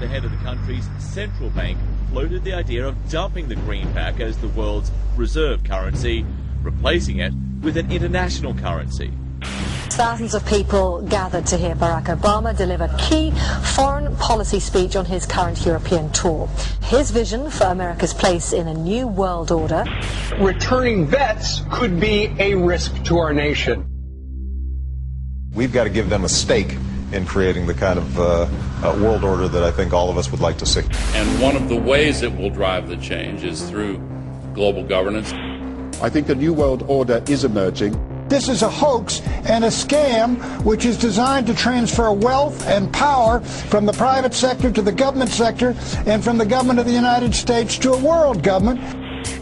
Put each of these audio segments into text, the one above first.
the head of the country's central bank floated the idea of dumping the greenback as the world's reserve currency, replacing it with an international currency. Thousands of people gathered to hear Barack Obama deliver key foreign policy speech on his current European tour. His vision for America's place in a new world order. Returning vets could be a risk to our nation. We've got to give them a stake in creating the kind of world order that I think all of us would like to see. And one of the ways it will drive the change is through global governance. I think a new world order is emerging. This is a hoax and a scam which is designed to transfer wealth and power from the private sector to the government sector and from the government of the United States to a world government.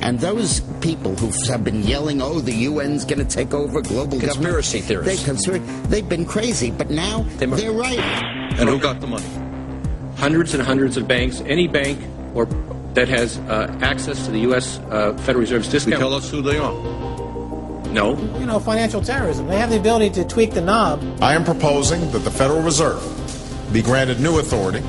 And those people who have been yelling, oh, the UN's going to take over global conspiracy government. Theorists. They've been crazy, but now they're right. And who got the money? Hundreds and hundreds of banks. Any bank or that has access to the U.S. Federal Reserve's discount. Tell us who they are. No. You know, financial terrorism. They have the ability to tweak the knob. I am proposing that the Federal Reserve be granted new authority.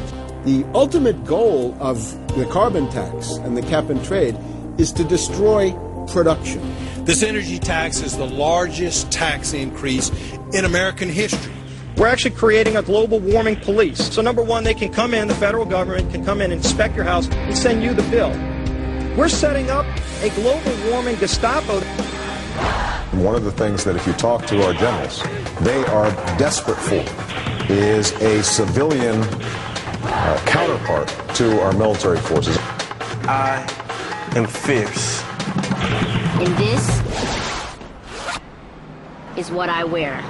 The ultimate goal of the carbon tax and the cap and trade is to destroy production. This energy tax is the largest tax increase in American history. We're actually creating a global warming police. So number one, they can come in, the federal government can come in and inspect your house and send you the bill. We're setting up a global warming Gestapo. One of the things that if you talk to our generals, they are desperate for is a civilian counterpart to our military forces. I am fierce. And this is what I wear.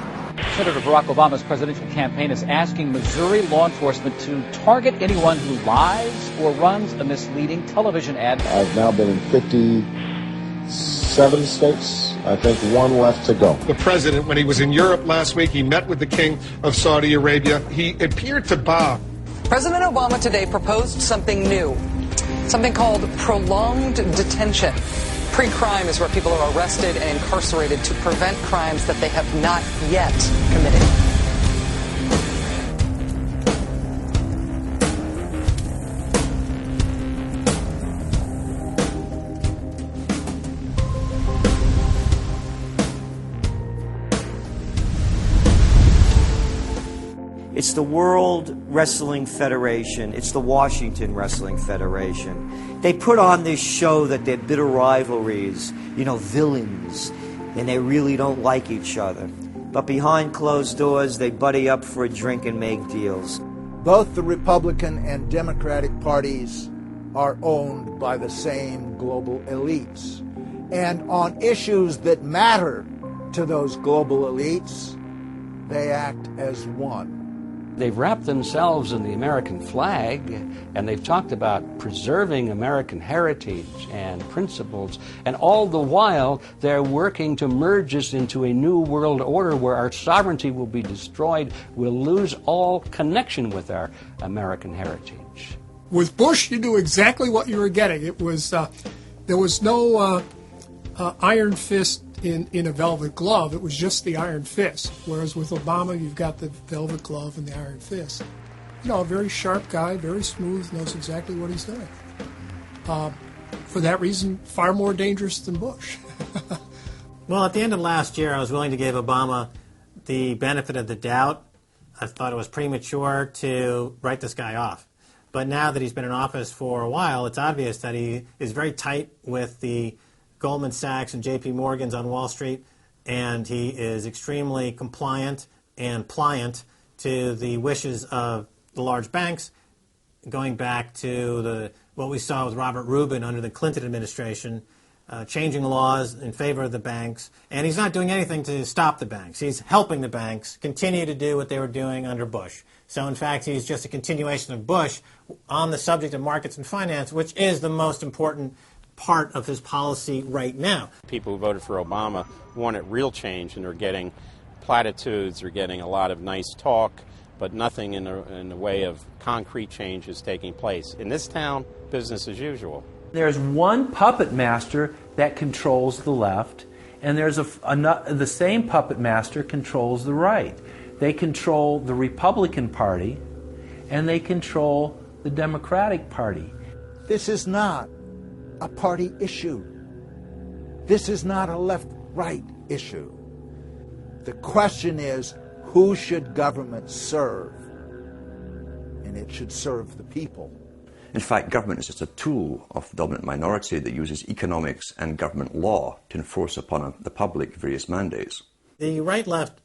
Senator Barack Obama's presidential campaign is asking Missouri law enforcement to target anyone who lies or runs a misleading television ad. I've now been in 57 states. I think one left to go. The president, when he was in Europe last week, he met with the King of Saudi Arabia. He appeared to bow. President Obama today proposed something new, something called prolonged detention. Pre-crime is where people are arrested and incarcerated to prevent crimes that they have not yet committed. It's the World Wrestling Federation. It's the Washington Wrestling Federation. They put on this show that they're bitter rivalries, you know, villains, and they really don't like each other. But behind closed doors, they buddy up for a drink and make deals. Both the Republican and Democratic parties are owned by the same global elites. And on issues that matter to those global elites, they act as one. They've wrapped themselves in the American flag, and they've talked about preserving American heritage and principles, and all the while they're working to merge us into a new world order where our sovereignty will be destroyed. We'll lose all connection with our American heritage. With Bush, you knew exactly what you were getting. It was there was no iron fist in a velvet glove. It was just the iron fist. Whereas with Obama, you've got the velvet glove and the iron fist. You know, a very sharp guy, very smooth, knows exactly what he's doing. For that reason, far more dangerous than Bush. Well, at the end of last year, I was willing to give Obama the benefit of the doubt. I thought it was premature to write this guy off. But now that he's been in office for a while, it's obvious that he is very tight with the Goldman Sachs and J.P. Morgan's on Wall Street, and he is extremely compliant and pliant to the wishes of the large banks, going back to what we saw with Robert Rubin under the Clinton administration, changing laws in favor of the banks. And he's not doing anything to stop the banks. He's helping the banks continue to do what they were doing under Bush. So, in fact, he's just a continuation of Bush on the subject of markets and finance, which is the most important part of his policy right now. People who voted for Obama wanted real change, and they're getting platitudes, they're getting a lot of nice talk, but nothing in the way of concrete change is taking place. In this town, business as usual. There's one puppet master that controls the left, and there's the same puppet master controls the right. They control the Republican Party, and they control the Democratic Party. This is not a party issue. This is not a left-right issue. The question is, who should government serve? And it should serve the people. In fact, government is just a tool of the dominant minority that uses economics and government law to enforce upon the public various mandates. The right-left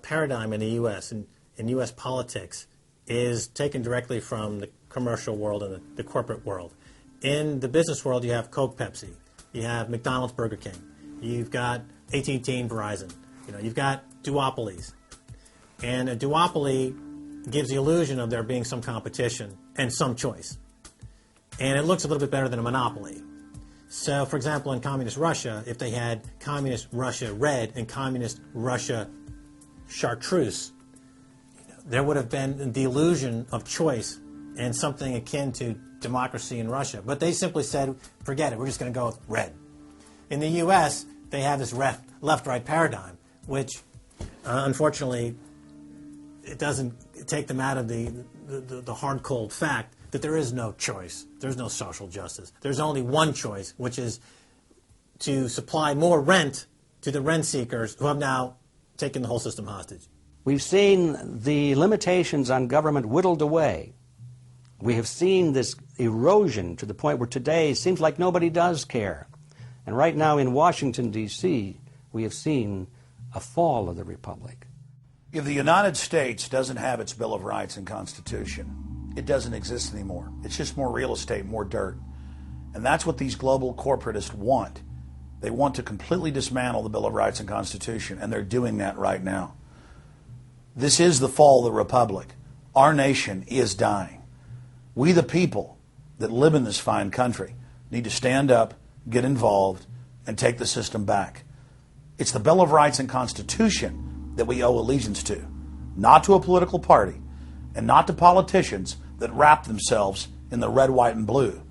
paradigm in the U.S. and in U.S. politics is taken directly from the commercial world and the corporate world. In the business world, you have Coke, Pepsi. You have McDonald's, Burger King. You've got AT&T and Verizon. You've got duopolies. And a duopoly gives the illusion of there being some competition and some choice. And it looks a little bit better than a monopoly. So, for example, in Communist Russia, if they had Communist Russia Red and Communist Russia Chartreuse, there would have been the illusion of choice and something akin to democracy in Russia. But they simply said, forget it, we're just going to go with red. In the U.S., they have this left-right paradigm, which, unfortunately, it doesn't take them out of the hard, cold fact that there is no choice. There's no social justice. There's only one choice, which is to supply more rent to the rent seekers who have now taken the whole system hostage. We've seen the limitations on government whittled away. We have seen this erosion to the point where today it seems like nobody does care. And right now in Washington, D.C., we have seen a fall of the Republic. If the United States doesn't have its Bill of Rights and Constitution, it doesn't exist anymore. It's just more real estate, more dirt. And that's what these global corporatists want. They want to completely dismantle the Bill of Rights and Constitution, and they're doing that right now. This is the fall of the Republic. Our nation is dying. We, the people that live in this fine country, need to stand up, get involved, and take the system back. It's the Bill of Rights and Constitution that we owe allegiance to, not to a political party, and not to politicians that wrap themselves in the red, white, and blue,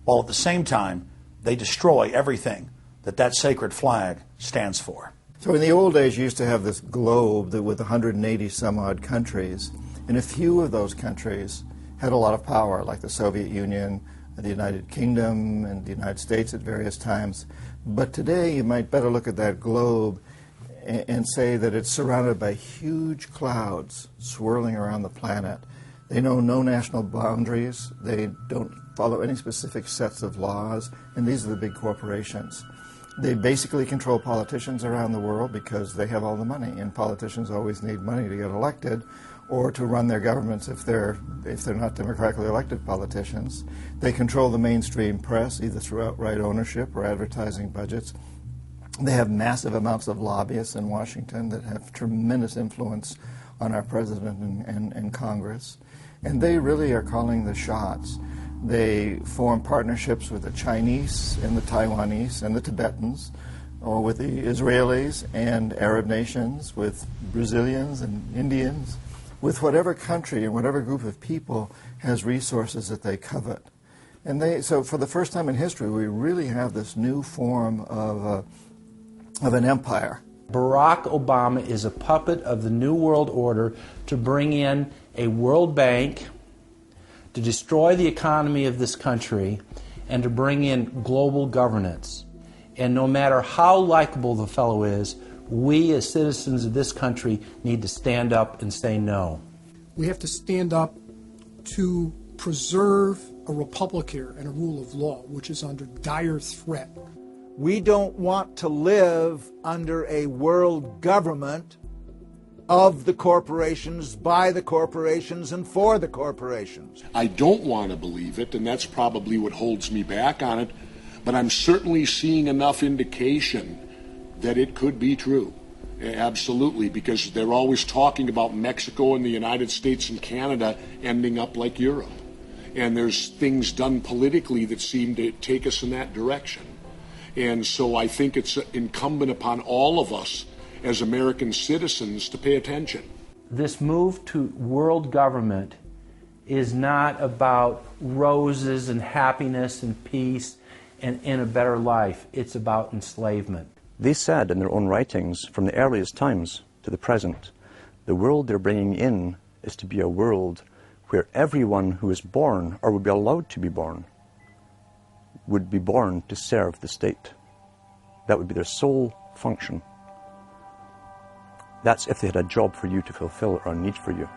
while at the same time they destroy everything that sacred flag stands for. So in the old days, you used to have this globe that with 180 some odd countries, and a few of those countries had a lot of power, like the Soviet Union, the United Kingdom, and the United States at various times. But today, you might better look at that globe and say that it's surrounded by huge clouds swirling around the planet. They know no national boundaries. They don't follow any specific sets of laws, and these are the big corporations. They basically control politicians around the world because they have all the money, and politicians always need money to get elected or to run their governments if they're not democratically elected politicians. They control the mainstream press, either through outright ownership or advertising budgets. They have massive amounts of lobbyists in Washington that have tremendous influence on our president and Congress. And they really are calling the shots. They form partnerships with the Chinese and the Taiwanese and the Tibetans, or with the Israelis and Arab nations, with Brazilians and Indians, with whatever country and whatever group of people has resources that they covet. And so for the first time in history, we really have this new form of an empire. Barack Obama is a puppet of the New World Order to bring in a World Bank, to destroy the economy of this country, and to bring in global governance. And no matter how likable the fellow is, we as citizens of this country need to stand up and say no. We have to stand up to preserve a republic here and a rule of law, which is under dire threat. We don't want to live under a world government of the corporations, by the corporations, and for the corporations. I don't want to believe it, and that's probably what holds me back on it, but I'm certainly seeing enough indication that it could be true. Absolutely, because they're always talking about Mexico and the United States and Canada ending up like Europe. And there's things done politically that seem to take us in that direction. And so I think it's incumbent upon all of us as American citizens to pay attention. This move to world government is not about roses and happiness and peace and a better life. It's about enslavement. They said in their own writings, from the earliest times to the present, the world they're bringing in is to be a world where everyone who is born, or would be allowed to be born to serve the state. That would be their sole function. That's if they had a job for you to fulfill or a need for you.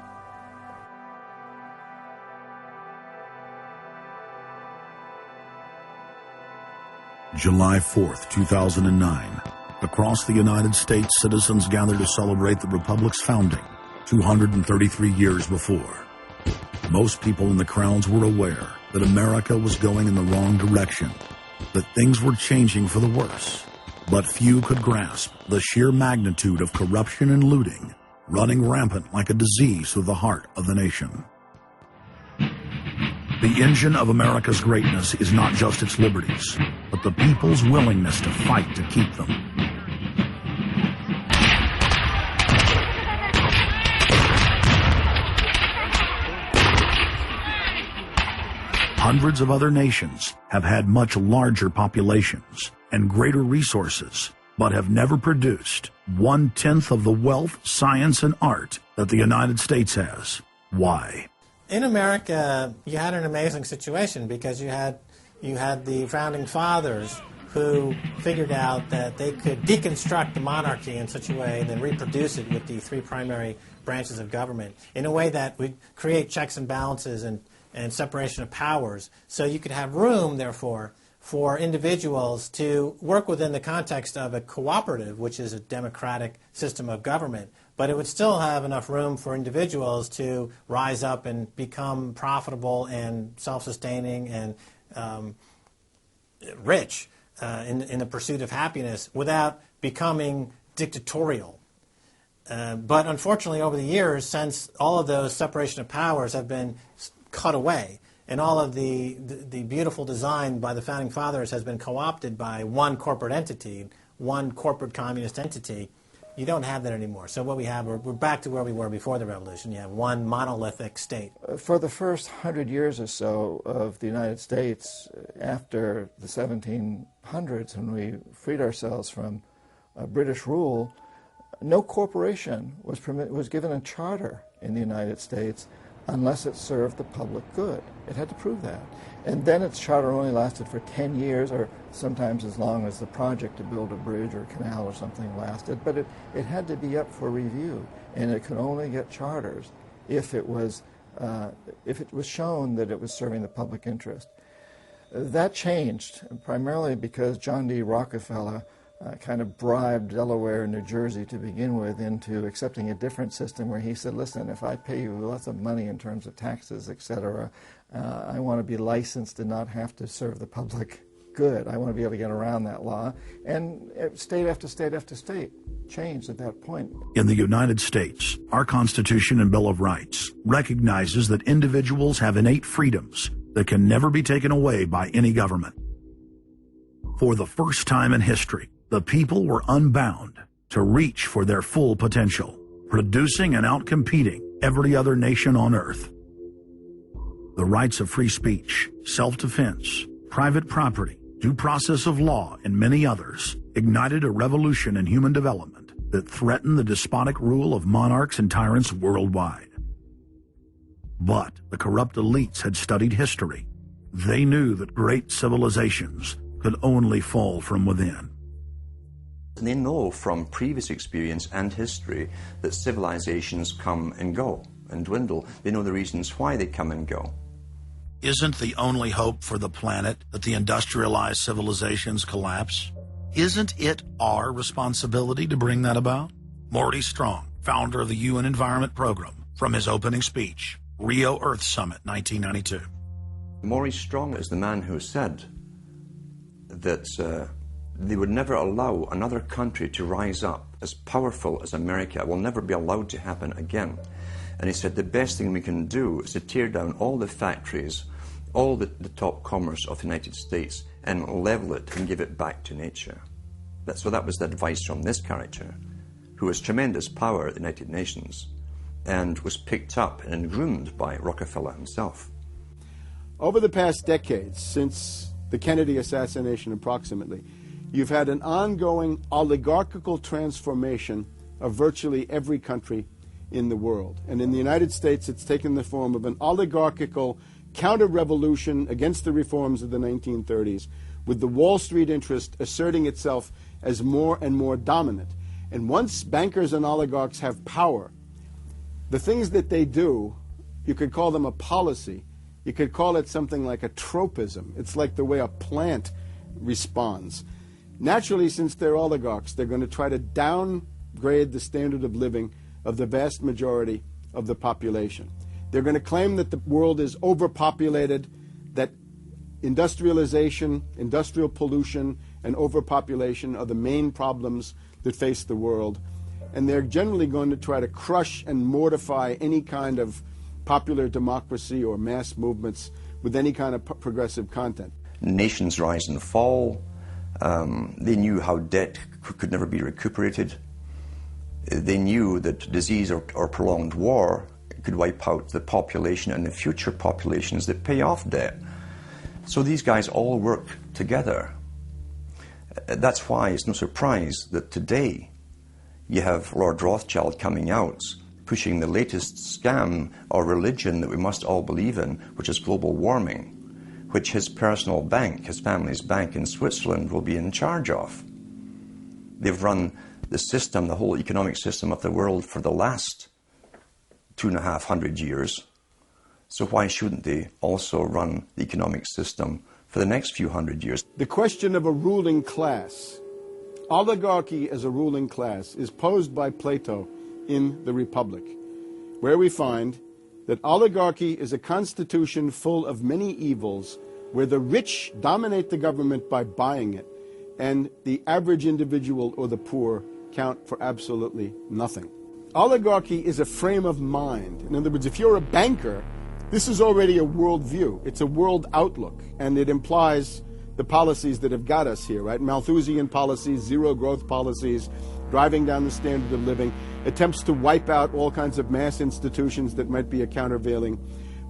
July 4th, 2009. Across the United States, citizens gathered to celebrate the Republic's founding 233 years before. Most people in the crowds were aware that America was going in the wrong direction, that things were changing for the worse. But few could grasp the sheer magnitude of corruption and looting running rampant like a disease through the heart of the nation. The engine of America's greatness is not just its liberties, but the people's willingness to fight to keep them. Hundreds of other nations have had much larger populations and greater resources, but have never produced 1/10 of the wealth, science, and art that the United States has. Why? In America, you had an amazing situation because you had the founding fathers who figured out that they could deconstruct the monarchy in such a way and then reproduce it with the three primary branches of government in a way that would create checks and balances and separation of powers. So you could have room, therefore, for individuals to work within the context of a cooperative, which is a democratic system of government. But it would still have enough room for individuals to rise up and become profitable and self-sustaining and rich in the pursuit of happiness without becoming dictatorial. But unfortunately, over the years, since all of those separation of powers have been cut away, and all of the beautiful design by the founding fathers has been co-opted by one corporate entity, one corporate communist entity, you don't have that anymore. So what we have, we're back to where we were before the revolution. You have one monolithic state. For the first 100 years or so of the United States, after the 1700s, when we freed ourselves from British rule, no corporation was given a charter in the United States unless it served the public good. It had to prove that. And then its charter only lasted for 10 years, or sometimes as long as the project to build a bridge or a canal or something lasted. But it had to be up for review, and it could only get charters if it was shown that it was serving the public interest. That changed, primarily because John D. Rockefeller kind of bribed Delaware and New Jersey to begin with into accepting a different system where he said, listen, if I pay you lots of money in terms of taxes, etc., I want to be licensed and not have to serve the public good. I want to be able to get around that law. And state after state after state changed at that point. In the United States, our Constitution and Bill of Rights recognizes that individuals have innate freedoms that can never be taken away by any government. For the first time in history, the people were unbound to reach for their full potential, producing and outcompeting every other nation on earth. The rights of free speech, self-defense, private property, due process of law, and many others ignited a revolution in human development that threatened the despotic rule of monarchs and tyrants worldwide. But the corrupt elites had studied history. They knew that great civilizations could only fall from within. And they know from previous experience and history that civilizations come and go and dwindle. They know the reasons why they come and go. Isn't the only hope for the planet that the industrialized civilizations collapse? Isn't it our responsibility to bring that about? Morty Strong, founder of the UN Environment Program, from his opening speech, Rio Earth Summit, 1992. Maurice Strong is the man who said that they would never allow another country to rise up as powerful as America. It will never be allowed to happen again. And he said the best thing we can do is to tear down all the factories, all the top commerce of the United States, and level it and give it back to nature. So that was the advice from this character, who has tremendous power at the United Nations and was picked up and groomed by Rockefeller himself. Over the past decades, since the Kennedy assassination approximately, you've had an ongoing oligarchical transformation of virtually every country in the world. And in the United States, it's taken the form of an oligarchical counter-revolution against the reforms of the 1930s, with the Wall Street interest asserting itself as more and more dominant. And once bankers and oligarchs have power, the things that they do, you could call them a policy. You could call it something like a tropism. It's like the way a plant responds. Naturally, since they're oligarchs, they're going to try to downgrade the standard of living of the vast majority of the population. They're going to claim that the world is overpopulated, that industrialization, industrial pollution, and overpopulation are the main problems that face the world. And they're generally going to try to crush and mortify any kind of popular democracy or mass movements with any kind of progressive content. Nations rise and fall. They knew how debt could never be recuperated. They knew that disease or prolonged war could wipe out the population and the future populations that pay off debt. So these guys all work together. That's why it's no surprise that today you have Lord Rothschild coming out pushing the latest scam or religion that we must all believe in, which is global warming, which his personal bank, his family's bank in Switzerland, will be in charge of. They've run the system, the whole economic system of the world for the last 250 years. So why shouldn't they also run the economic system for the next few hundred years? The question of a ruling class, oligarchy as a ruling class, is posed by Plato in the Republic, where we find that oligarchy is a constitution full of many evils, where the rich dominate the government by buying it, and the average individual or the poor count for absolutely nothing. Oligarchy is a frame of mind. In other words, if you're a banker, this is already a world view. It's a world outlook, and it implies the policies that have got us here, right? Malthusian policies, zero growth policies, driving down the standard of living, attempts to wipe out all kinds of mass institutions that might be a countervailing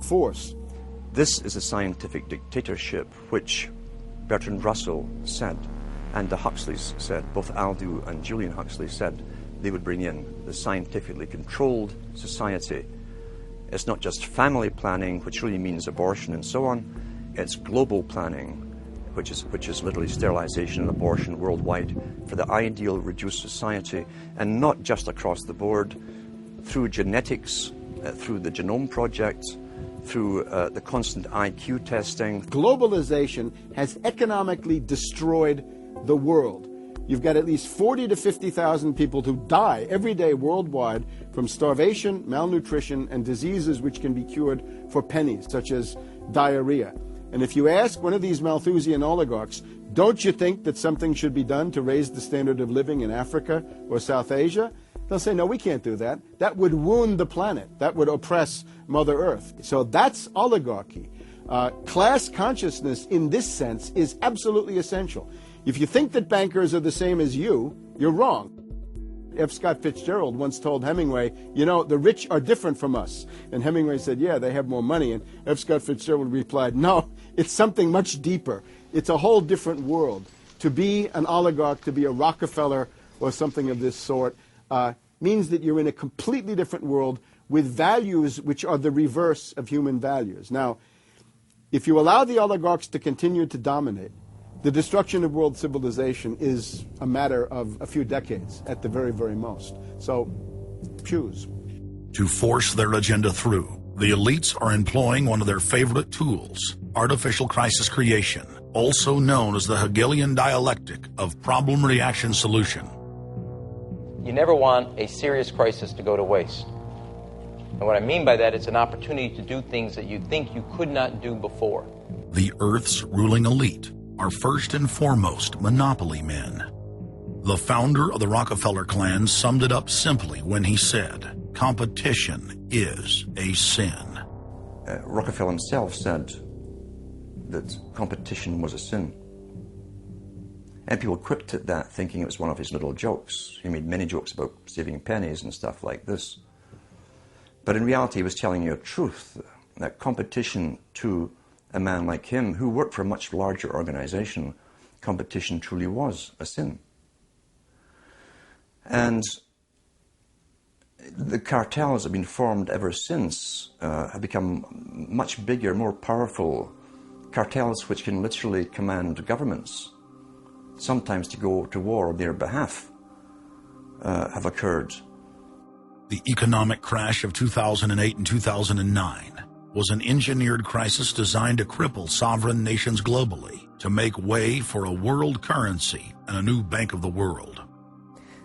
force. This is a scientific dictatorship, which Bertrand Russell said, and the Huxleys said, both Aldous and Julian Huxley said they would bring in the scientifically controlled society. It's not just family planning, which really means abortion and so on. It's global planning, which is literally sterilization and abortion worldwide for the ideal reduced society, and not just across the board, through genetics, through the Genome Project, through the constant IQ testing. Globalization has economically destroyed the world. You've got at least 40 to 50,000 people who die every day worldwide from starvation, malnutrition, and diseases which can be cured for pennies, such as diarrhea. And if you ask one of these Malthusian oligarchs, don't you think that something should be done to raise the standard of living in Africa or South Asia? They'll say, no, we can't do that. That would wound the planet. That would oppress Mother Earth. So that's oligarchy. Class consciousness in this sense is absolutely essential. If you think that bankers are the same as you, you're wrong. F. Scott Fitzgerald once told Hemingway, you know, the rich are different from us. And Hemingway said, yeah, they have more money. And F. Scott Fitzgerald replied, no, it's something much deeper. It's a whole different world. To be an oligarch, to be a Rockefeller or something of this sort, means that you're in a completely different world with values which are the reverse of human values. Now, if you allow the oligarchs to continue to dominate, the destruction of world civilization is a matter of a few decades at the very, very most. So, choose. To force their agenda through, the elites are employing one of their favorite tools, artificial crisis creation, also known as the Hegelian dialectic of problem-reaction-solution. You never want a serious crisis to go to waste. And what I mean by that, it's an opportunity to do things that you think you could not do before. The Earth's ruling elite are first and foremost monopoly men. The founder of the Rockefeller clan summed it up simply when he said, competition is a sin. Rockefeller himself said that competition was a sin. And people quipped at that, thinking it was one of his little jokes. He made many jokes about saving pennies and stuff like this. But in reality, he was telling you a truth, that competition to a man like him, who worked for a much larger organization, competition truly was a sin. And The cartels have been formed ever since, have become much bigger, more powerful. Cartels which can literally command governments, sometimes to go to war on their behalf, have occurred. The economic crash of 2008 and 2009 was an engineered crisis designed to cripple sovereign nations globally to make way for a world currency and a new bank of the world.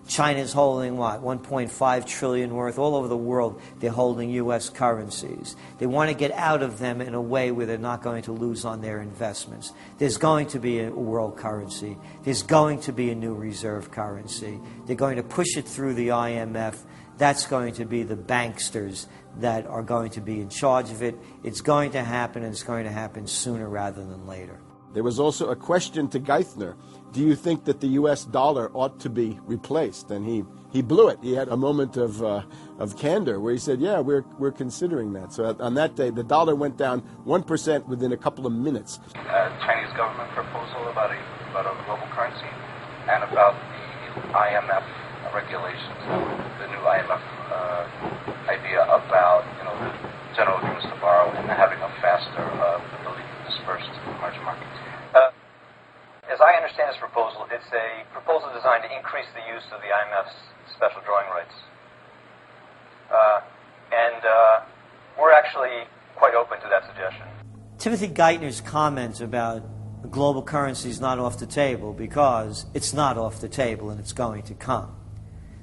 China's holding, what, 1.5 trillion worth. All over the world, they're holding U.S. currencies. They want to get out of them in a way where they're not going to lose on their investments. There's going to be a world currency. There's going to be a new reserve currency. They're going to push it through the IMF. That's going to be the banksters that are going to be in charge of it. It's going to happen, and it's going to happen sooner rather than later. There was also a question to Geithner. Do you think that the U.S. dollar ought to be replaced? And he blew it. He had a moment of candor where he said, yeah, we're considering that. So on that day, the dollar went down 1% within a couple of minutes. Chinese government proposal about a global currency and about the IMF regulations, the new IMF idea about the general agreements to borrow and having a faster ability to disperse to the emerging markets. As I understand this proposal, it's a proposal designed to increase the use of the IMF's special drawing rights. And we're actually quite open to that suggestion. Timothy Geithner's comments about global currency is not off the table because it's not off the table and it's going to come.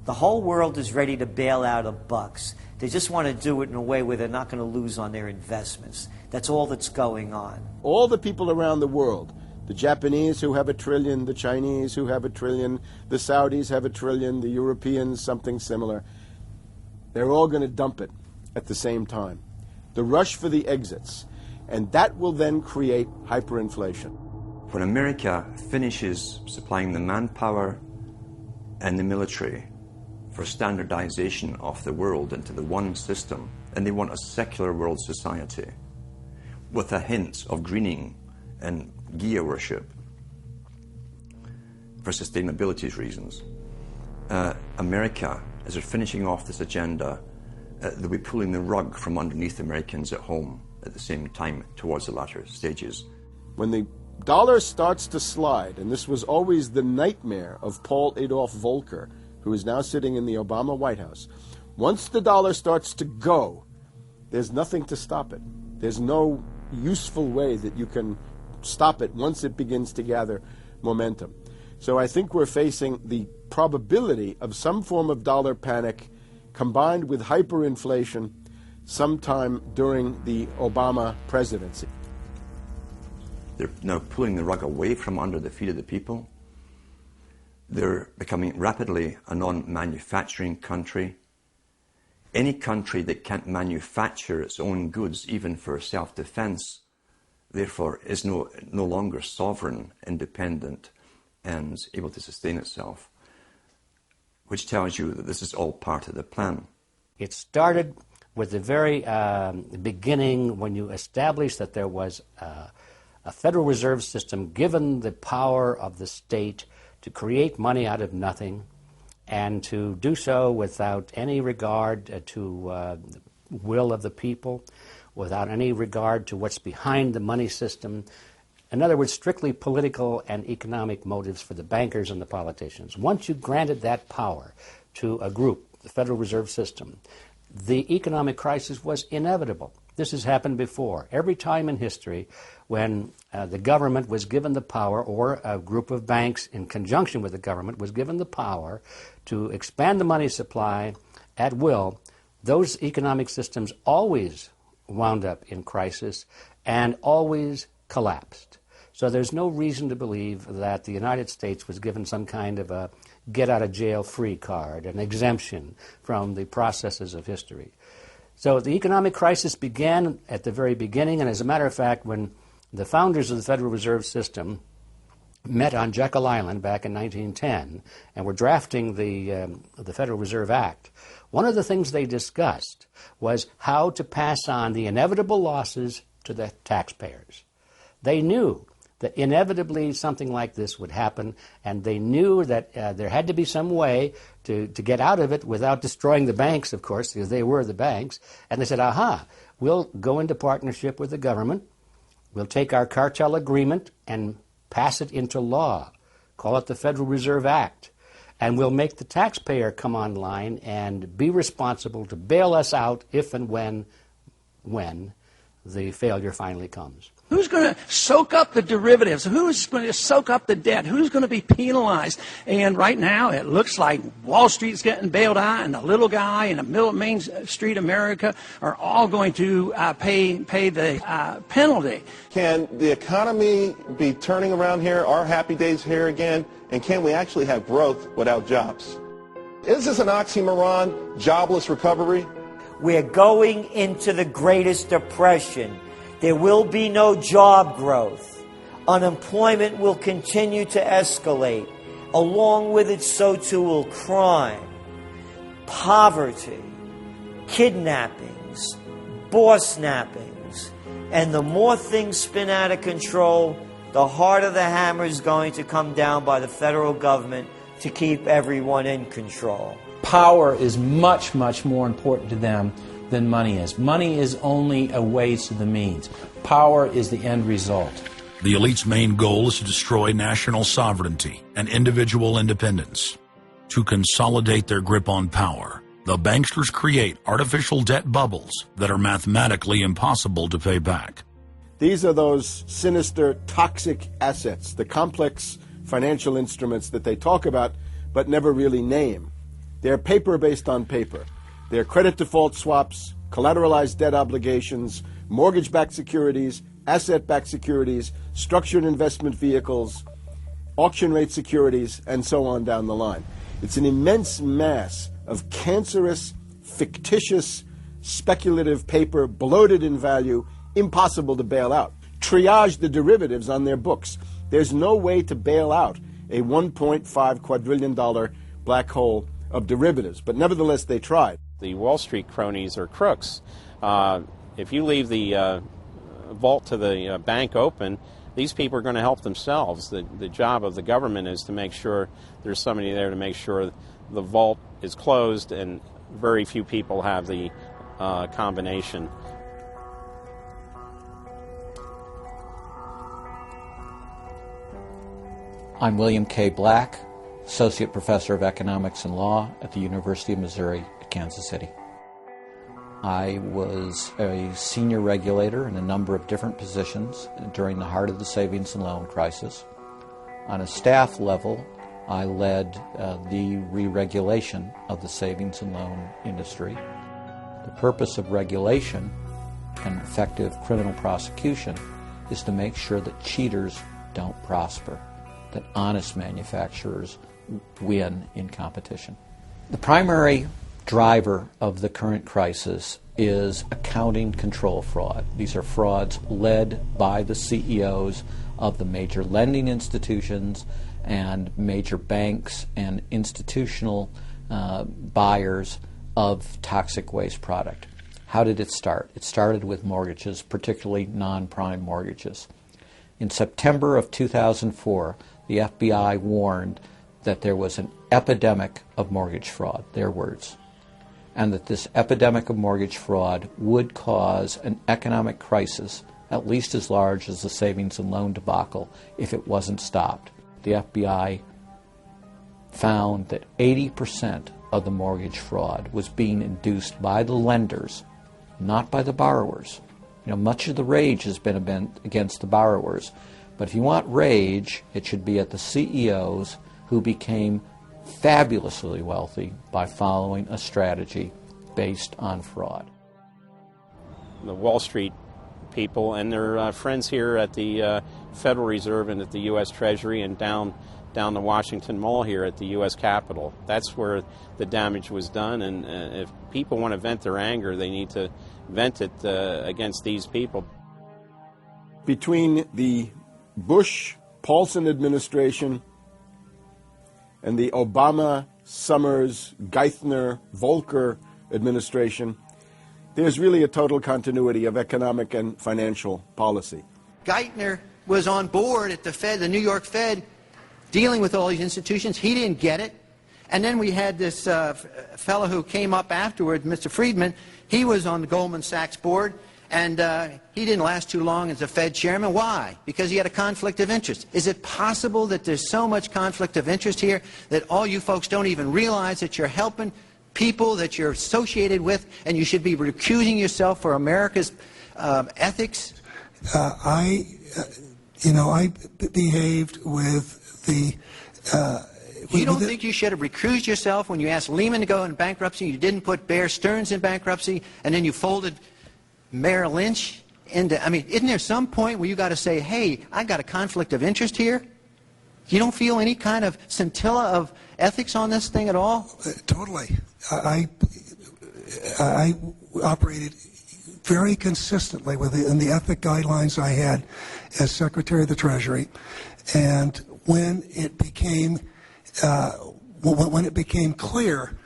The whole world is ready to bail out of bucks. They just want to do it in a way where they're not going to lose on their investments. That's all that's going on. All the people around the world, the Japanese who have $1 trillion, the Chinese who have $1 trillion, the Saudis have $1 trillion, the Europeans something similar, they're all going to dump it at the same time. The rush for the exits. And that will then create hyperinflation. When America finishes supplying the manpower and the military for standardization of the world into the one system, and they want a secular world society with a hint of greening and Gia worship for sustainability reasons. America, as they're finishing off this agenda, they'll be pulling the rug from underneath Americans at home at the same time towards the latter stages. When the dollar starts to slide, and this was always the nightmare of Paul Adolph Volcker, who is now sitting in the Obama White House, once the dollar starts to go, there's nothing to stop it. There's no useful way that you can stop it once it begins to gather momentum. So I think we're facing the probability of some form of dollar panic combined with hyperinflation sometime during the Obama presidency. They're now pulling the rug away from under the feet of the people. They're becoming rapidly a non-manufacturing country. Any country that can't manufacture its own goods, even for self-defense, therefore is no longer sovereign, independent, and able to sustain itself, which tells you that this is all part of the plan. It started with the very beginning when you established that there was a Federal Reserve System given the power of the state to create money out of nothing and to do so without any regard to the will of the people, without any regard to what's behind the money system. In other words, strictly political and economic motives for the bankers and the politicians. Once you granted that power to a group, the Federal Reserve System, the economic crisis was inevitable. This has happened before. Every time in history when the government was given the power, or a group of banks in conjunction with the government was given the power to expand the money supply at will, those economic systems always wound up in crisis and always collapsed. So there's no reason to believe that the United States was given some kind of a get-out-of-jail-free card, an exemption from the processes of history. So the economic crisis began at the very beginning, and as a matter of fact, when the founders of the Federal Reserve System met on Jekyll Island back in 1910 and were drafting the Federal Reserve Act, one of the things they discussed was how to pass on the inevitable losses to the taxpayers. They knew that inevitably something like this would happen, and they knew that there had to be some way to get out of it without destroying the banks, of course, because they were the banks. And they said, aha, we'll go into partnership with the government, we'll take our cartel agreement and pass it into law, call it the Federal Reserve Act, and we'll make the taxpayer come online and be responsible to bail us out if and when the failure finally comes. Who's going to soak up the derivatives? Who's going to soak up the debt? Who's going to be penalized? And right now it looks like Wall Street's getting bailed out, and the little guy in the middle of Main Street America are all going to pay the penalty. Can the economy be turning around here? Are happy days here again? And can we actually have growth without jobs? Is this an oxymoron, jobless recovery? We're going into the greatest depression. There will be no job growth. Unemployment will continue to escalate. Along with it, so too will crime, poverty, kidnappings, boss snappings. And the more things spin out of control, the harder the hammer is going to come down by the federal government to keep everyone in control. Power is much, much more important to them than money is. Money is only a way to the means. Power is the end result. The elite's main goal is to destroy national sovereignty and individual independence. To consolidate their grip on power, the banksters create artificial debt bubbles that are mathematically impossible to pay back. These are those sinister, toxic assets, the complex financial instruments that they talk about but never really name. They're paper based on paper. They're credit default swaps, collateralized debt obligations, mortgage-backed securities, asset-backed securities, structured investment vehicles, auction rate securities, and so on down the line. It's an immense mass of cancerous, fictitious, speculative paper, bloated in value, impossible to bail out. Triage the derivatives on their books. There's no way to bail out a $1.5 quadrillion black hole of derivatives, but nevertheless they tried. The Wall Street cronies are crooks. If you leave the vault to the bank open, these people are going to help themselves. The job of the government is to make sure there's somebody there to make sure the vault is closed, and very few people have the combination. I'm William K. Black, Associate Professor of Economics and Law at the University of Missouri at Kansas City. I was a senior regulator in a number of different positions during the heart of the savings and loan crisis. On a staff level, I led the re-regulation of the savings and loan industry. The purpose of regulation and effective criminal prosecution is to make sure that cheaters don't prosper, that honest manufacturers win in competition. The primary driver of the current crisis is accounting control fraud. These are frauds led by the CEOs of the major lending institutions and major banks and institutional buyers of toxic waste product. How did it start? It started with mortgages, particularly non-prime mortgages. In September of 2004, the FBI warned that there was an epidemic of mortgage fraud, their words, and that this epidemic of mortgage fraud would cause an economic crisis at least as large as the savings and loan debacle if it wasn't stopped. The FBI found that 80% of the mortgage fraud was being induced by the lenders, not by the borrowers. You know, much of the rage has been against the borrowers, but if you want rage, it should be at the CEOs who became fabulously wealthy by following a strategy based on fraud. The Wall Street people and their friends here at the Federal Reserve and at the U.S. Treasury and down the Washington Mall here at the U.S. Capitol. That's where the damage was done, and if people want to vent their anger, they need to vent it against these people. Between the Bush-Paulson administration and the Obama, Summers, Geithner, Volcker administration, there's really a total continuity of economic and financial policy. Geithner was on board at the Fed, the New York Fed, dealing with all these institutions. He didn't get it. And then we had this fellow who came up afterwards, Mr. Friedman. He was on the Goldman Sachs board, and he didn't last too long as a Fed chairman. Why? Because he had a conflict of interest. Is it possible that there's so much conflict of interest here that all you folks don't even realize that you're helping people that you're associated with, and you should be recusing yourself for America's ethics? I behaved with the... You don't think you should have recused yourself when you asked Lehman to go in bankruptcy, you didn't put Bear Stearns in bankruptcy, and then you folded Merrill Lynch into... I mean, isn't there some point where you got to say, hey, I got a conflict of interest here? You don't feel any kind of scintilla of ethics on this thing at all? Totally. I operated very consistently within the ethic guidelines I had as Secretary of the Treasury, and when it became clear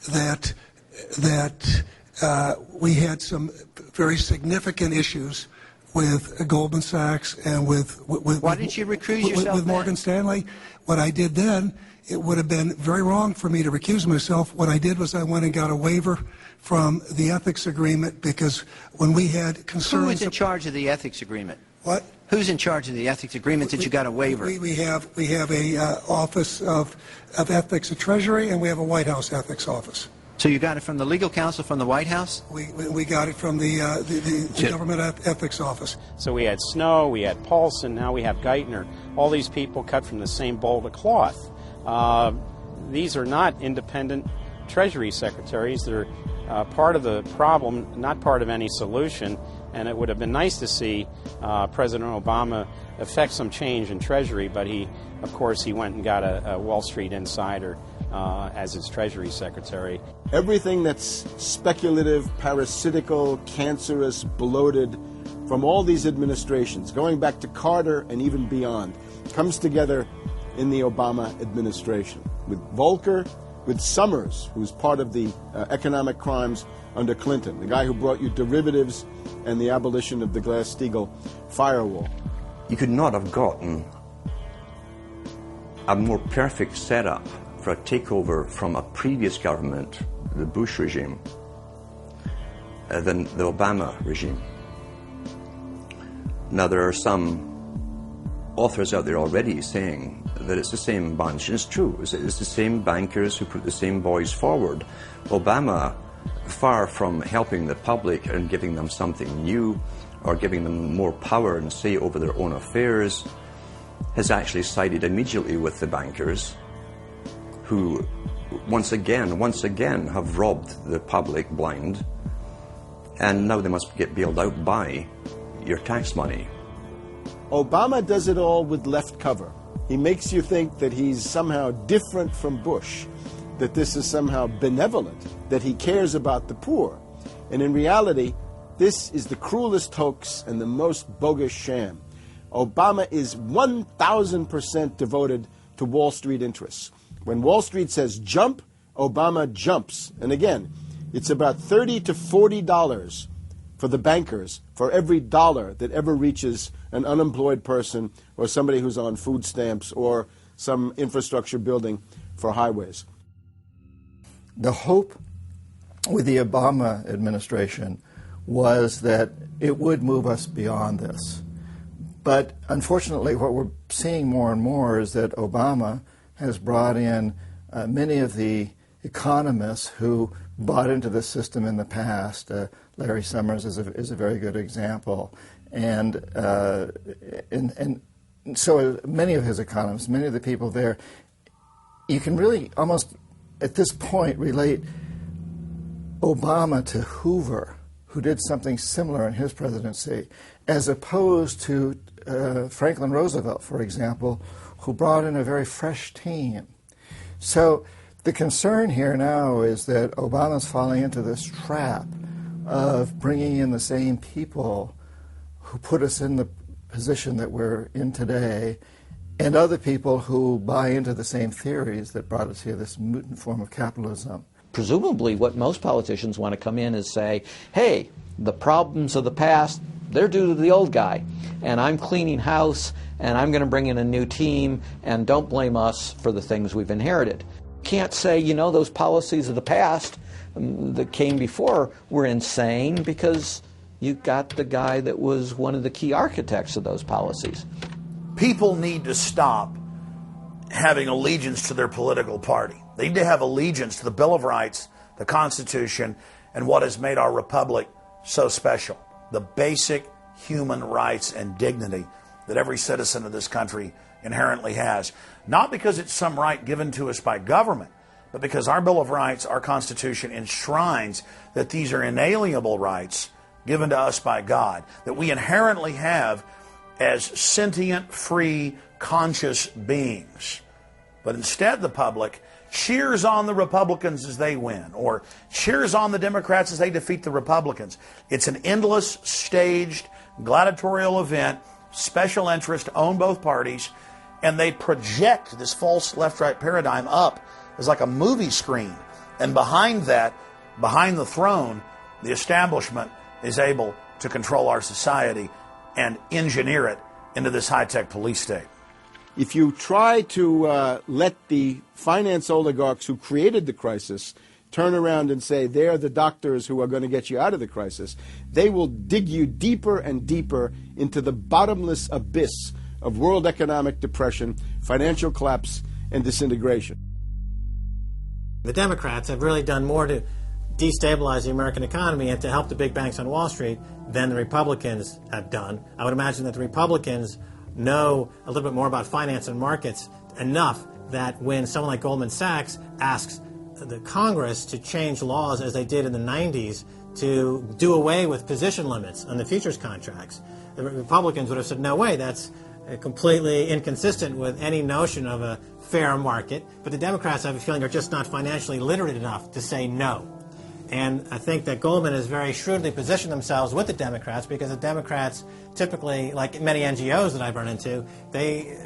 that we had some very significant issues with Goldman Sachs and with why didn't you recuse yourself with Morgan Stanley, what I did then, it would have been very wrong for me to recuse myself. What I did was I went and got a waiver from the ethics agreement, because when we had concerns... Who is in charge of the ethics agreement? What? Who's in charge of the ethics agreement that you got a waiver? We have a Office of Ethics at Treasury, and we have a White House ethics office. So you got it from the legal counsel from the White House? We got it from the government ethics office. So we had Snow, we had Paulson, now we have Geithner. All these people cut from the same bowl of cloth. These are not independent Treasury secretaries. They're part of the problem, not part of any solution. And it would have been nice to see President Obama effect some change in Treasury, but of course, he went and got a Wall Street insider as his Treasury Secretary. Everything that's speculative, parasitical, cancerous, bloated from all these administrations, going back to Carter and even beyond, comes together in the Obama administration. With Volcker, with Summers, who's part of the economic crimes under Clinton, the guy who brought you derivatives and the abolition of the Glass-Steagall firewall. You could not have gotten a more perfect setup for a takeover from a previous government, the Bush regime, than the Obama regime. Now, there are some authors out there already saying that it's the same bunch, and it's true. It's the same bankers who put the same boys forward. Obama, far from helping the public and giving them something new or giving them more power and say over their own affairs, has actually sided immediately with the bankers who once again have robbed the public blind, and now they must get bailed out by your tax money. Obama does it all with left cover. He makes you think that he's somehow different from Bush, that this is somehow benevolent, that he cares about the poor. And in reality, this is the cruelest hoax and the most bogus sham. Obama is 1,000% devoted to Wall Street interests. When Wall Street says jump, Obama jumps. And again, it's about $30 to $40 for the bankers for every dollar that ever reaches an unemployed person or somebody who's on food stamps or some infrastructure building for highways. The hope with the Obama administration was that it would move us beyond this. But unfortunately, what we're seeing more and more is that Obama has brought in many of the economists who bought into the system in the past. Larry Summers is a very good example. And so many of his economists, many of the people there, you can really almost at this point relate Obama to Hoover, who did something similar in his presidency, as opposed to Franklin Roosevelt, for example, who brought in a very fresh team. So the concern here now is that Obama's falling into this trap of bringing in the same people who put us in the position that we're in today, and other people who buy into the same theories that brought us here, this mutant form of capitalism. Presumably what most politicians want to come in is say, hey, the problems of the past, they're due to the old guy, and I'm cleaning house, and I'm going to bring in a new team, and don't blame us for the things we've inherited. Can't say, you know, those policies of the past that came before were insane, because you got the guy that was one of the key architects of those policies. People need to stop having allegiance to their political party. They need to have allegiance to the Bill of Rights, the Constitution, and what has made our republic so special. The basic human rights and dignity that every citizen of this country inherently has. Not because it's some right given to us by government, but because our Bill of Rights, our Constitution, enshrines that these are inalienable rights given to us by God, that we inherently have as sentient, free, conscious beings. But instead the public cheers on the Republicans as they win, or cheers on the Democrats as they defeat the Republicans. It's an endless, staged, gladiatorial event, special interest, own both parties, and they project this false left-right paradigm up as like a movie screen. And behind that, behind the throne, the establishment is able to control our society and engineer it into this high-tech police state. If you try to let the finance oligarchs who created the crisis turn around and say they're the doctors who are going to get you out of the crisis, they will dig you deeper and deeper into the bottomless abyss of world economic depression, financial collapse, and disintegration. The Democrats have really done more to destabilize the American economy and to help the big banks on Wall Street than the Republicans have done. I would imagine that the Republicans know a little bit more about finance and markets enough that when someone like Goldman Sachs asks the Congress to change laws as they did in the 90s to do away with position limits on the futures contracts, the Republicans would have said, no way, that's completely inconsistent with any notion of a fair market. But the Democrats, I have a feeling, are just not financially literate enough to say no. And I think that Goldman has very shrewdly positioned themselves with the Democrats, because the Democrats typically, like many NGOs that I've run into, they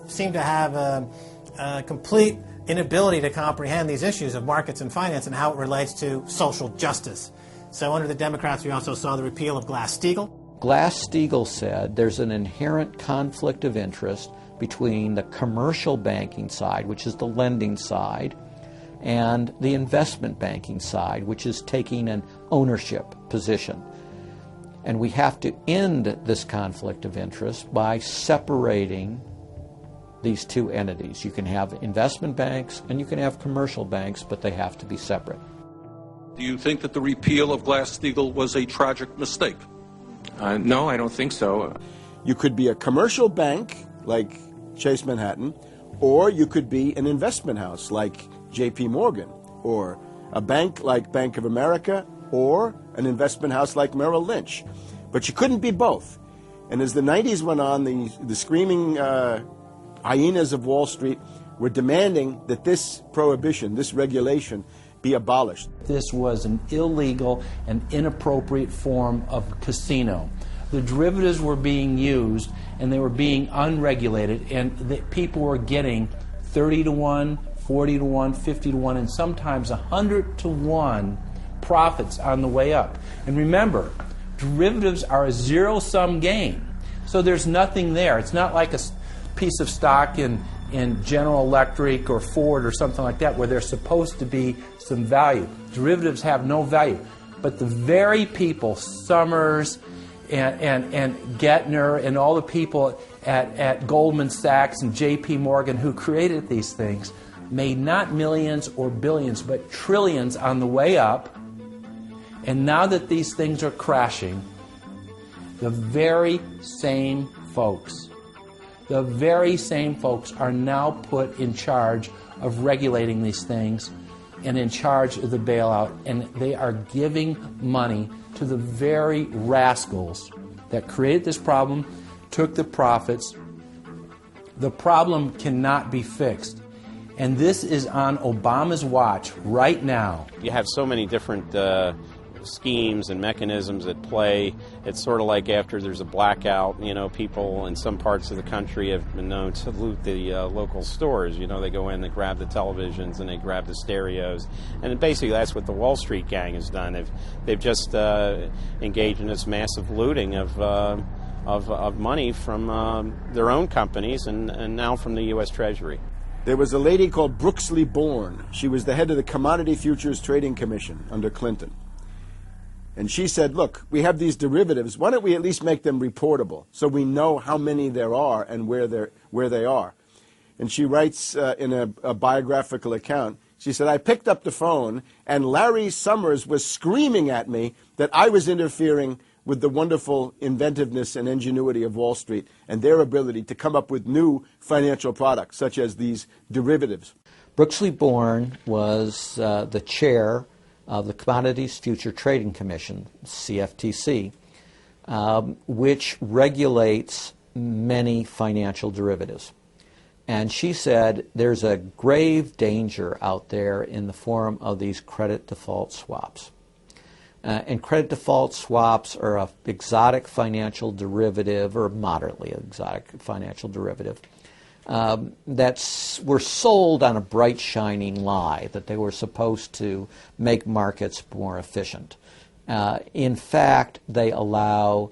seem to have a complete inability to comprehend these issues of markets and finance and how it relates to social justice. So under the Democrats, we also saw the repeal of Glass-Steagall. Glass-Steagall said there's an inherent conflict of interest between the commercial banking side, which is the lending side, and the investment banking side, which is taking an ownership position. And we have to end this conflict of interest by separating these two entities. You can have investment banks and you can have commercial banks, but they have to be separate. Do you think that the repeal of Glass-Steagall was a tragic mistake? No, I don't think so. You could be a commercial bank like Chase Manhattan, or you could be an investment house like J.P. Morgan, or a bank like Bank of America, or an investment house like Merrill Lynch. But you couldn't be both. And as the 90s went on, the screaming hyenas of Wall Street were demanding that this prohibition, this regulation, be abolished. This was an illegal and inappropriate form of casino. The derivatives were being used, and they were being unregulated, and people were getting 30 to 1, 40 to 1, 50 to 1, and sometimes 100 to 1 profits on the way up. And remember, derivatives are a zero-sum game, so there's nothing there. It's not like a piece of stock in General Electric or Ford or something like that where there's supposed to be some value. Derivatives have no value. But the very people, Summers and Gettner and all the people at Goldman Sachs and J.P. Morgan who created these things, made not millions or billions, but trillions on the way up. And now that these things are crashing, the very same folks are now put in charge of regulating these things and in charge of the bailout, and they are giving money to the very rascals that created this problem, took the profits. The problem cannot be fixed. And this is on Obama's watch right now. You have so many different schemes and mechanisms at play. It's sort of like after there's a blackout, people in some parts of the country have been known to loot the local stores. They go in, they grab the televisions, and they grab the stereos. And basically that's what the Wall Street gang has done. They've just engaged in this massive looting of money from their own companies and now from the U.S. Treasury. There was a lady called Brooksley Born. She was the head of the Commodity Futures Trading Commission under Clinton. And she said, look, we have these derivatives. Why don't we at least make them reportable so we know how many there are and where they are? And she writes in a biographical account, she said, I picked up the phone and Larry Summers was screaming at me that I was interfering with the wonderful inventiveness and ingenuity of Wall Street and their ability to come up with new financial products, such as these derivatives. Brooksley Born was the chair of the Commodities Future Trading Commission, CFTC, which regulates many financial derivatives. And she said there's a grave danger out there in the form of these credit default swaps. And credit default swaps are an exotic financial derivative, or moderately exotic financial derivative, were sold on a bright, shining lie that they were supposed to make markets more efficient. In fact, they allow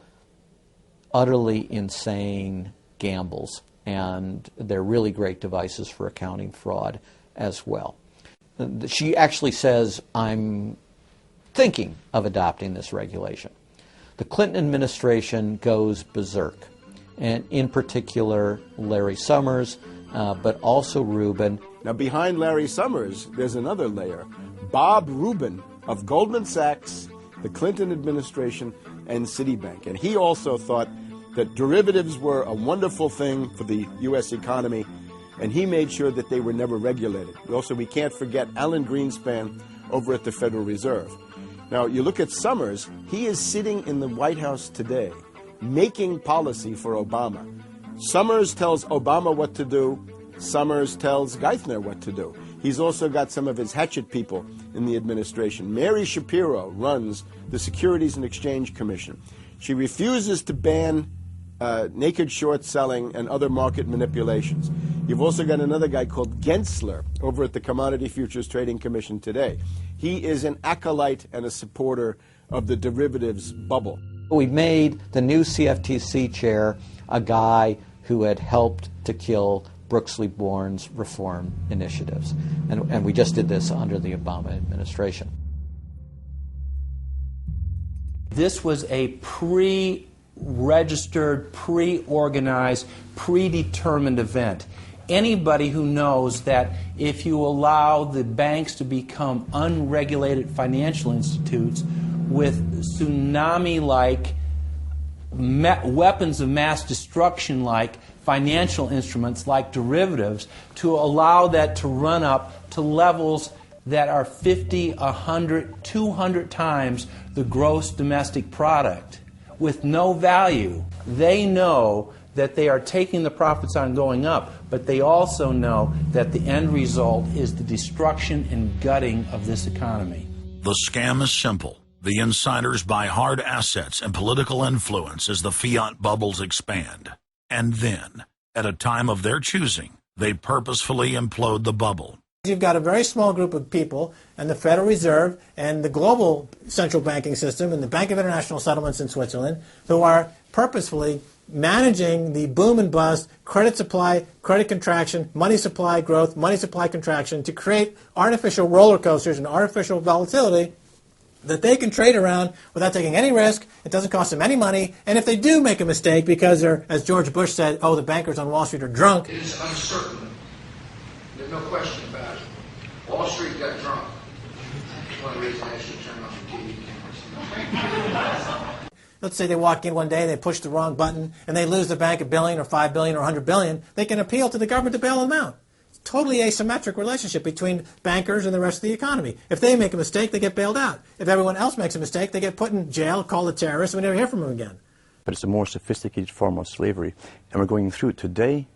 utterly insane gambles, and they're really great devices for accounting fraud as well. She actually says, I'm thinking of adopting this regulation. The Clinton administration goes berserk, and in particular Larry Summers, but also Rubin. Now behind Larry Summers, there's another layer. Bob Rubin of Goldman Sachs, the Clinton administration, and Citibank. And he also thought that derivatives were a wonderful thing for the U.S. economy, and he made sure that they were never regulated. Also, we can't forget Alan Greenspan over at the Federal Reserve. Now, you look at Summers, he is sitting in the White House today making policy for Obama. Summers tells Obama what to do. Summers tells Geithner what to do. He's also got some of his hatchet people in the administration. Mary Shapiro runs the Securities and Exchange Commission. She refuses to ban naked short selling and other market manipulations. You've also got another guy called Gensler over at the Commodity Futures Trading Commission today. He is an acolyte and a supporter of the derivatives bubble. We made the new CFTC chair a guy who had helped to kill Brooksley Born's reform initiatives. And we just did this under the Obama administration. This was a pre-registered, pre-organized, predetermined event. Anybody who knows that if you allow the banks to become unregulated financial institutes with tsunami-like, weapons of mass destruction-like financial instruments like derivatives, to allow that to run up to levels that are 50, 100, 200 times the gross domestic product with no value. They know that they are taking the profits on going up, but they also know that the end result is the destruction and gutting of this economy. The scam is simple. The insiders buy hard assets and political influence as the fiat bubbles expand. And then, at a time of their choosing, they purposefully implode the bubble. You've got a very small group of people, and the Federal Reserve and the global central banking system and the Bank of International Settlements in Switzerland, who are purposefully managing the boom and bust, credit supply, credit contraction, money supply growth, money supply contraction, to create artificial roller coasters and artificial volatility that they can trade around without taking any risk. It doesn't cost them any money. And if they do make a mistake because they're, as George Bush said, the bankers on Wall Street are drunk. It is uncertain. There's no question about it. Wall Street got drunk. That's one reason I should turn off the TV cameras. Let's say they walk in one day, they push the wrong button, and they lose the bank $1 billion or $5 billion or $100 billion. They can appeal to the government to bail them out. It's totally asymmetric relationship between bankers and the rest of the economy. If they make a mistake, they get bailed out. If everyone else makes a mistake, they get put in jail, called a terrorist, and we never hear from them again. But it's a more sophisticated form of slavery, and we're going through it today.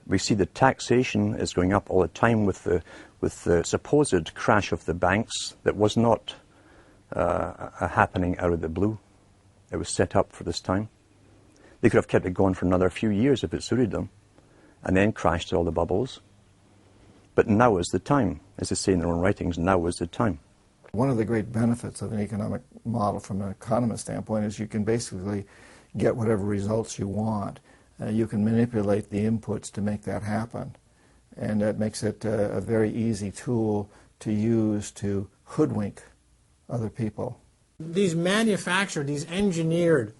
We see the taxation is going up all the time with the supposed crash of the banks that was not a happening out of the blue. It was set up for this time. They could have kept it going for another few years if it suited them, and then crashed all the bubbles. But now is the time. As they say in their own writings, now is the time. One of the great benefits of an economic model from an economist standpoint is you can basically get whatever results you want. You can manipulate the inputs to make that happen. And that makes it a very easy tool to use to hoodwink other people. These manufactured, these engineered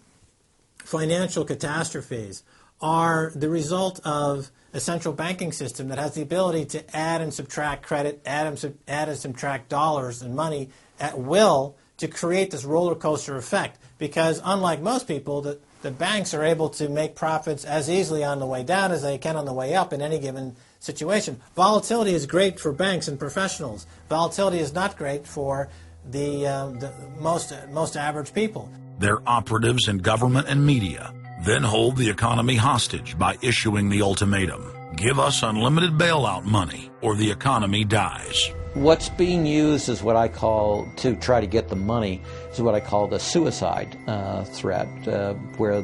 financial catastrophes are the result of a central banking system that has the ability to add and subtract credit, add and subtract dollars and money at will to create this roller coaster effect. Because unlike most people, the banks are able to make profits as easily on the way down as they can on the way up in any given situation. Volatility is great for banks and professionals. Volatility is not great for the most average people. Their operatives in government and media then hold the economy hostage by issuing the ultimatum: give us unlimited bailout money or the economy dies. What's being used is what I call, to try to get the money, is what I call the suicide threat, where,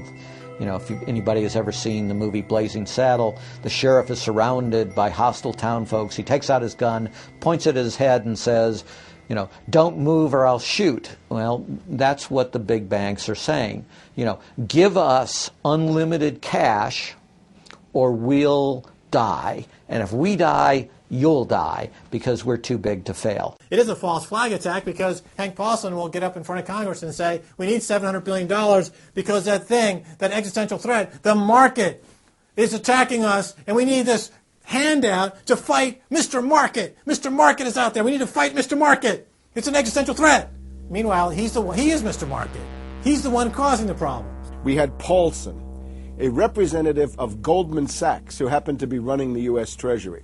you know, if anybody has ever seen the movie Blazing Saddle, the sheriff is surrounded by hostile town folks. He takes out his gun, points it at his head and says, you know, don't move or I'll shoot. Well, that's what the big banks are saying. You know, give us unlimited cash or we'll die. And if we die, you'll die, because we're too big to fail. It is a false flag attack because Hank Paulson will get up in front of Congress and say, we need $700 billion because that thing, that existential threat, the market is attacking us, and we need this handout to fight Mr. Market. Mr. Market is out there. We need to fight Mr. Market. It's an existential threat. Meanwhile, he is Mr. Market. He's the one causing the problems. We had Paulson, a representative of Goldman Sachs who happened to be running the U.S. Treasury,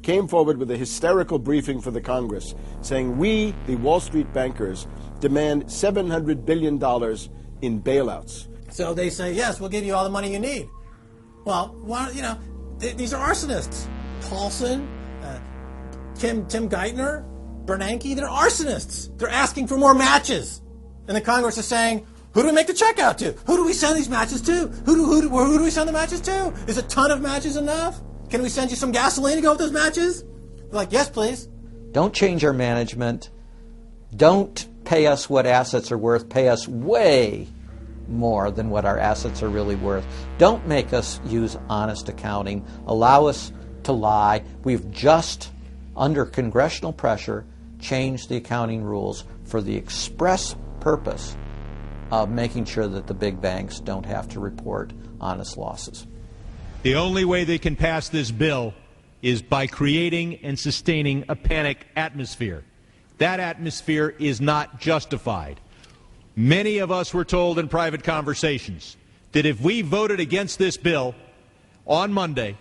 came forward with a hysterical briefing for the Congress saying, we, the Wall Street bankers, demand $700 billion in bailouts. So they say, yes, we'll give you all the money you need. Well, you know, these are arsonists. Paulson, Tim Geithner, Bernanke, they're arsonists. They're asking for more matches. And the Congress is saying, who do we make the check out to? Who do we send these matches to? Who do we send the matches to? Is a ton of matches enough? Can we send you some gasoline to go with those matches? They're like, yes, please. Don't change our management. Don't pay us what assets are worth. Pay us way more than what our assets are really worth. Don't make us use honest accounting. Allow us to lie. We've just, under congressional pressure, changed the accounting rules for the express purpose of making sure that the big banks don't have to report honest losses. The only way they can pass this bill is by creating and sustaining a panic atmosphere. That atmosphere is not justified. Many of us were told in private conversations that if we voted against this bill on Monday,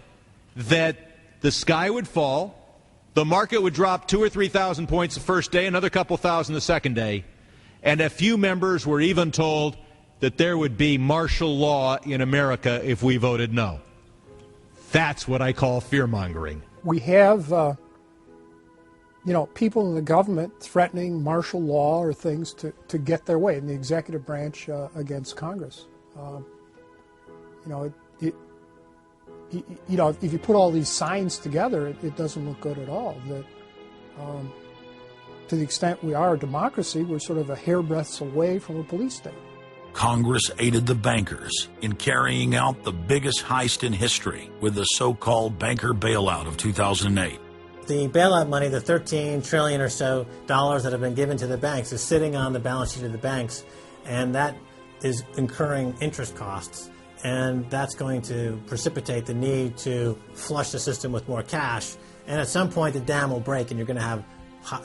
that the sky would fall, the market would drop 2,000 or 3,000 points the first day, another couple thousand the second day, and a few members were even told that there would be martial law in America if we voted no. That's what I call fear-mongering. We have, people in the government threatening martial law or things to get their way in the executive branch against Congress. If you put all these signs together, it doesn't look good at all. That, to the extent we are a democracy, we're sort of a hairbreadth away from a police state. Congress aided the bankers in carrying out the biggest heist in history with the so-called banker bailout of 2008. The bailout money, the $13 trillion or so dollars that have been given to the banks, is sitting on the balance sheet of the banks, and that is incurring interest costs. And that's going to precipitate the need to flush the system with more cash. And at some point, the dam will break, and you're going to have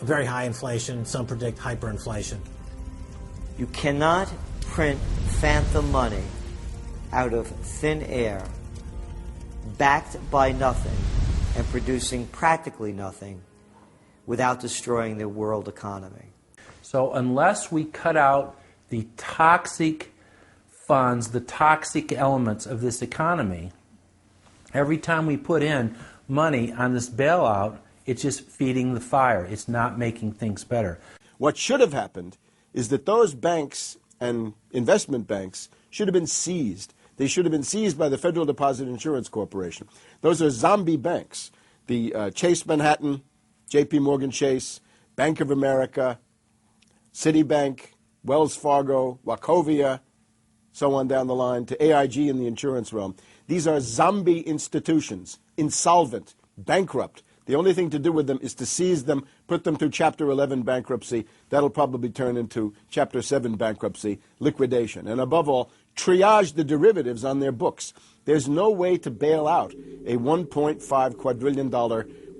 very high inflation. Some predict hyperinflation. You cannot print phantom money out of thin air, backed by nothing, and producing practically nothing without destroying the world economy. So unless we cut out the toxic funds, the toxic elements of this economy, every time we put in money on this bailout, it's just feeding the fire. It's not making things better. What should have happened is that those banks and investment banks should have been seized. They should have been seized by the Federal Deposit Insurance Corporation. Those are zombie banks. The Chase Manhattan, J.P. Morgan Chase, Bank of America, Citibank, Wells Fargo, Wachovia, so on down the line, to AIG in the insurance realm. These are zombie institutions, insolvent, bankrupt. The only thing to do with them is to seize them, put them through Chapter 11 bankruptcy. That'll probably turn into Chapter 7 bankruptcy, liquidation. And above all, triage the derivatives on their books. There's no way to bail out a $1.5 quadrillion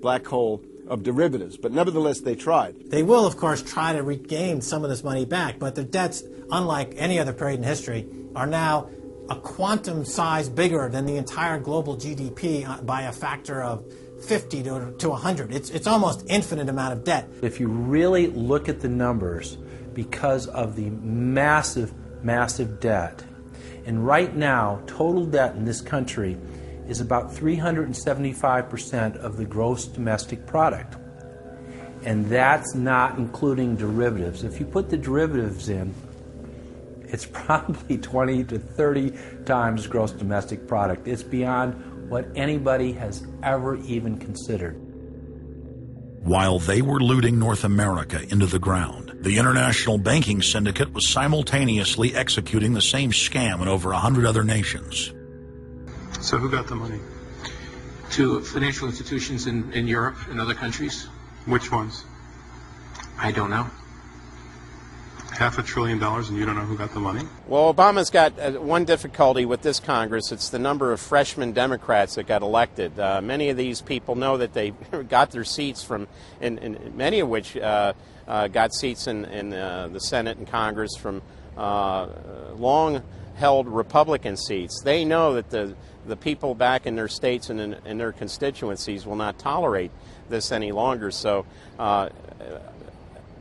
black hole of derivatives, but nevertheless they tried. They will, of course, try to regain some of this money back, but their debts, unlike any other period in history, are now a quantum size bigger than the entire global GDP by a factor of 50 to 100. It's almost infinite amount of debt. If you really look at the numbers, because of the massive, massive debt, and right now, total debt in this country is about 375% of the gross domestic product. And that's not including derivatives. If you put the derivatives in, it's probably 20 to 30 times gross domestic product. It's beyond what anybody has ever even considered. While they were looting North America into the ground, the international banking syndicate was simultaneously executing the same scam in over 100 other nations. So who got the money? To financial institutions in Europe and other countries. Which ones? I don't know. $500 billion and you don't know who got the money? Well, Obama's got one difficulty with this Congress. It's the number of freshman Democrats that got elected. Many of these people know that they got their seats from, and many of which got seats in the Senate and Congress from long-held Republican seats. They know that the people back in their states and in their constituencies will not tolerate this any longer. So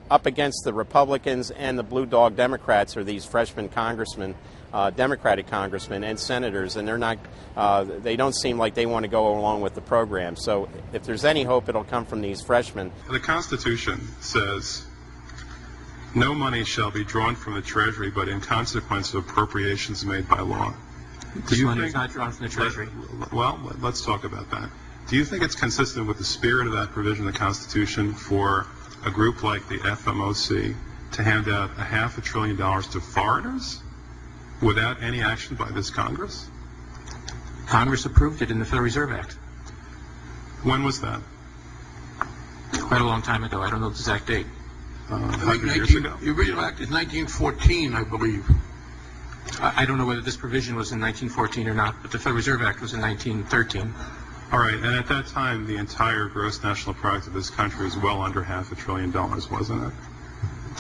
up against the Republicans and the blue dog Democrats are these freshman congressmen, Democratic congressmen and senators, and they're not. They don't seem like they want to go along with the program. So if there's any hope, it'll come from these freshmen. The Constitution says no money shall be drawn from the Treasury, but in consequence of appropriations made by law. This money is not drawn from the Treasury. Well, let's talk about that. Do you think it's consistent with the spirit of that provision of the Constitution for a group like the FMOC to hand out $500 billion to foreigners without any action by this Congress? Congress approved it in the Federal Reserve Act. When was that? Quite a long time ago. I don't know the exact date. 100 years ago. The original act is 1914, I believe. I don't know whether this provision was in 1914 or not, but the Federal Reserve Act was in 1913. All right, and at that time, the entire gross national product of this country was well under $500 billion, wasn't it?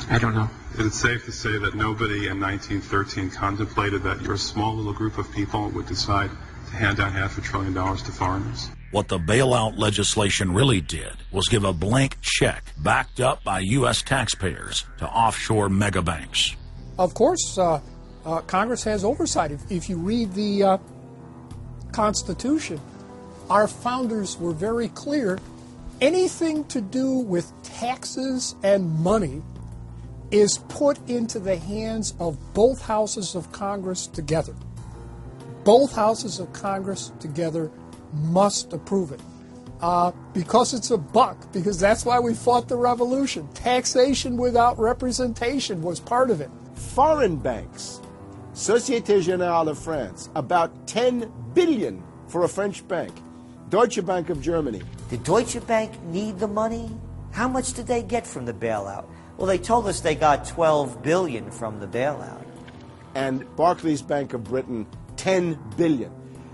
I don't know. Is it safe to say that nobody in 1913 contemplated that your small little group of people would decide to hand out $500 billion to foreigners? What the bailout legislation really did was give a blank check backed up by U.S. taxpayers to offshore mega banks. Of course, Congress has oversight. If you read the Constitution, our founders were very clear. Anything to do with taxes and money is put into the hands of both houses of Congress together. Both houses of Congress together must approve it. Because it's a buck, because that's why we fought the revolution. Taxation without representation was part of it. Foreign banks, Société Générale of France, about 10 billion for a French bank. Deutsche Bank of Germany. Did Deutsche Bank need the money? How much did they get from the bailout? Well, they told us they got $12 billion from the bailout. And Barclays Bank of Britain, $10 billion.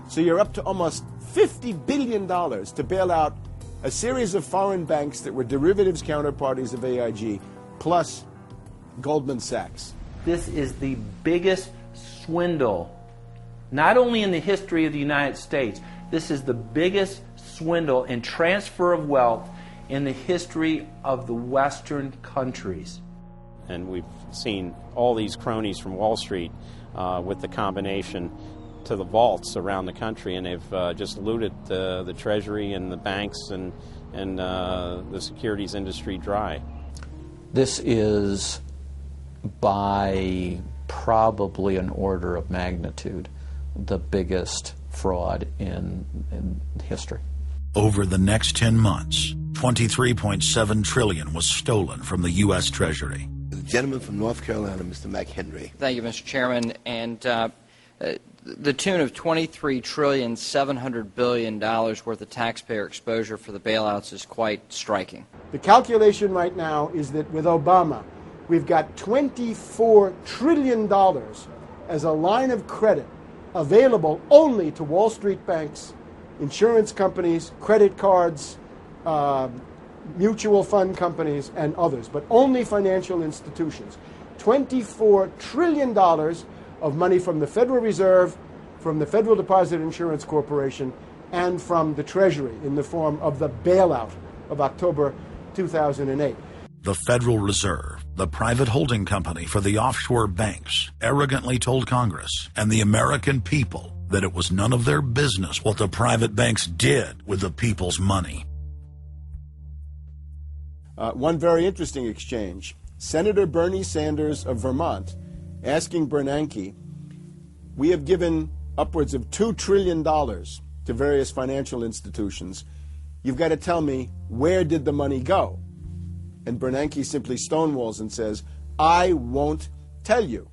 So you're up to almost $50 billion to bail out a series of foreign banks that were derivatives counterparties of AIG, plus Goldman Sachs. This is the biggest swindle, not only in the history of the United States. This is the biggest swindle and transfer of wealth in the history of the Western countries. And we've seen all these cronies from Wall Street with the combination to the vaults around the country, and they've just looted the Treasury and the banks and the securities industry dry. This is by probably an order of magnitude the biggest fraud in history. Over the next 10 months, $23.7 trillion was stolen from the U.S. Treasury. The gentleman from North Carolina, Mr. McHenry. Thank you, Mr. Chairman. And the tune of $23.7 trillion worth of taxpayer exposure for the bailouts is quite striking. The calculation right now is that with Obama, we've got $24 trillion as a line of credit available only to Wall Street banks, insurance companies, credit cards, mutual fund companies, and others, but only financial institutions. $24 trillion of money from the Federal Reserve, from the Federal Deposit Insurance Corporation, and from the Treasury in the form of the bailout of October 2008. The Federal Reserve, the private holding company for the offshore banks, arrogantly told Congress and the American people that it was none of their business what the private banks did with the people's money. One very interesting exchange. Senator Bernie Sanders of Vermont asking Bernanke, we have given upwards of $2 trillion to various financial institutions. You've got to tell me, where did the money go? And Bernanke simply stonewalls and says, I won't tell you.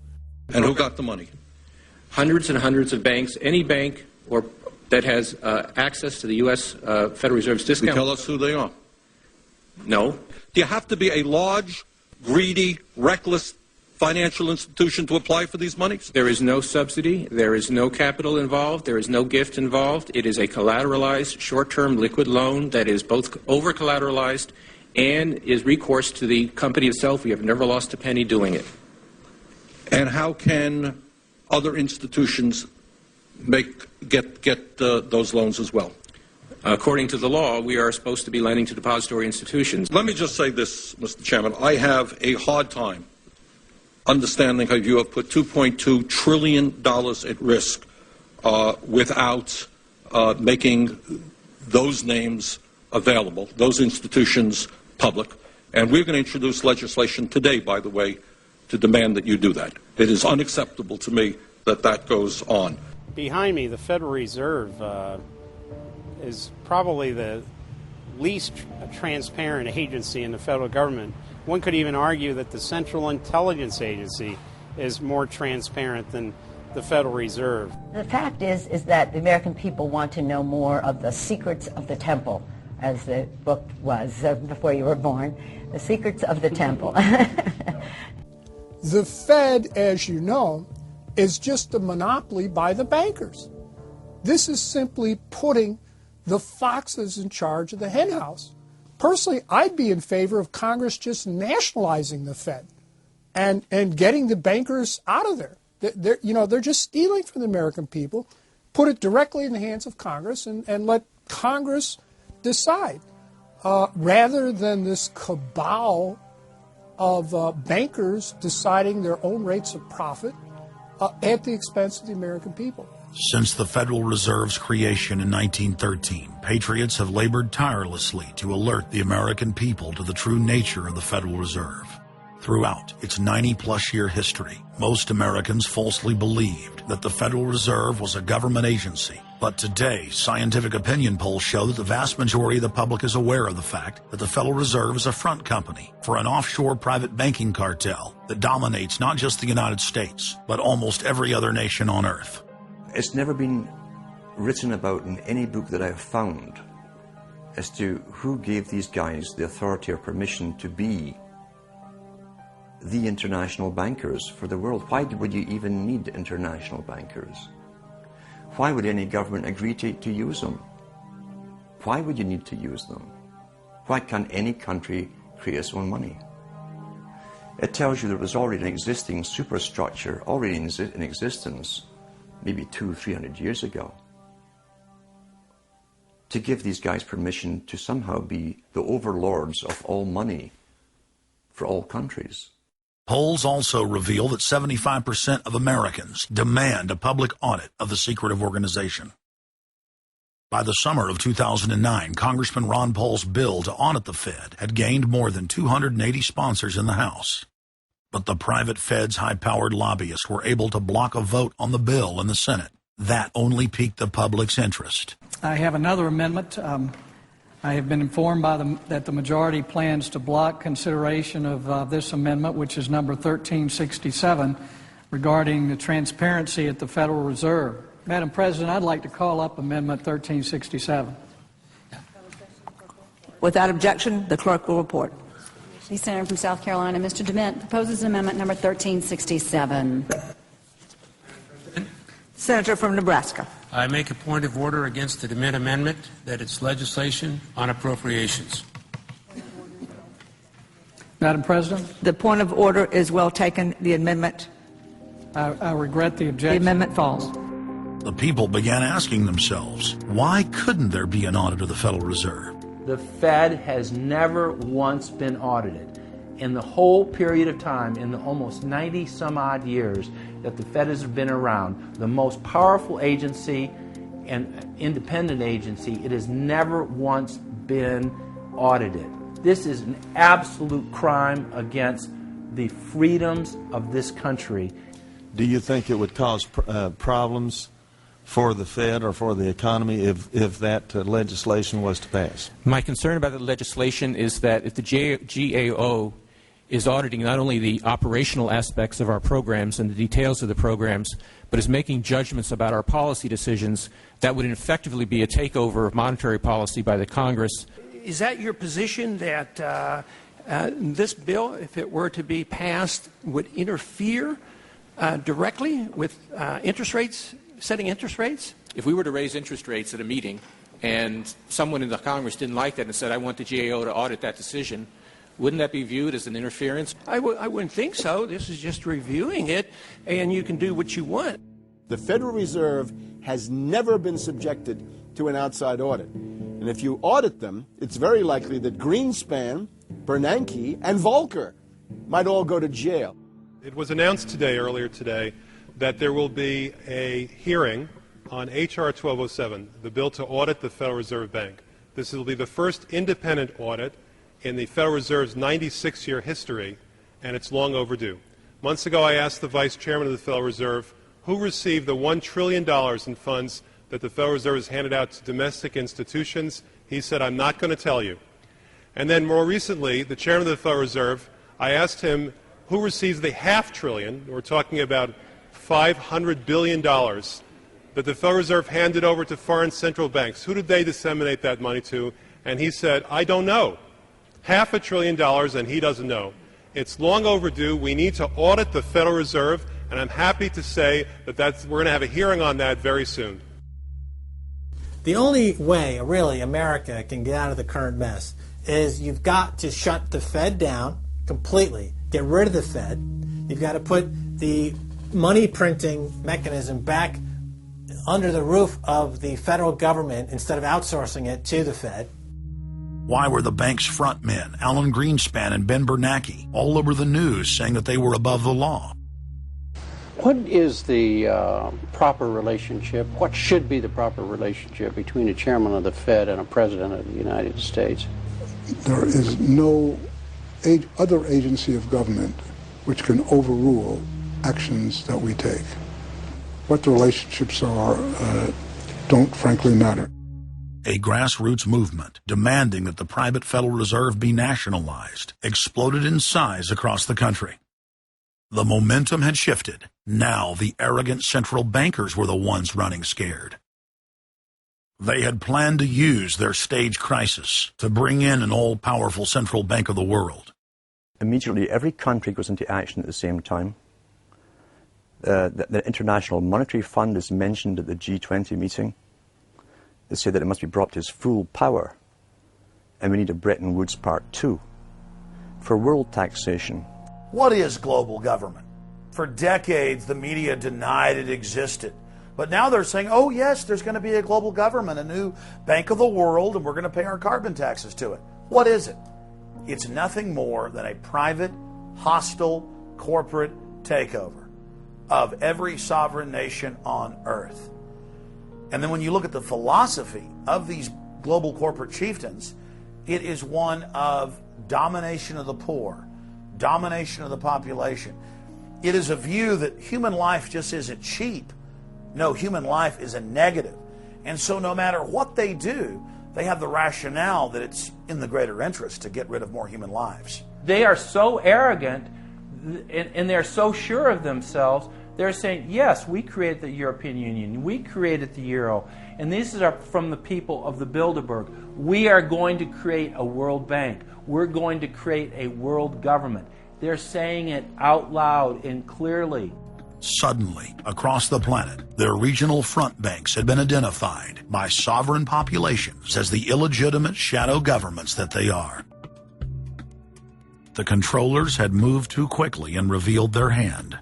And who got the money? Hundreds and hundreds of banks. Any bank that has access to the U.S. Federal Reserve's discount. You tell us who they are. No. Do you have to be a large, greedy, reckless financial institution to apply for these monies? There is no subsidy. There is no capital involved. There is no gift involved. It is a collateralized, short-term liquid loan that is both over-collateralized and is recourse to the company itself. We have never lost a penny doing it. And how can other institutions get those loans as well? According to the law, we are supposed to be lending to depository institutions. Let me just say this, Mr. Chairman. I have a hard time understanding how you have put $2.2 trillion at risk without making those names available, those institutions public. And we're going to introduce legislation today, by the way, to demand that you do that. It is unacceptable to me that that goes on. Behind me, the Federal Reserve is probably the least transparent agency in the federal government. One could even argue that the Central Intelligence Agency is more transparent than the Federal Reserve. The fact is that the American people want to know more of the secrets of the temple, as the book was before you were born, The Secrets of the Temple. The Fed, as you know, is just a monopoly by the bankers. This is simply putting the foxes in charge of the henhouse. Personally, I'd be in favor of Congress just nationalizing the Fed and getting the bankers out of there. They're just stealing from the American people. Put it directly in the hands of Congress and let Congress decide, rather than this cabal of bankers deciding their own rates of profit at the expense of the American people. Since the Federal Reserve's creation in 1913, patriots have labored tirelessly to alert the American people to the true nature of the Federal Reserve. Throughout its 90-plus year history, most Americans falsely believed that the Federal Reserve was a government agency. But today, scientific opinion polls show that the vast majority of the public is aware of the fact that the Federal Reserve is a front company for an offshore private banking cartel that dominates not just the United States, but almost every other nation on earth. It's never been written about in any book that I've found as to who gave these guys the authority or permission to be the international bankers for the world. Why would you even need international bankers? Why would any government agree to use them? Why would you need to use them? Why can't any country create its own money? It tells you there was already an existing superstructure, already in existence, maybe 200-300 years ago, to give these guys permission to somehow be the overlords of all money for all countries. Polls also reveal that 75% of Americans demand a public audit of the secretive organization. By the summer of 2009, Congressman Ron Paul's bill to audit the Fed had gained more than 280 sponsors in the House. But the private Fed's high-powered lobbyists were able to block a vote on the bill in the Senate. That only piqued the public's interest. I have another amendment. I have been informed that the majority plans to block consideration of this amendment, which is number 1367, regarding the transparency at the Federal Reserve. Madam President, I'd like to call up Amendment 1367. Without objection, the clerk will report. The Senator from South Carolina, Mr. DeMint, proposes amendment number 1367. Senator from Nebraska. I make a point of order against the DeMint amendment that it's legislation on appropriations. Madam President? The point of order is well taken. The amendment. I regret the objection. The amendment falls. The people began asking themselves, why couldn't there be an audit of the Federal Reserve? The Fed has never once been audited. In the whole period of time, in the almost 90 some odd years that the Fed has been around, the most powerful agency and independent agency, it has never once been audited. This is an absolute crime against the freedoms of this country. Do you think it would cause problems for the Fed or for the economy if that legislation was to pass? My concern about the legislation is that if the GAO is auditing not only the operational aspects of our programs and the details of the programs, but is making judgments about our policy decisions, that would effectively be a takeover of monetary policy by the Congress. Is that your position, that this bill, if it were to be passed, would interfere directly with interest rates, setting interest rates? If we were to raise interest rates at a meeting and someone in the Congress didn't like that and said, I want the GAO to audit that decision, wouldn't that be viewed as an interference? I wouldn't think so. This is just reviewing it, and you can do what you want. The Federal Reserve has never been subjected to an outside audit. And if you audit them, it's very likely that Greenspan, Bernanke, and Volcker might all go to jail. It was announced earlier today, that there will be a hearing on H.R. 1207, the bill to audit the Federal Reserve Bank. This will be the first independent audit in the Federal Reserve's 96-year history, and it's long overdue. Months ago, I asked the Vice Chairman of the Federal Reserve who received the $1 trillion in funds that the Federal Reserve has handed out to domestic institutions. He said, I'm not going to tell you. And then more recently, the Chairman of the Federal Reserve, I asked him who receives the $500 billion, we're talking about $500 billion, that the Federal Reserve handed over to foreign central banks. Who did they disseminate that money to? And he said, I don't know. $500 billion, and he doesn't know. It's long overdue. We need to audit the Federal Reserve, and I'm happy to say that we're going to have a hearing on that very soon. The only way, really, America can get out of the current mess is you've got to shut the Fed down completely, get rid of the Fed. You've got to put the money printing mechanism back under the roof of the federal government instead of outsourcing it to the Fed. Why were the bank's front men, Alan Greenspan and Ben Bernanke, all over the news saying that they were above the law? What is the proper relationship, what should be the proper relationship between a chairman of the Fed and a president of the United States? There is no other agency of government which can overrule actions that we take. What the relationships are don't frankly matter. A grassroots movement demanding that the private Federal Reserve be nationalized exploded in size across the country. The momentum had shifted. Now the arrogant central bankers were the ones running scared. They had planned to use their stage crisis to bring in an all-powerful central bank of the world. Immediately, every country goes into action at the same time. The International Monetary Fund is mentioned at the G20 meeting. They say that it must be brought to its full power, and we need a Bretton Woods Part 2 for world taxation. What is global government? For decades, the media denied it existed. But now they're saying, oh yes, there's going to be a global government, a new bank of the world, and we're going to pay our carbon taxes to it. What is it? It's nothing more than a private, hostile, corporate takeover of every sovereign nation on earth. And then when you look at the philosophy of these global corporate chieftains, it is one of domination of the poor, domination of the population. It is a view that human life just isn't cheap. No, human life is a negative. And so no matter what they do, they have the rationale that it's in the greater interest to get rid of more human lives. They are so arrogant and they're so sure of themselves, they're saying, yes, we created the European Union, we created the Euro, and these are from the people of the Bilderberg. We are going to create a world bank. We're going to create a world government. They're saying it out loud and clearly. Suddenly, across the planet, their regional front banks had been identified by sovereign populations as the illegitimate shadow governments that they are. The controllers had moved too quickly and revealed their hand.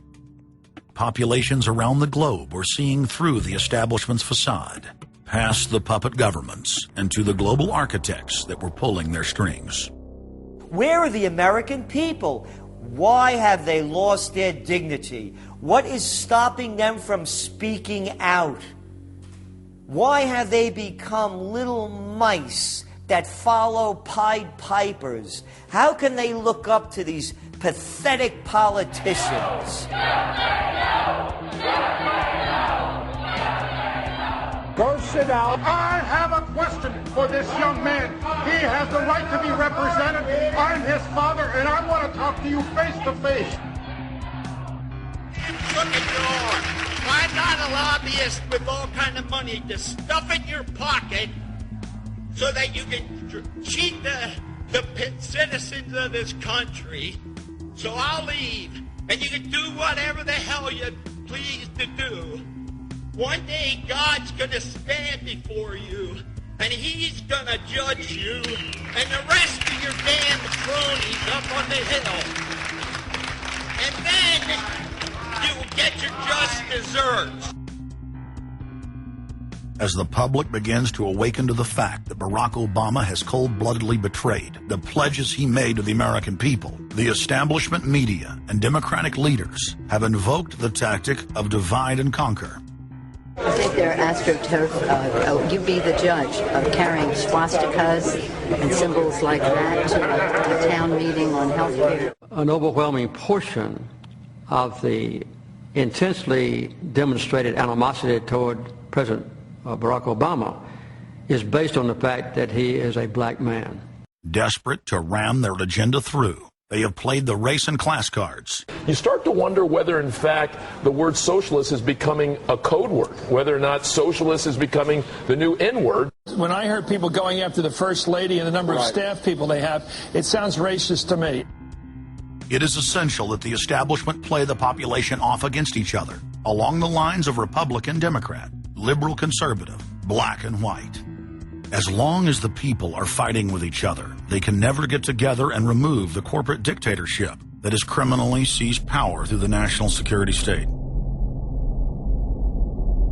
Populations around the globe were seeing through the establishment's facade, past the puppet governments, and to the global architects that were pulling their strings. Where are the American people? Why have they lost their dignity? What is stopping them from speaking out? Why have they become little mice that follow Pied Pipers? How can they look up to these pathetic politicians? Go sit down. I have a question for this young man. He has the right to be represented. I'm his father, and I want to talk to you face to face. Look at your arm. Why not a lobbyist with all kind of money to stuff in your pocket so that you can cheat the citizens of this country? So I'll leave, and you can do whatever the hell you please to do. One day God's going to stand before you, and he's going to judge you and the rest of your damn cronies up on the hill. And then you will get your just desserts. As the public begins to awaken to the fact that Barack Obama has cold-bloodedly betrayed the pledges he made to the American people, the establishment media and Democratic leaders have invoked the tactic of divide and conquer. I think they're astroturf. You be the judge of carrying swastikas and symbols like that to a town meeting on health care. An overwhelming portion of the intensely demonstrated animosity toward President Barack Obama is based on the fact that he is a black man. Desperate to ram their agenda through, they have played the race and class cards. You start to wonder whether, in fact, the word socialist is becoming a code word, whether or not socialist is becoming the new N-word. When I heard people going after the First Lady and the number of staff people they have, it sounds racist to me. It is essential that the establishment play the population off against each other, along the lines of Republican, Democrat, liberal, conservative, black and white. As long as the people are fighting with each other, they can never get together and remove the corporate dictatorship that has criminally seized power through the national security state.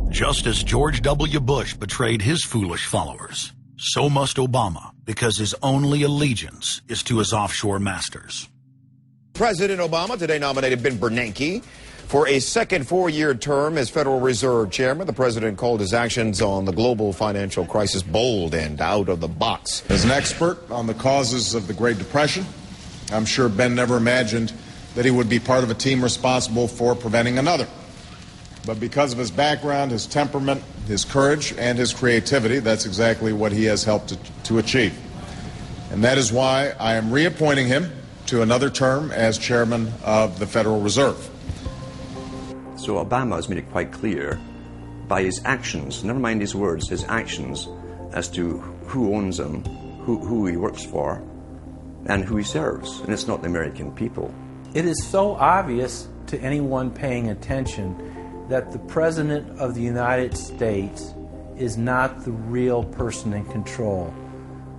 Just as George W. Bush betrayed his foolish followers, so must Obama, because his only allegiance is to his offshore masters. President Obama today nominated Ben Bernanke for a second four-year term as Federal Reserve Chairman. The president called his actions on the global financial crisis bold and out of the box. As an expert on the causes of the Great Depression, I'm sure Ben never imagined that he would be part of a team responsible for preventing another. But because of his background, his temperament, his courage, and his creativity, that's exactly what he has helped to achieve. And that is why I am reappointing him to another term as chairman of the Federal Reserve. So Obama has made it quite clear by his actions, never mind his words, his actions, as to who owns him, who he works for, and who he serves. And it's not the American people. It is so obvious to anyone paying attention that the President of the United States is not the real person in control.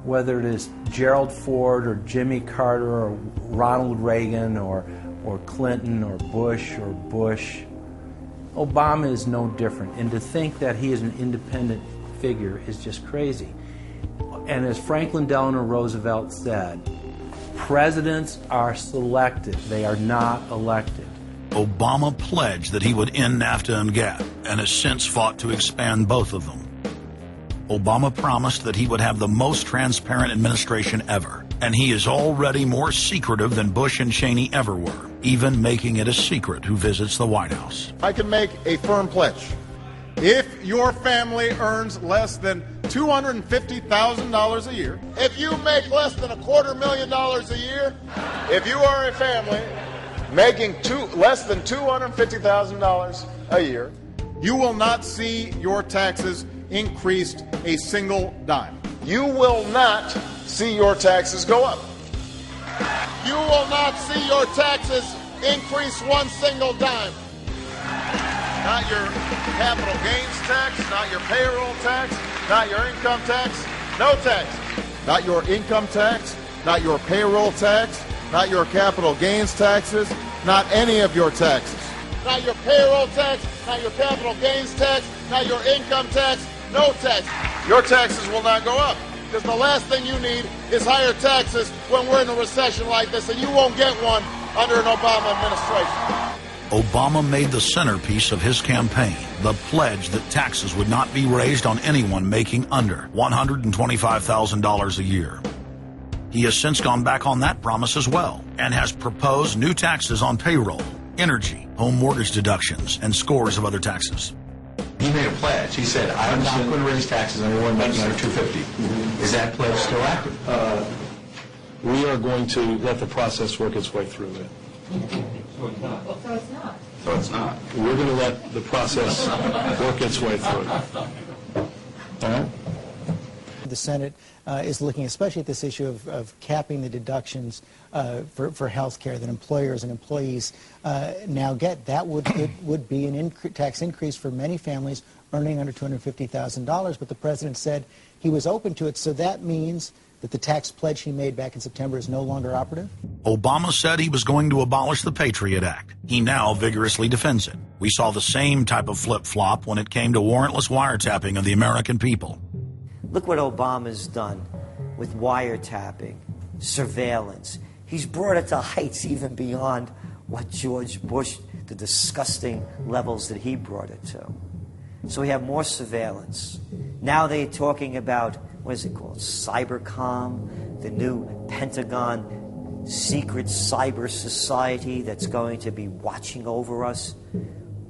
Whether it is Gerald Ford or Jimmy Carter or Ronald Reagan or Clinton or Bush, Obama is no different. And to think that he is an independent figure is just crazy. And as Franklin Delano Roosevelt said, presidents are selected. They are not elected. Obama pledged that he would end NAFTA and GATT, and has since fought to expand both of them. Obama promised that he would have the most transparent administration ever, and he is already more secretive than Bush and Cheney ever were, even making it a secret who visits the White House. I can make a firm pledge. If your family earns less than $250,000 a year, If you make less than $250,000 a year, if you are a family making less than $250,000 a year, you will not see your taxes increased a single dime. You will not see your taxes go up. you will not see your taxes increase one single dime. Not your capital gains tax, not your payroll tax, not your income tax, no tax. Not your income tax, not your payroll tax, not your capital gains taxes, not any of your taxes. Not your payroll tax, not your capital gains tax, not your income tax, no tax. Your taxes will not go up. Because the last thing you need is higher taxes when we're in a recession like this, and you won't get one under an Obama administration. Obama made the centerpiece of his campaign the pledge that taxes would not be raised on anyone making under $125,000 a year. He has since gone back on that promise as well and has proposed new taxes on payroll, energy, home mortgage deductions, and scores of other taxes. He made a pledge. He said, I'm not going to raise taxes on anyone making under $250,000. Is that pledge still active? We are going to let the process work its way through it. So it's not. So it's not. So it's not. We're going to let the process work its way through it. All right? The Senate is looking especially at this issue of capping the deductions for health care that employers and employees now get. That would be an tax increase for many families earning under $250,000, but the president said he was open to it, so that means that the tax pledge he made back in September is no longer operative? Obama said he was going to abolish the Patriot Act. He now vigorously defends it. We saw the same type of flip-flop when it came to warrantless wiretapping of the American people. Look what Obama's done with wiretapping, surveillance. He's brought it to heights even beyond what George Bush, the disgusting levels that he brought it to. So we have more surveillance. Now they're talking about, what is it called, Cybercom, the new Pentagon secret cyber society that's going to be watching over us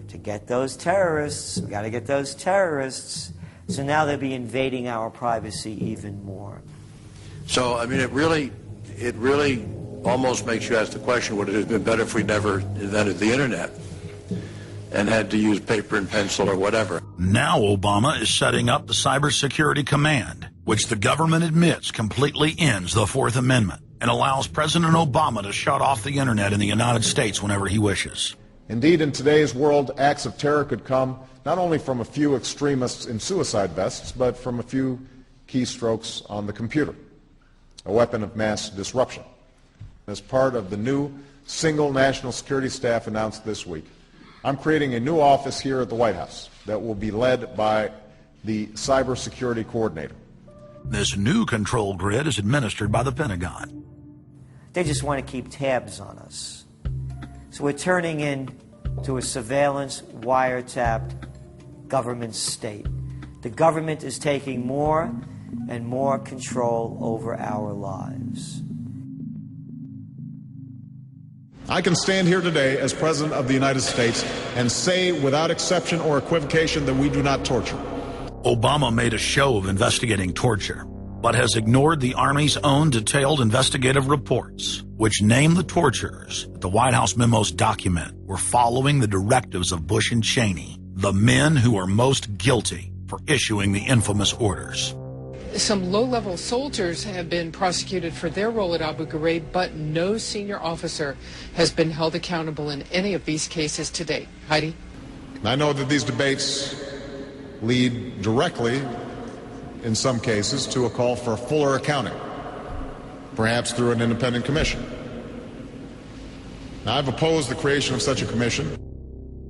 to get those terrorists. We got to get those terrorists. So now they'll be invading our privacy even more. So, I mean, it really almost makes you ask the question, would it have been better if we never invented the internet and had to use paper and pencil or whatever? Now Obama is setting up the Cybersecurity Command, which the government admits completely ends the Fourth Amendment and allows President Obama to shut off the internet in the United States whenever he wishes. Indeed, in today's world, acts of terror could come not only from a few extremists in suicide vests, but from a few keystrokes on the computer, a weapon of mass disruption. As part of the new single national security staff announced this week, I'm creating a new office here at the White House that will be led by the cybersecurity coordinator. This new control grid is administered by the Pentagon. They just want to keep tabs on us. So we're turning into a surveillance, wiretapped government state. The government is taking more and more control over our lives. I can stand here today as President of the United States and say without exception or equivocation that we do not torture. Obama made a show of investigating torture, but has ignored the Army's own detailed investigative reports, which name the torturers that the White House memos document were following the directives of Bush and Cheney, the men who are most guilty for issuing the infamous orders. Some low-level soldiers have been prosecuted for their role at Abu Ghraib, but no senior officer has been held accountable in any of these cases to date. Heidi? I know that these debates lead directly, in some cases, to a call for fuller accounting, perhaps through an independent commission. Now, I've opposed the creation of such a commission.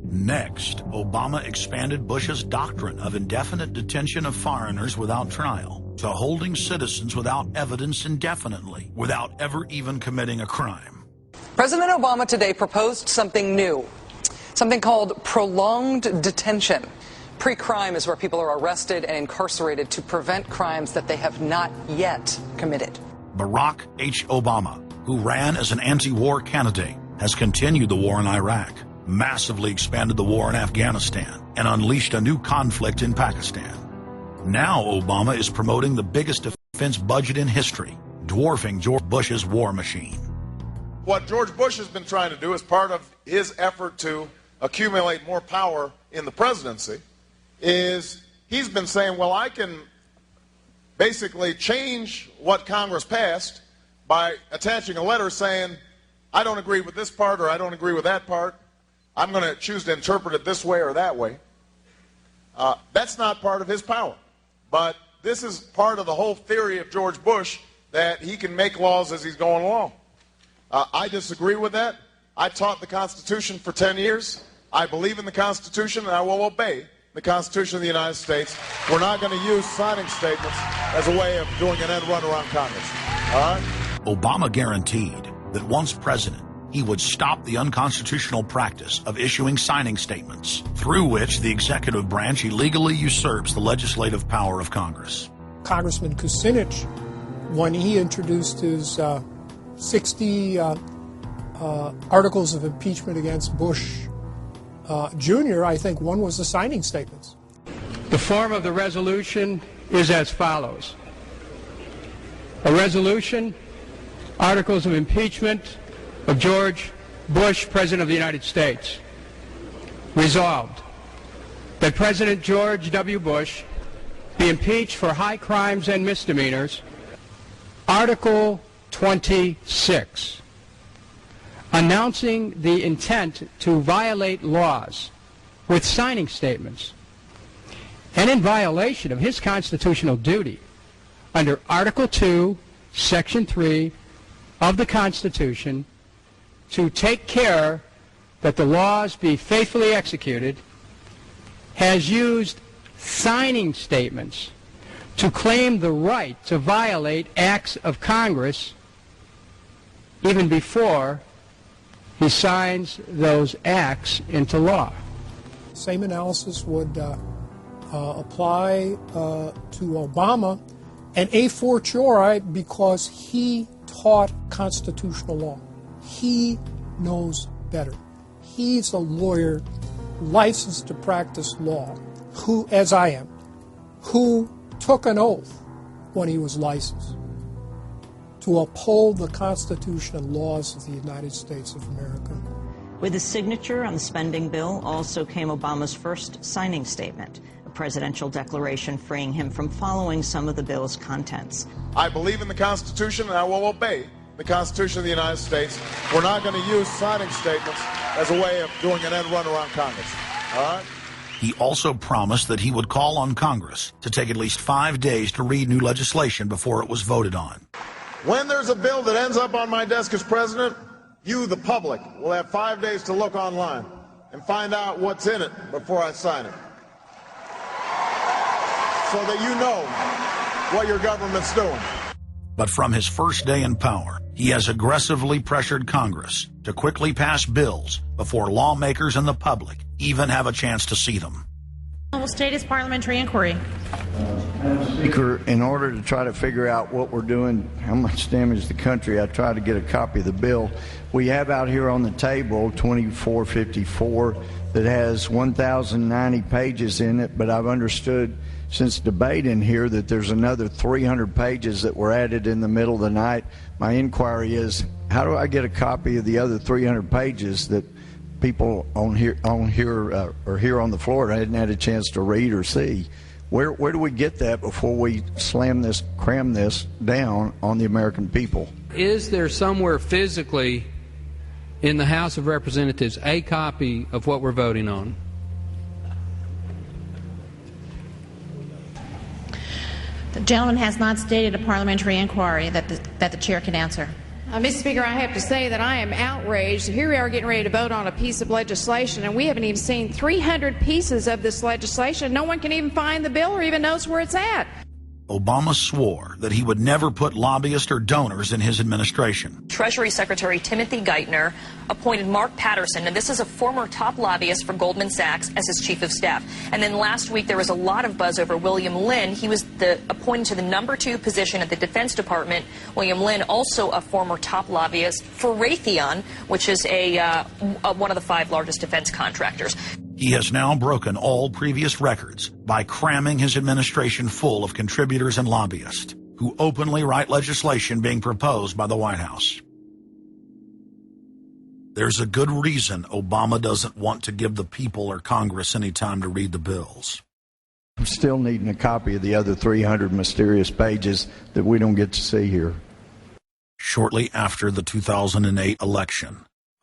Next, Obama expanded Bush's doctrine of indefinite detention of foreigners without trial to holding citizens without evidence indefinitely, without ever even committing a crime. President Obama today proposed something new, something called prolonged detention. Pre-crime is where people are arrested and incarcerated to prevent crimes that they have not yet committed. Barack H. Obama, who ran as an anti-war candidate, has continued the war in Iraq, massively expanded the war in Afghanistan, and unleashed a new conflict in Pakistan. Now Obama is promoting the biggest defense budget in history, dwarfing George Bush's war machine. What George Bush has been trying to do as part of his effort to accumulate more power in the presidency is he's been saying, well, I can basically change what Congress passed by attaching a letter saying, I don't agree with this part or I don't agree with that part. I'm going to choose to interpret it this way or that way. That's not part of his power. But this is part of the whole theory of George Bush, that he can make laws as he's going along. I disagree with that. I taught the Constitution for 10 years. I believe in the Constitution, and I will obey the Constitution of the United States. We're not going to use signing statements as a way of doing an end run around Congress. All right? Obama guaranteed that once president, he would stop the unconstitutional practice of issuing signing statements, through which the executive branch illegally usurps the legislative power of Congress. Congressman Kucinich, when he introduced his 60 articles of impeachment against Bush Jr., I think one was the signing statements. The form of the resolution is as follows. A resolution, articles of impeachment of George Bush, President of the United States. Resolved, that President George W. Bush be impeached for high crimes and misdemeanors. Article 26, announcing the intent to violate laws with signing statements, and in violation of his constitutional duty under Article 2, Section 3 of the Constitution, to take care that the laws be faithfully executed, has used signing statements to claim the right to violate acts of Congress even before he signs those acts into law. Same analysis would apply to Obama, and a fortiori because he taught constitutional law. He knows better. He's a lawyer licensed to practice law, who, as I am, who took an oath when he was licensed to uphold the Constitution and laws of the United States of America. With his signature on the spending bill also came Obama's first signing statement, a presidential declaration freeing him from following some of the bill's contents. I believe in the Constitution, and I will obey the Constitution of the United States. We're not going to use signing statements as a way of doing an end run around Congress. All right? He also promised that he would call on Congress to take at least 5 days to read new legislation before it was voted on. When there's a bill that ends up on my desk as president, you, the public, will have 5 days to look online and find out what's in it before I sign it, so that you know what your government's doing. But from his first day in power, he has aggressively pressured Congress to quickly pass bills before lawmakers and the public even have a chance to see them. Will state his parliamentary inquiry. Speaker, in order to try to figure out what we're doing, how much damage to the country, I tried to get a copy of the bill. We have out here on the table 2454 that has 1,090 pages in it, but I've understood since debate in here that there's another 300 pages that were added in the middle of the night. My inquiry is, how do I get a copy of the other 300 pages that people on here on the floor hadn't had a chance to read or see? Where do we get that before we cram this down on the American people? Is there somewhere physically in the House of Representatives a copy of what we're voting on? The gentleman has not stated a parliamentary inquiry that the chair can answer. Mr. Speaker, I have to say that I am outraged. Here we are getting ready to vote on a piece of legislation, and we haven't even seen 300 pieces of this legislation. No one can even find the bill or even knows where it's at. Obama swore that he would never put lobbyists or donors in his administration. Treasury Secretary Timothy Geithner appointed Mark Patterson, and this is a former top lobbyist for Goldman Sachs, as his chief of staff. And then last week there was a lot of buzz over William Lynn. He was appointed to the #2 position at the Defense Department. William Lynn, also a former top lobbyist for Raytheon, which is one of the 5 largest defense contractors. He has now broken all previous records by cramming his administration full of contributors and lobbyists who openly write legislation being proposed by the White House. There's a good reason Obama doesn't want to give the people or Congress any time to read the bills. I'm still needing a copy of the other 300 mysterious pages that we don't get to see here. Shortly after the 2008 election,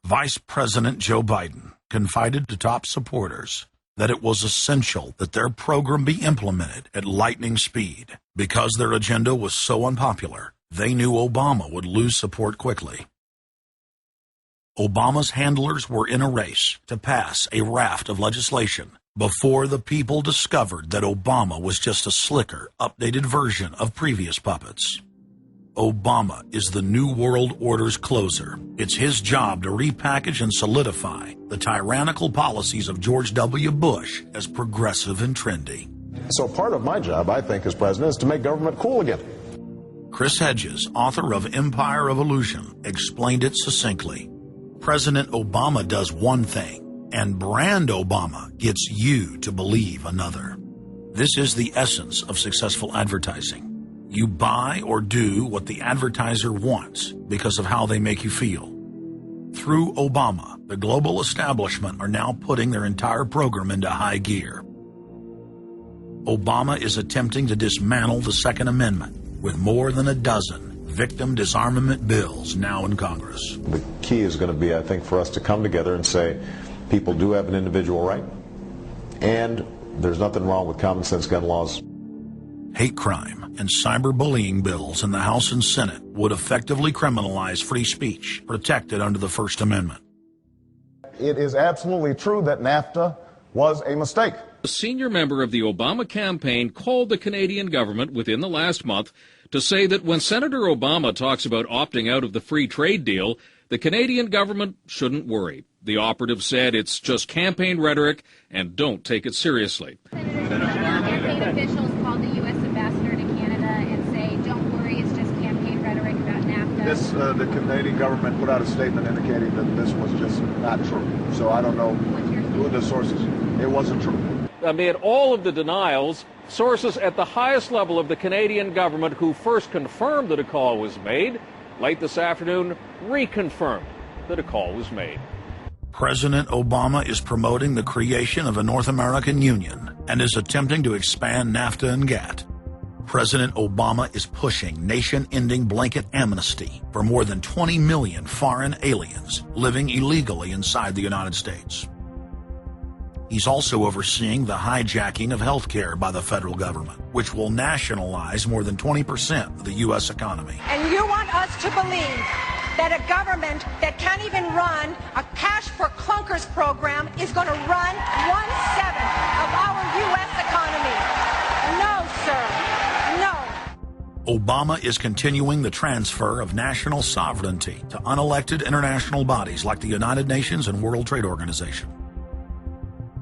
Vice President Joe Biden confided to top supporters that it was essential that their program be implemented at lightning speed. Because their agenda was so unpopular, they knew Obama would lose support quickly. Obama's handlers were in a race to pass a raft of legislation before the people discovered that Obama was just a slicker, updated version of previous puppets. Obama is the New World Order's closer. It's his job to repackage and solidify the tyrannical policies of George W. Bush as progressive and trendy. So part of my job, I think, as president, is to make government cool again. Chris Hedges, author of Empire of Illusion, explained it succinctly. President Obama does one thing, and brand Obama gets you to believe another. This is the essence of successful advertising. You buy or do what the advertiser wants because of how they make you feel. Through Obama, the global establishment are now putting their entire program into high gear. Obama is attempting to dismantle the Second Amendment with more than a dozen victim disarmament bills now in Congress. The key is going to be, I think, for us to come together and say people do have an individual right, and there's nothing wrong with common sense gun laws. Hate crime and cyberbullying bills in the House and Senate would effectively criminalize free speech protected under the First Amendment. It is absolutely true that NAFTA was a mistake. A senior member of the Obama campaign called the Canadian government within the last month to say that when Senator Obama talks about opting out of the free trade deal, the Canadian government shouldn't worry. The operative said it's just campaign rhetoric and don't take it seriously. Campaign officials called the U.S. ambassador to Canada and say, don't worry, it's just campaign rhetoric about NAFTA. The Canadian government put out a statement indicating that this was just not true. So I don't know who the sources. It wasn't true. Amid all of the denials, sources at the highest level of the Canadian government who first confirmed that a call was made, late this afternoon reconfirmed that a call was made. President Obama is promoting the creation of a North American Union and is attempting to expand NAFTA and GATT. President Obama is pushing nation-ending blanket amnesty for more than 20 million foreign aliens living illegally inside the United States. He's also overseeing the hijacking of health care by the federal government, which will nationalize more than 20% of the U.S. economy. And you want us to believe that a government that can't even run a cash for clunkers program is going to run 1/7 of our U.S. economy. No, sir. No. Obama is continuing the transfer of national sovereignty to unelected international bodies like the United Nations and World Trade Organization.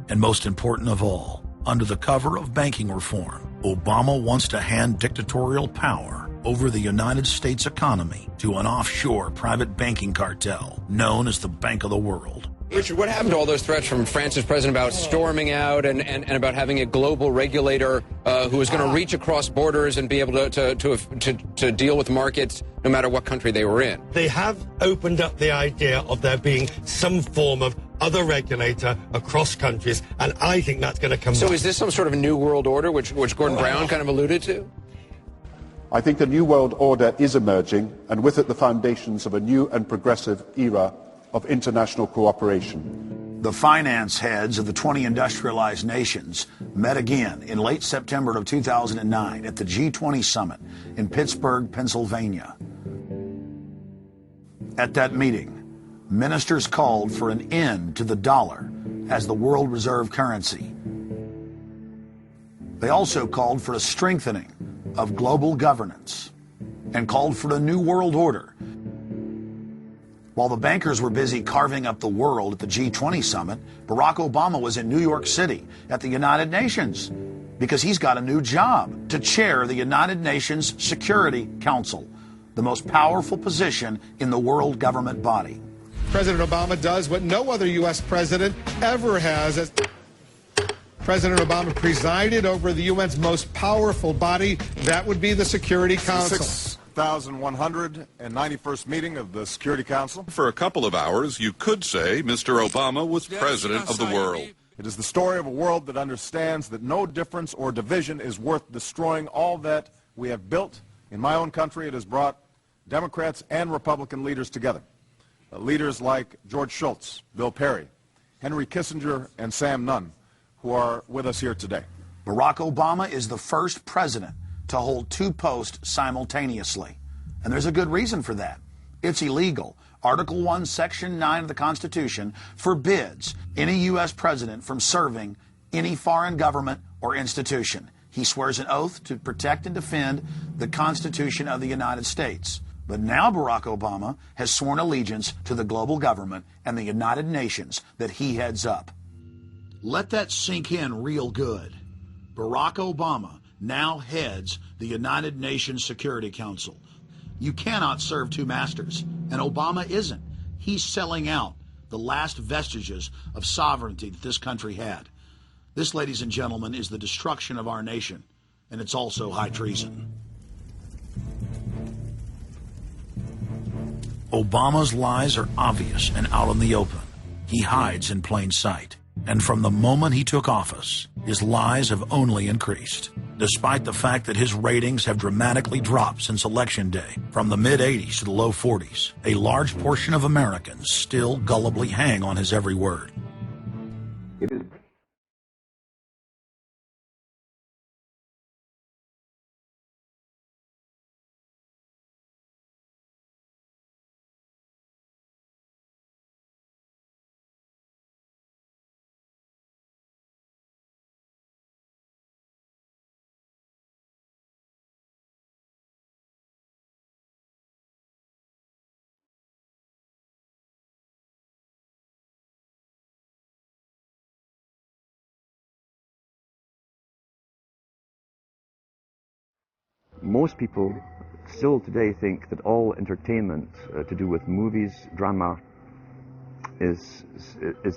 And most important of all, under the cover of banking reform, Obama wants to hand dictatorial power over the United States economy to an offshore private banking cartel known as the Bank of the World. Richard, what happened to all those threats from France's president about storming out and about having a global regulator who is going to reach across borders and be able to deal with markets no matter what country they were in? They have opened up the idea of there being some form of other regulator across countries, and I think that's going to come So back. is this some sort of a new world order, which Gordon Brown kind of alluded to? I think a new world order is emerging, and with it the foundations of a new and progressive era of international cooperation. The finance heads of the 20 industrialized nations met again in late September of 2009 at the G20 summit in Pittsburgh, Pennsylvania. At that meeting, ministers called for an end to the dollar as the world reserve currency. They also called for a strengthening of global governance and called for a new world order. While the bankers were busy carving up the world at the G20 summit, Barack Obama was in New York City at the United Nations because he's got a new job to chair the United Nations Security Council, the most powerful position in the world government body. President Obama does what no other U.S. president ever has. As President Obama presided over the UN's most powerful body, that would be the Security Council. 6,191st meeting of the Security Council. For a couple of hours, you could say Mr. Obama was president of the world. It is the story of a world that understands that no difference or division is worth destroying all that we have built. In my own country, it has brought Democrats and Republican leaders together. Leaders like George Shultz, Bill Perry, Henry Kissinger, and Sam Nunn, who are with us here today. Barack Obama is the first president to hold two posts simultaneously. And there's a good reason for that. It's illegal. Article 1, Section 9 of the Constitution forbids any U.S. president from serving any foreign government or institution. He swears an oath to protect and defend the Constitution of the United States. But now Barack Obama has sworn allegiance to the global government and the United Nations that he heads up. Let that sink in real good. Barack Obama now heads the United Nations Security Council. You cannot serve two masters, and Obama isn't. He's selling out the last vestiges of sovereignty that this country had. This, ladies and gentlemen, is the destruction of our nation, and it's also high treason. Obama's lies are obvious and out in the open. He hides in plain sight. And from the moment he took office, his lies have only increased, despite the fact that his ratings have dramatically dropped since Election Day, from the mid-80s to the low 40s. A large portion of Americans still gullibly hang on his every word. It is Most people still today think that all entertainment to do with movies, drama, is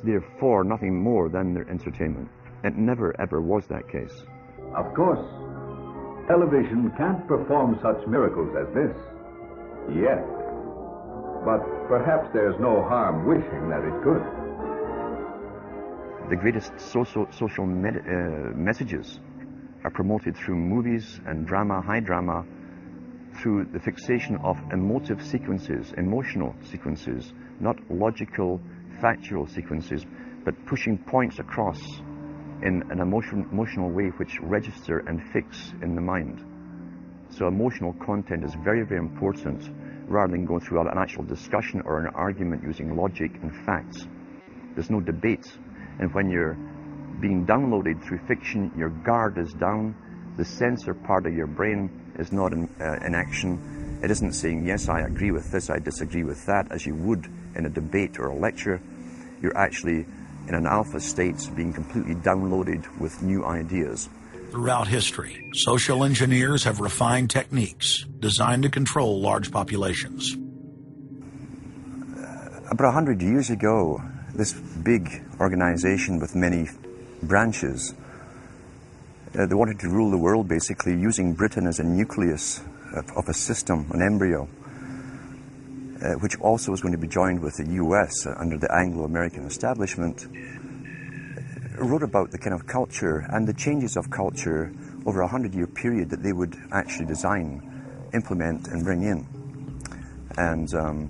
therefore nothing more than their entertainment. It never ever was that case. Of course, television can't perform such miracles as this, yet. But perhaps there's no harm wishing that it could. The greatest social messages are promoted through movies and drama, high drama, through the fixation of emotive sequences, emotional sequences, not logical, factual sequences, but pushing points across in an emotional way which register and fix in the mind. So emotional content is very, very important, rather than going through an actual discussion or an argument using logic and facts. There's no debate. And when you're being downloaded through fiction, your guard is down, the censor part of your brain is not in action. It isn't saying, yes, I agree with this, I disagree with that, as you would in a debate or a lecture. You're actually in an alpha state, being completely downloaded with new ideas. Throughout history, social engineers have refined techniques designed to control large populations. About 100 years ago, this big organization with many branches, they wanted to rule the world basically using Britain as a nucleus of a system, an embryo, which also was going to be joined with the US under the Anglo-American establishment, wrote about the kind of culture and the changes of culture over a 100-year period that they would actually design, implement and bring in. And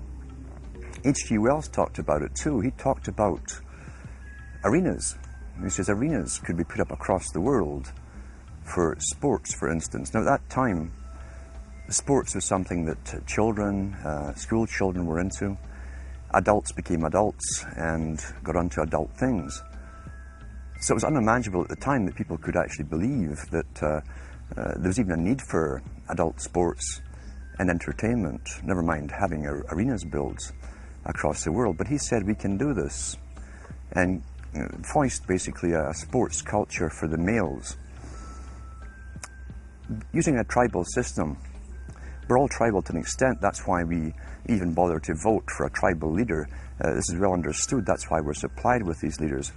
H.G. Wells talked about it too. He talked about arenas. He says arenas could be put up across the world for sports, for instance. Now at that time, sports was something that children, school children were into. Adults became adults and got onto adult things. So it was unimaginable at the time that people could actually believe that There was even a need for adult sports and entertainment, never mind having arenas built across the world. But he said we can do this, and foist basically a sports culture for the males. Using a tribal system, we're all tribal to an extent. That's why we even bother to vote for a tribal leader. This is well understood. That's why we're supplied with these leaders.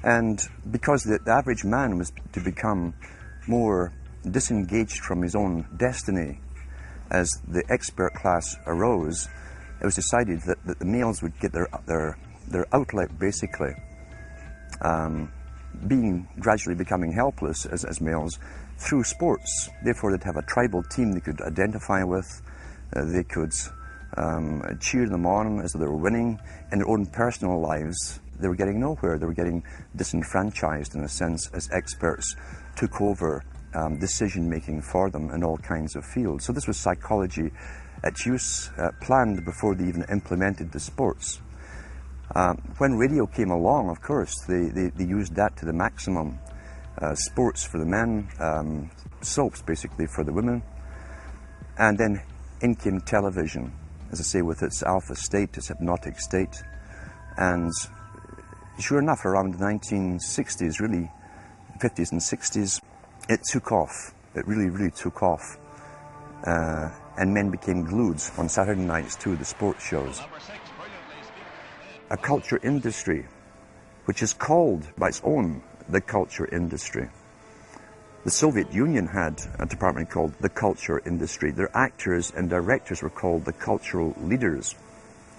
And because the average man was to become more disengaged from his own destiny as the expert class arose, it was decided that the males would get their outlet, basically, gradually becoming helpless as males through sports. Therefore, they'd have a tribal team they could identify with. They could cheer them on as they were winning. In their own personal lives, they were getting nowhere. They were getting disenfranchised, in a sense, as experts took over decision-making for them in all kinds of fields. So this was psychology at use, planned before they even implemented the sports. When radio came along, of course, they used that to the maximum. Sports for the men, soaps basically for the women. And then in came television, as I say, with its alpha state, its hypnotic state. And sure enough, around the 1960s, really, 50s and 60s, it took off. It really, really took off. And men became glued on Saturday nights to the sports shows. A culture industry, which is called by its own the culture industry. The Soviet Union had a department called the culture industry. Their actors and directors were called the cultural leaders,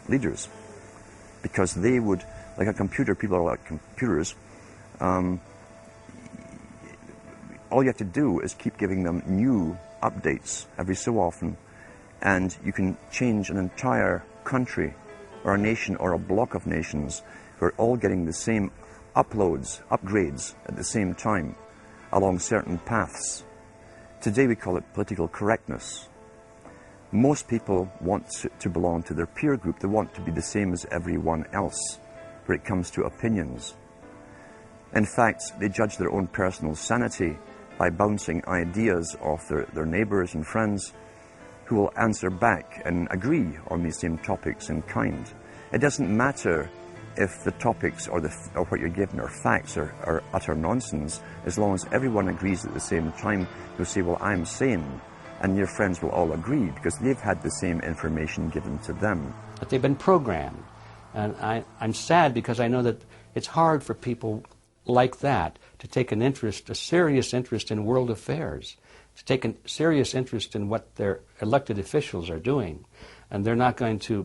because they would, like a computer, people are like computers, all you have to do is keep giving them new updates every so often, and you can change an entire country or a nation or a block of nations who are all getting the same upgrades at the same time along certain paths. Today we call it political correctness. Most people want to belong to their peer group. They want to be the same as everyone else when it comes to opinions. In fact, they judge their own personal sanity by bouncing ideas off their neighbors and friends who will answer back and agree on these same topics in kind. It doesn't matter if the topics or what you're given are facts or utter nonsense, as long as everyone agrees at the same time. You'll say, well, I'm sane, and your friends will all agree because they've had the same information given to them. But they've been programmed, and I'm sad because I know that it's hard for people like that to take an interest, a serious interest in world affairs, to take a serious interest in what their elected officials are doing. And they're not going to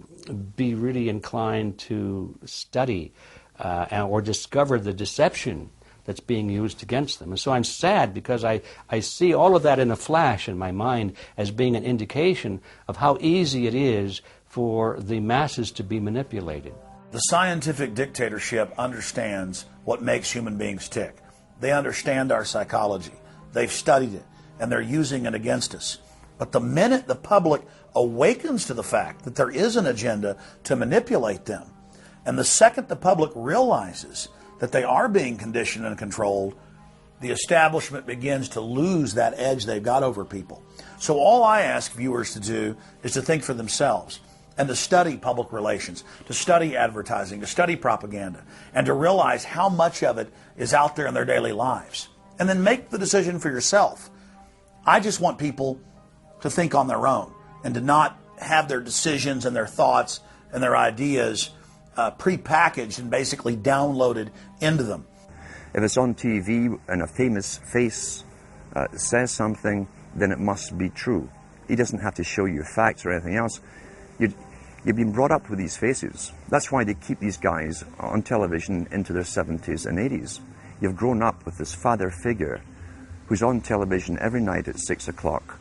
be really inclined to study or discover the deception that's being used against them. And so I'm sad because I see all of that in a flash in my mind as being an indication of how easy it is for the masses to be manipulated. The scientific dictatorship understands what makes human beings tick. They understand our psychology. They've studied it, and they're using it against us. But the minute the public awakens to the fact that there is an agenda to manipulate them, and the second the public realizes that they are being conditioned and controlled, the establishment begins to lose that edge they've got over people. So all I ask viewers to do is to think for themselves and to study public relations, to study advertising, to study propaganda, and to realize how much of it is out there in their daily lives. And then make the decision for yourself. I just want people to think on their own and to not have their decisions and their thoughts and their ideas pre-packaged and basically downloaded into them. If it's on TV and a famous face says something, then it must be true. He doesn't have to show you facts or anything else. You've been brought up with these faces. That's why they keep these guys on television into their 70s and 80s. You've grown up with this father figure who's on television every night at 6 o'clock.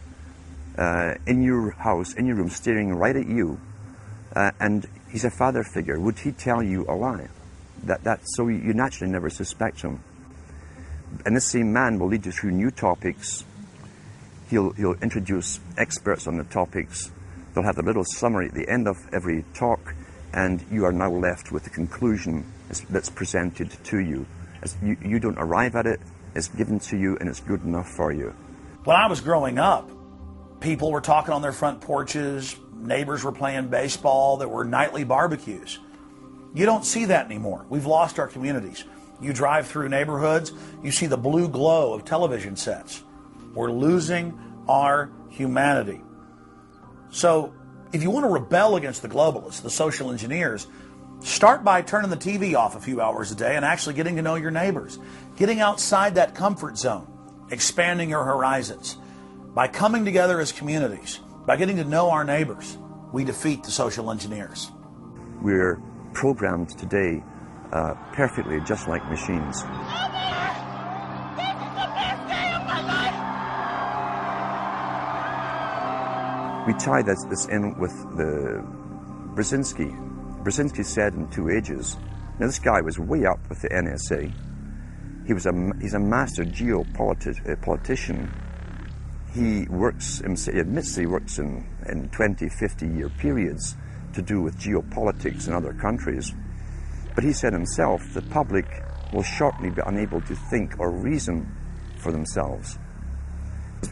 In your house, in your room, staring right at you, and he's a father figure. Would he tell you a lie? So you naturally never suspect him. And this same man will lead you through new topics. He'll introduce experts on the topics. They'll have a little summary at the end of every talk, and you are now left with the conclusion that's presented to you. You don't arrive at it, it's given to you, and it's good enough for you. When I was growing up, people were talking on their front porches, neighbors were playing baseball, there were nightly barbecues. You don't see that anymore. We've lost our communities. You drive through neighborhoods, you see the blue glow of television sets. We're losing our humanity. So if you want to rebel against the globalists, the social engineers, start by turning the TV off a few hours a day and actually getting to know your neighbors. Getting outside that comfort zone, expanding your horizons. By coming together as communities, by getting to know our neighbors, we defeat the social engineers. We're programmed today perfectly, just like machines. We tie this in with the Brzezinski. Brzezinski said in 2 Ages. Now this guy was way up with the NSA. He's a master geopolitician. He admits he works in 20, 50-year periods to do with geopolitics in other countries. But he said himself, the public will shortly be unable to think or reason for themselves.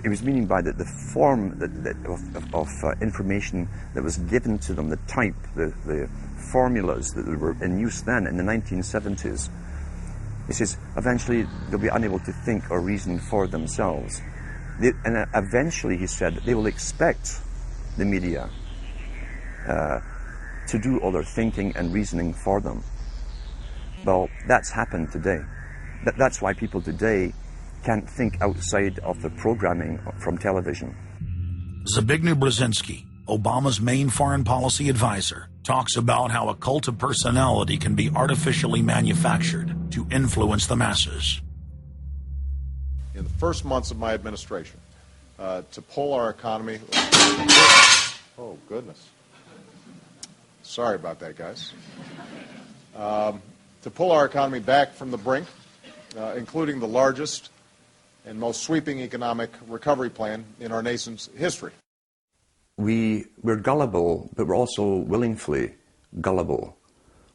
It was meaning by that the form of information that was given to them, the type, the formulas that were in use then in the 1970s. He says, eventually they'll be unable to think or reason for themselves. And eventually, he said, they will expect the media to do all their thinking and reasoning for them. Well, that's happened today. That's why people today can't think outside of the programming from television. Zbigniew Brzezinski, Obama's main foreign policy advisor, talks about how a cult of personality can be artificially manufactured to influence the masses. In the first months of my administration, to pull our economy... Oh, goodness. Sorry about that, guys. To pull our economy back from the brink, including the largest and most sweeping economic recovery plan in our nation's history. We're gullible, but we're also willingly gullible.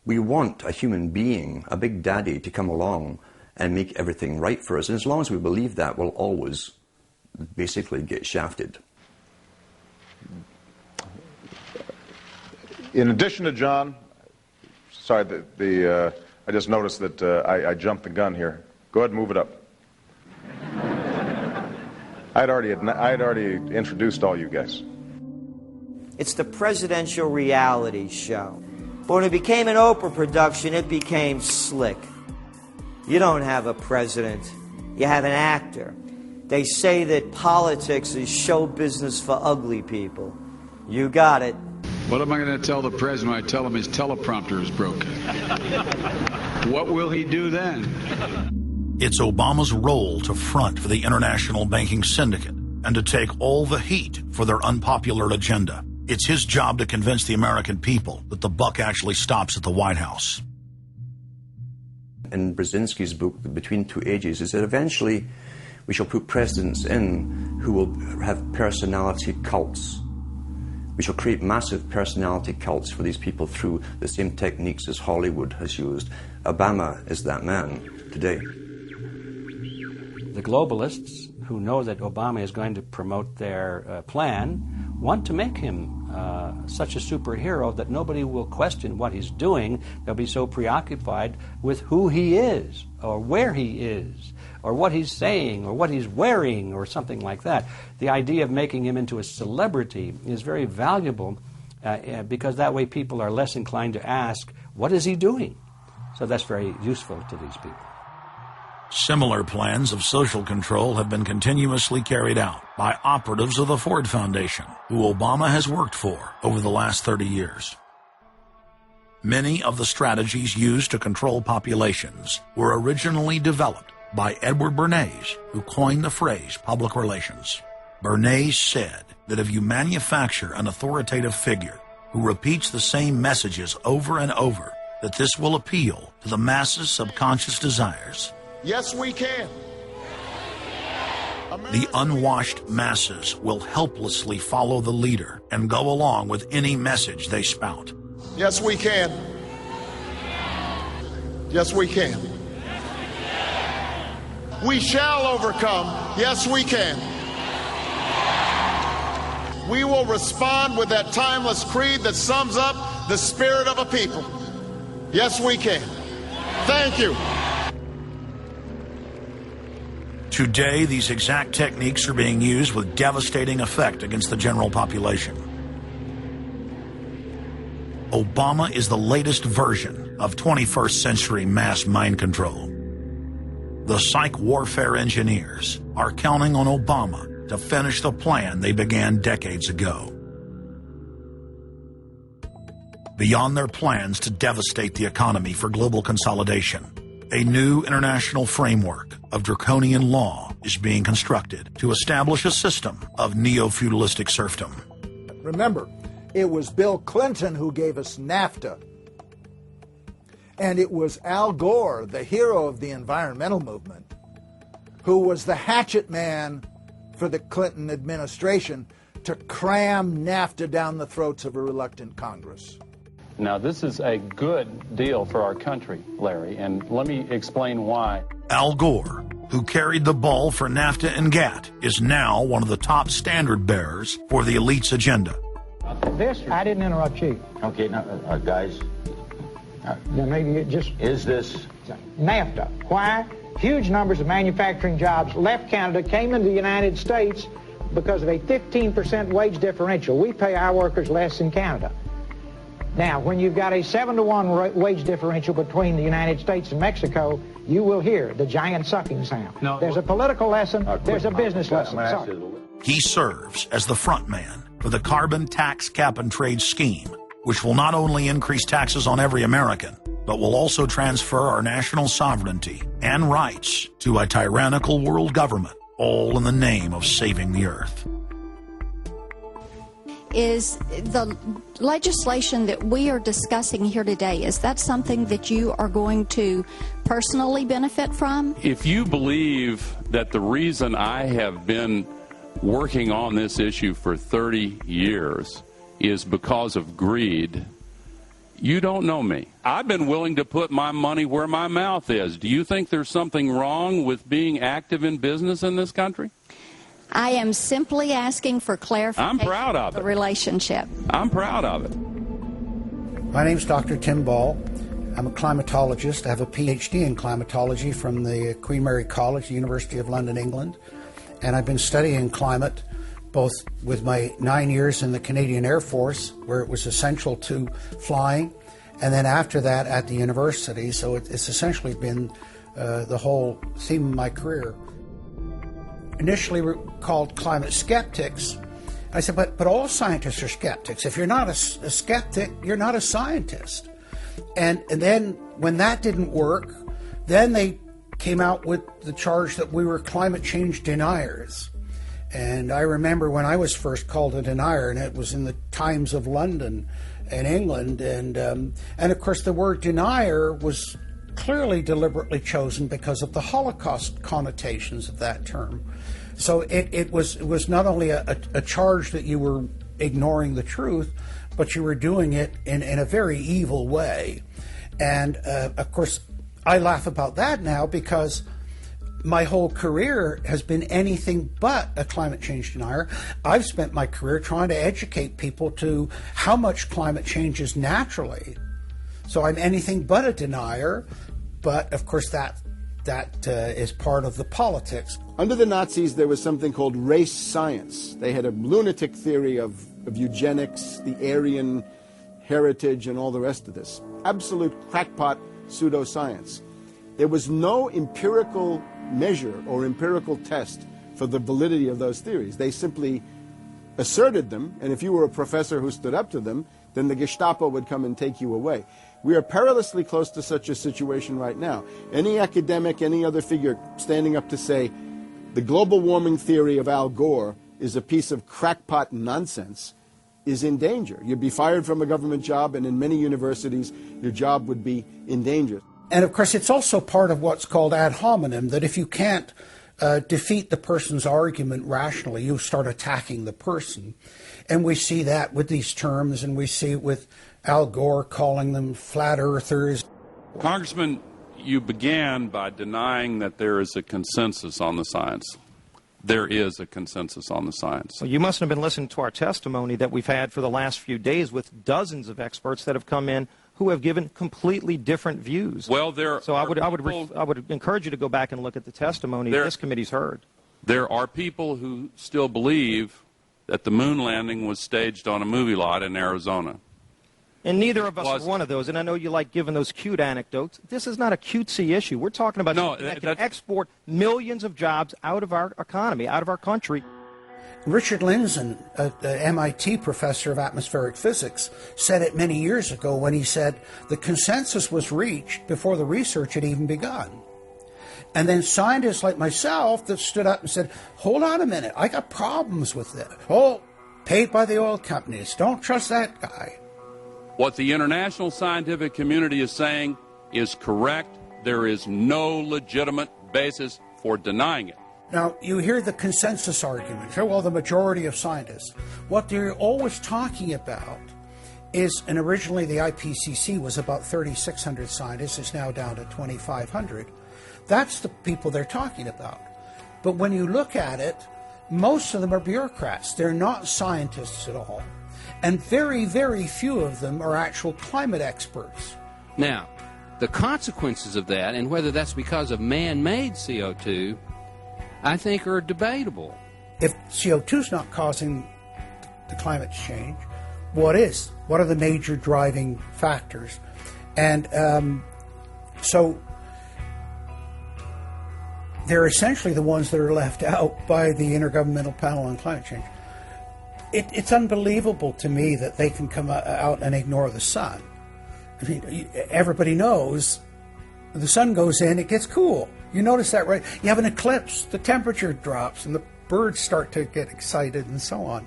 We want a human being, a big daddy, to come along and make everything right for us. And as long as we believe that, we'll always basically get shafted. In addition to John, sorry, I just noticed that I jumped the gun here. Go ahead and move it up. I'd already introduced all you guys. It's the presidential reality show. But when it became an Oprah production, it became slick. You don't have a president. You have an actor. They say that politics is show business for ugly people. You got it. What am I going to tell the president when I tell him his teleprompter is broken? What will he do then? It's Obama's role to front for the international banking syndicate and to take all the heat for their unpopular agenda. It's his job to convince the American people that the buck actually stops at the White House. In Brzezinski's book, Between Two Ages, is that eventually we shall put presidents in who will have personality cults. We shall create massive personality cults for these people through the same techniques as Hollywood has used. Obama is that man today. The globalists, who know that Obama is going to promote their plan, want to make him such a superhero that nobody will question what he's doing. They'll be so preoccupied with who he is, or where he is, or what he's saying, or what he's wearing, or something like that. The idea of making him into a celebrity is very valuable because that way people are less inclined to ask, what is he doing? So that's very useful to these people. Similar plans of social control have been continuously carried out by operatives of the Ford Foundation, who Obama has worked for over the last 30 years. Many of the strategies used to control populations were originally developed by Edward Bernays, who coined the phrase public relations. Bernays said that if you manufacture an authoritative figure who repeats the same messages over and over, that this will appeal to the masses' subconscious desires. Yes, we can. The unwashed masses will helplessly follow the leader and go along with any message they spout. Yes, we can. Yes, we can. We shall overcome. Yes, we can. we will respond with that timeless creed that sums up the spirit of a people. Yes, we can. Thank you. Today, these exact techniques are being used with devastating effect against the general population. Obama is the latest version of 21st century mass mind control. The psych warfare engineers are counting on Obama to finish the plan they began decades ago. Beyond their plans to devastate the economy for global consolidation, a new international framework of draconian law is being constructed to establish a system of neo-feudalistic serfdom. Remember, it was Bill Clinton who gave us NAFTA. And it was Al Gore, the hero of the environmental movement, who was the hatchet man for the Clinton administration to cram NAFTA down the throats of a reluctant Congress. Now, this is a good deal for our country, Larry, and let me explain why. Al Gore, who carried the ball for NAFTA and GATT, is now one of the top standard bearers for the elite's agenda. I didn't interrupt you. Okay, now, guys. Then maybe it just... Is this... NAFTA. Why? Huge numbers of manufacturing jobs left Canada, came into the United States because of a 15% wage differential. We pay our workers less in Canada. Now, when you've got a 7-to-1 wage differential between the United States and Mexico, you will hear the giant sucking sound. No, there's a political lesson, there's a business lesson. Sorry. He serves as the front man for the carbon tax cap and trade scheme, which will not only increase taxes on every American, but will also transfer our national sovereignty and rights to a tyrannical world government, all in the name of saving the earth. Is the legislation that we are discussing here today, is that something that you are going to personally benefit from? If you believe that the reason I have been working on this issue for 30 years is because of greed, you don't know me. I've been willing to put my money where my mouth is. Do you think there's something wrong with being active in business in this country? I am simply asking for clarification. I'm proud of the it. Relationship. I'm proud of it. My name's Dr. Tim Ball. I'm a climatologist. I have a PhD in climatology from the Queen Mary College, the University of London, England. And I've been studying climate both with my 9 years in the Canadian Air Force, where it was essential to flying, and then after that at the university. So it's essentially been the whole theme of my career. Initially we're called climate skeptics. I said, but all scientists are skeptics. If you're not a skeptic, you're not a scientist. And then when that didn't work, then they came out with the charge that we were climate change deniers. And I remember when I was first called a denier, and it was in the Times of London in England. And of course the word denier was clearly deliberately chosen because of the Holocaust connotations of that term. So it was not only a charge that you were ignoring the truth, but you were doing it in a very evil way. And of course, I laugh about that now because my whole career has been anything but a climate change denier. I've spent my career trying to educate people to how much climate changes naturally. So I'm anything but a denier, but of course that is part of the politics. Under the Nazis, there was something called race science. They had a lunatic theory of eugenics, the Aryan heritage, and all the rest of this. Absolute crackpot pseudoscience. There was no empirical measure or empirical test for the validity of those theories. They simply asserted them, and if you were a professor who stood up to them, then the Gestapo would come and take you away. We are perilously close to such a situation right now. Any academic, any other figure standing up to say the global warming theory of Al Gore is a piece of crackpot nonsense is in danger. You'd be fired from a government job, and in many universities, your job would be in danger. And of course, it's also part of what's called ad hominem, that if you can't defeat the person's argument rationally, you start attacking the person. And we see that with these terms, and we see it with Al Gore calling them flat earthers. Congressman, you began by denying that there is a consensus on the science. there is a consensus on the science. Well, you mustn't have been listening to our testimony that we've had for the last few days with dozens of experts that have come in who have given completely different views. Well, I would encourage you to go back and look at the testimony this committee's heard. There are people who still believe that the moon landing was staged on a movie lot in Arizona. And neither of us are one of those, and I know you like giving those cute anecdotes. This is not a cutesy issue. We're talking about something that can export millions of jobs out of our economy, out of our country. Richard Lindzen, an MIT professor of atmospheric physics, said it many years ago when he said the consensus was reached before the research had even begun. And then scientists like myself that stood up and said, hold on a minute, I got problems with this. Oh, paid by the oil companies, don't trust that guy. What the international scientific community is saying is correct. There is no legitimate basis for denying it. Now, you hear the consensus argument. Well, the majority of scientists. What they're always talking about is, and originally the IPCC was about 3,600 scientists, it's now down to 2,500. That's the people they're talking about. But when you look at it, most of them are bureaucrats. They're not scientists at all. And very, very few of them are actual climate experts. Now, the consequences of that, and whether that's because of man-made CO2, I think are debatable. If CO2 is not causing the climate change, what is? What are the major driving factors? And so they're essentially the ones that are left out by the Intergovernmental Panel on Climate Change. It's unbelievable to me that they can come out and ignore the sun. I mean, everybody knows the sun goes in, it gets cool. You notice that, right? You have an eclipse, the temperature drops, and the birds start to get excited and so on.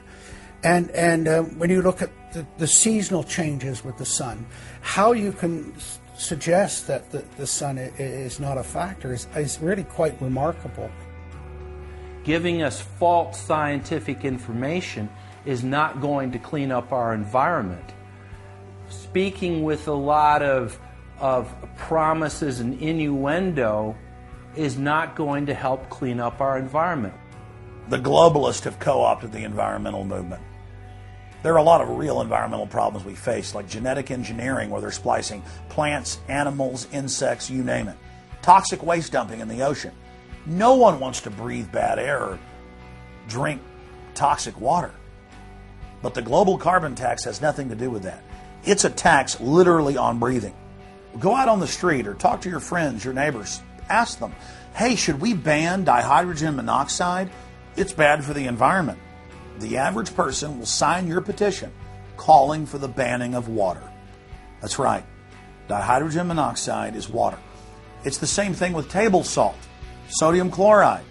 And when you look at the seasonal changes with the sun, how you can suggest that the sun is not a factor is really quite remarkable. Giving us false scientific information is not going to clean up our environment. Speaking with a lot of promises and innuendo is not going to help clean up our environment. The globalists have co-opted the environmental movement. There are a lot of real environmental problems we face, like genetic engineering, where they're splicing plants, animals, insects, you name it. Toxic waste dumping in the ocean. No one wants to breathe bad air or drink toxic water. But the global carbon tax has nothing to do with that. It's a tax literally on breathing. Go out on the street or talk to your friends, your neighbors. Ask them, hey, should we ban dihydrogen monoxide? It's bad for the environment. The average person will sign your petition calling for the banning of water. That's right. Dihydrogen monoxide is water. It's the same thing with table salt, sodium chloride.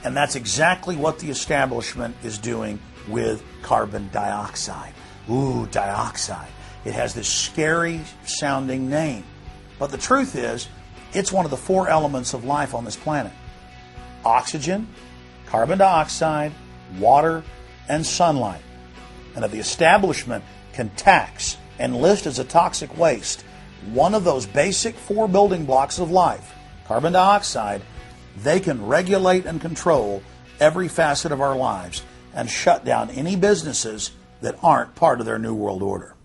And that's exactly what the establishment is doing with carbon dioxide. Ooh, dioxide. It has this scary sounding name. But the truth is, it's one of the 4 elements of life on this planet. Oxygen, carbon dioxide, water, and sunlight. And if the establishment can tax and list as a toxic waste one of those basic 4 building blocks of life, carbon dioxide, they can regulate and control every facet of our lives and shut down any businesses that aren't part of their New World Order.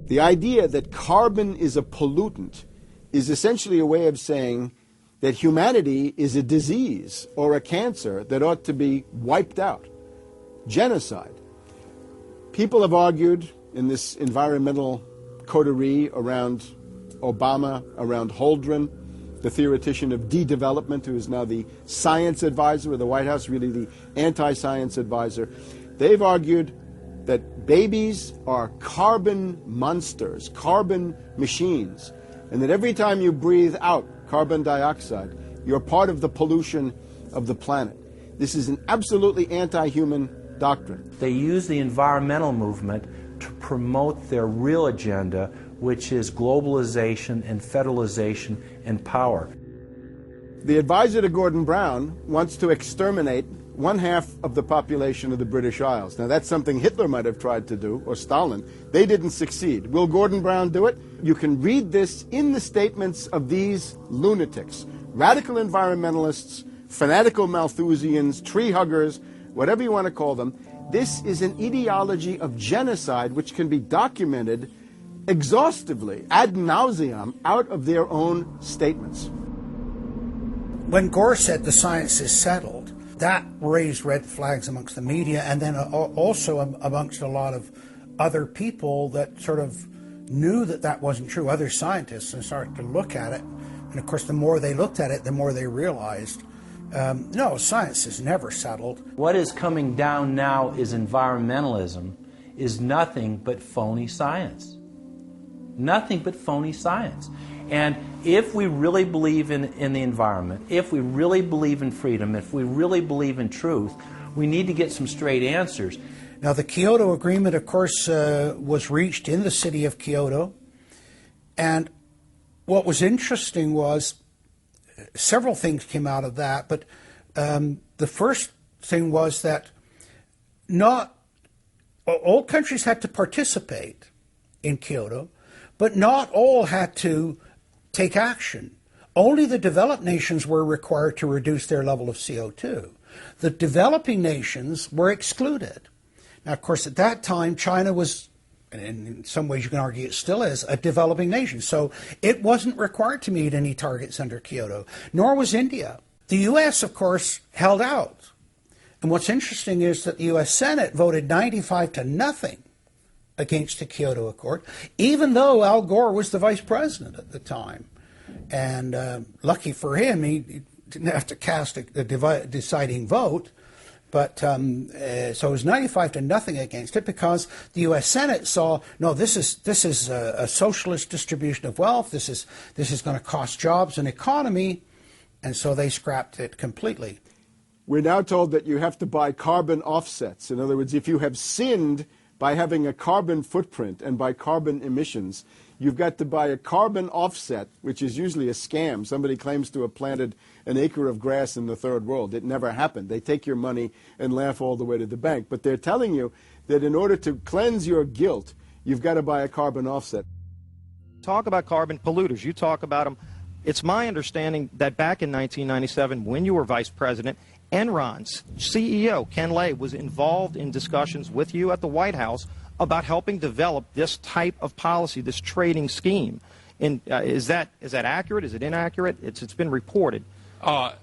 The idea that carbon is a pollutant is essentially a way of saying that humanity is a disease or a cancer that ought to be wiped out. Genocide. People have argued in this environmental coterie around Obama, around Holdren, the theoretician of de-development, who is now the science advisor of the White House, really the anti-science advisor. They've argued that babies are carbon monsters, carbon machines, and that every time you breathe out carbon dioxide, you're part of the pollution of the planet. This is an absolutely anti-human doctrine. They use the environmental movement to promote their real agenda, which is globalization and federalization and power. The advisor to Gordon Brown wants to exterminate 1/2 of the population of the British Isles. Now, that's something Hitler might have tried to do, or Stalin. They didn't succeed. Will Gordon Brown do it? You can read this in the statements of these lunatics, radical environmentalists fanatical Malthusians, tree huggers, whatever you want to call them. This is an ideology of genocide which can be documented exhaustively, ad nauseum, out of their own statements. When Gore said the science is settled, that raised red flags amongst the media and then also amongst a lot of other people that sort of knew that that wasn't true, other scientists, and started to look at it. And of course, the more they looked at it, the more they realized, no, science is never settled. What is coming down now is environmentalism, is nothing but phony science. Nothing but phony science. And if we really believe in the environment, if we really believe in freedom, if we really believe in truth, we need to get some straight answers. Now, the Kyoto Agreement, of course, was reached in the city of Kyoto. And what was interesting was several things came out of that. But the first thing was that not all countries had to participate in Kyoto, but not all had to take action. Only the developed nations were required to reduce their level of CO2. The developing nations were excluded. Now, of course, at that time, China was, and in some ways you can argue it still is, a developing nation. So it wasn't required to meet any targets under Kyoto, nor was India. The U.S., of course, held out. And what's interesting is that the U.S. Senate voted 95-0 against the Kyoto Accord, even though Al Gore was the vice president at the time. And lucky for him, he didn't have to cast a deciding vote. But so it was 95-0 against it because the U.S. Senate saw, no, this is a socialist distribution of wealth. This is going to cost jobs and economy, and so they scrapped it completely. We're now told that you have to buy carbon offsets. In other words, if you have sinned by having a carbon footprint and by carbon emissions, you've got to buy a carbon offset, which is usually a scam. Somebody claims to have planted an acre of grass in the third world. It never happened. They take your money and laugh all the way to the bank. But they're telling you that in order to cleanse your guilt, you've got to buy a carbon offset. Talk about carbon polluters. You talk about them. It's my understanding that back in 1997, when you were vice president, Enron's CEO, Ken Lay, was involved in discussions with you at the White House about helping develop this type of policy, this trading scheme. And is that accurate? Is it inaccurate? It's been reported. I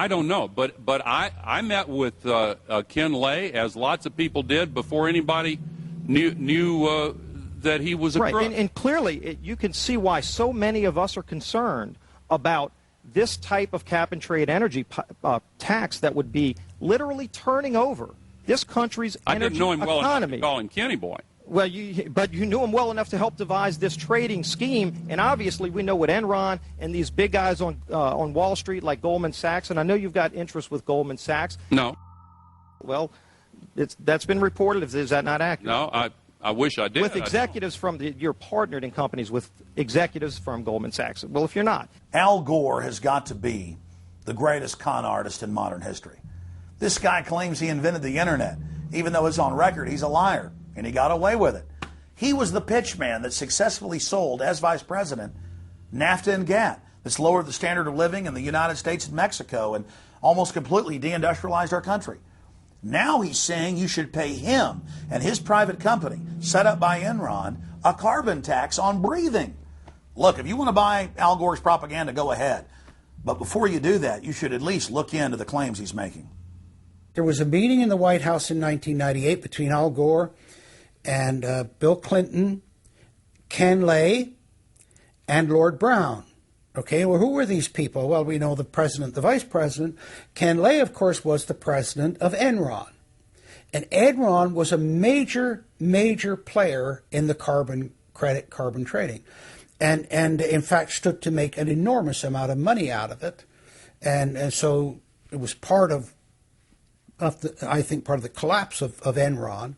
don't know, but I met with Ken Lay, as lots of people did, before anybody knew that he was a crook. Right, and clearly you can see why so many of us are concerned about this type of cap-and-trade energy tax that would be literally turning over this country's energy economy. I didn't know him well enough to call him Kenny Boy. Well, but you knew him well enough to help devise this trading scheme, and obviously we know what Enron and these big guys on Wall Street like Goldman Sachs, and I know you've got interest with Goldman Sachs. No. Well, that's been reported. Is that not accurate? No, I wish I did. With executives from you're partnered in companies with executives from Goldman Sachs. Well, if you're not. Al Gore has got to be the greatest con artist in modern history. This guy claims he invented the internet, even though it's on record he's a liar, and he got away with it. He was the pitch man that successfully sold, as vice president, NAFTA and GATT. That's lowered the standard of living in the United States and Mexico and almost completely deindustrialized our country. Now he's saying you should pay him and his private company, set up by Enron, a carbon tax on breathing. Look, if you want to buy Al Gore's propaganda, go ahead. But before you do that, you should at least look into the claims he's making. There was a meeting in the White House in 1998 between Al Gore and Bill Clinton, Ken Lay, and Lord Brown. Okay, well, who were these people? Well, we know the president, the vice president. Ken Lay, of course, was the president of Enron. And Enron was a major, major player in the carbon credit, carbon trading. And in fact, stood to make an enormous amount of money out of it. And so it was part of the collapse of Enron.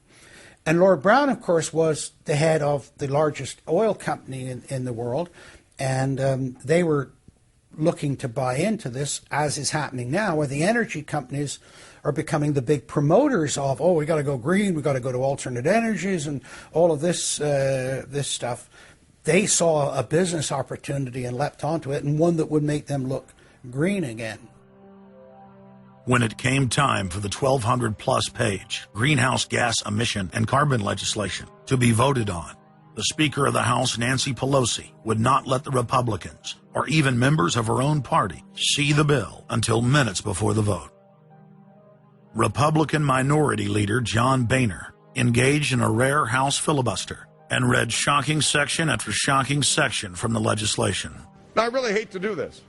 And Lord Brown, of course, was the head of the largest oil company in the world. And they were looking to buy into this, as is happening now, where the energy companies are becoming the big promoters of, oh, we got to go green, we got to go to alternate energies, and all of this stuff. They saw a business opportunity and leapt onto it, and one that would make them look green again. When it came time for the 1,200-plus page greenhouse gas emission and carbon legislation to be voted on, the Speaker of the House, Nancy Pelosi, would not let the Republicans, or even members of her own party, see the bill until minutes before the vote. Republican Minority Leader John Boehner engaged in a rare House filibuster and read shocking section after shocking section from the legislation. Now, I really hate to do this,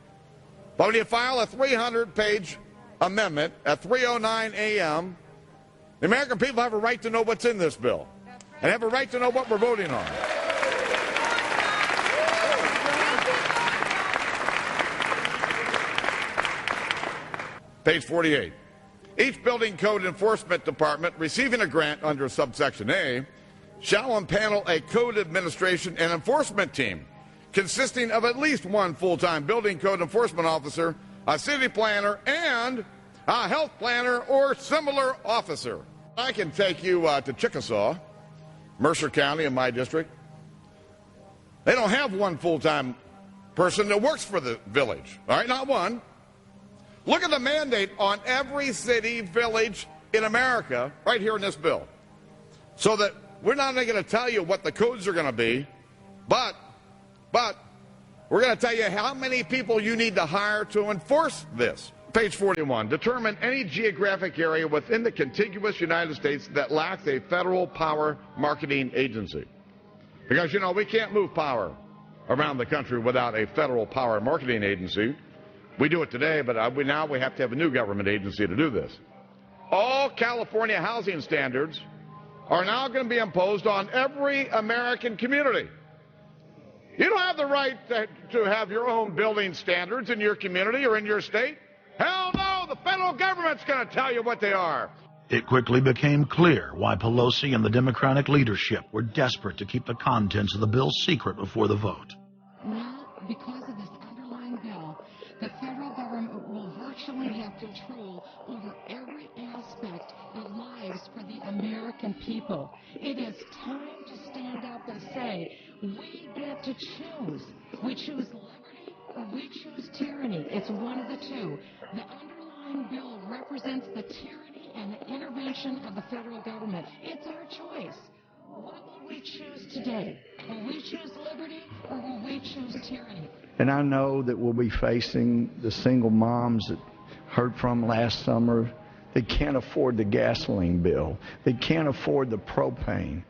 but when you file a 300-page amendment at 3:09 a.m., the American people have a right to know what's in this bill and have a right to know what we're voting on. Page 48. Each building code enforcement department receiving a grant under subsection A shall impanel a code administration and enforcement team consisting of at least one full-time building code enforcement officer, a city planner, and a health planner or similar officer. I can take you to Chickasaw, Mercer County in my district. They don't have one full-time person that works for the village, all right, not one. Look at the mandate on every city, village in America right here in this bill. So that we're not only going to tell you what the codes are going to be, but we're going to tell you how many people you need to hire to enforce this. Page 41, determine any geographic area within the contiguous United States that lacks a federal power marketing agency. Because, you know, we can't move power around the country without a federal power marketing agency. We do it today, but now we have to have a new government agency to do this. All California housing standards are now going to be imposed on every American community. You don't have the right to have your own building standards in your community or in your state. Hell no, the federal government's going to tell you what they are. It quickly became clear why Pelosi and the Democratic leadership were desperate to keep the contents of the bill secret before the vote. Now, because of this underlying bill, the federal government will virtually have control over every aspect of lives for the American people. It is time to stand up and say, we get to choose. We choose liberty or we choose tyranny. It's one of the two. The underlying bill represents the tyranny and the intervention of the federal government. It's our choice. What will we choose today? Will we choose liberty or will we choose tyranny? And I know that we'll be facing the single moms that heard from last summer. They can't afford the gasoline bill. They can't afford the propane.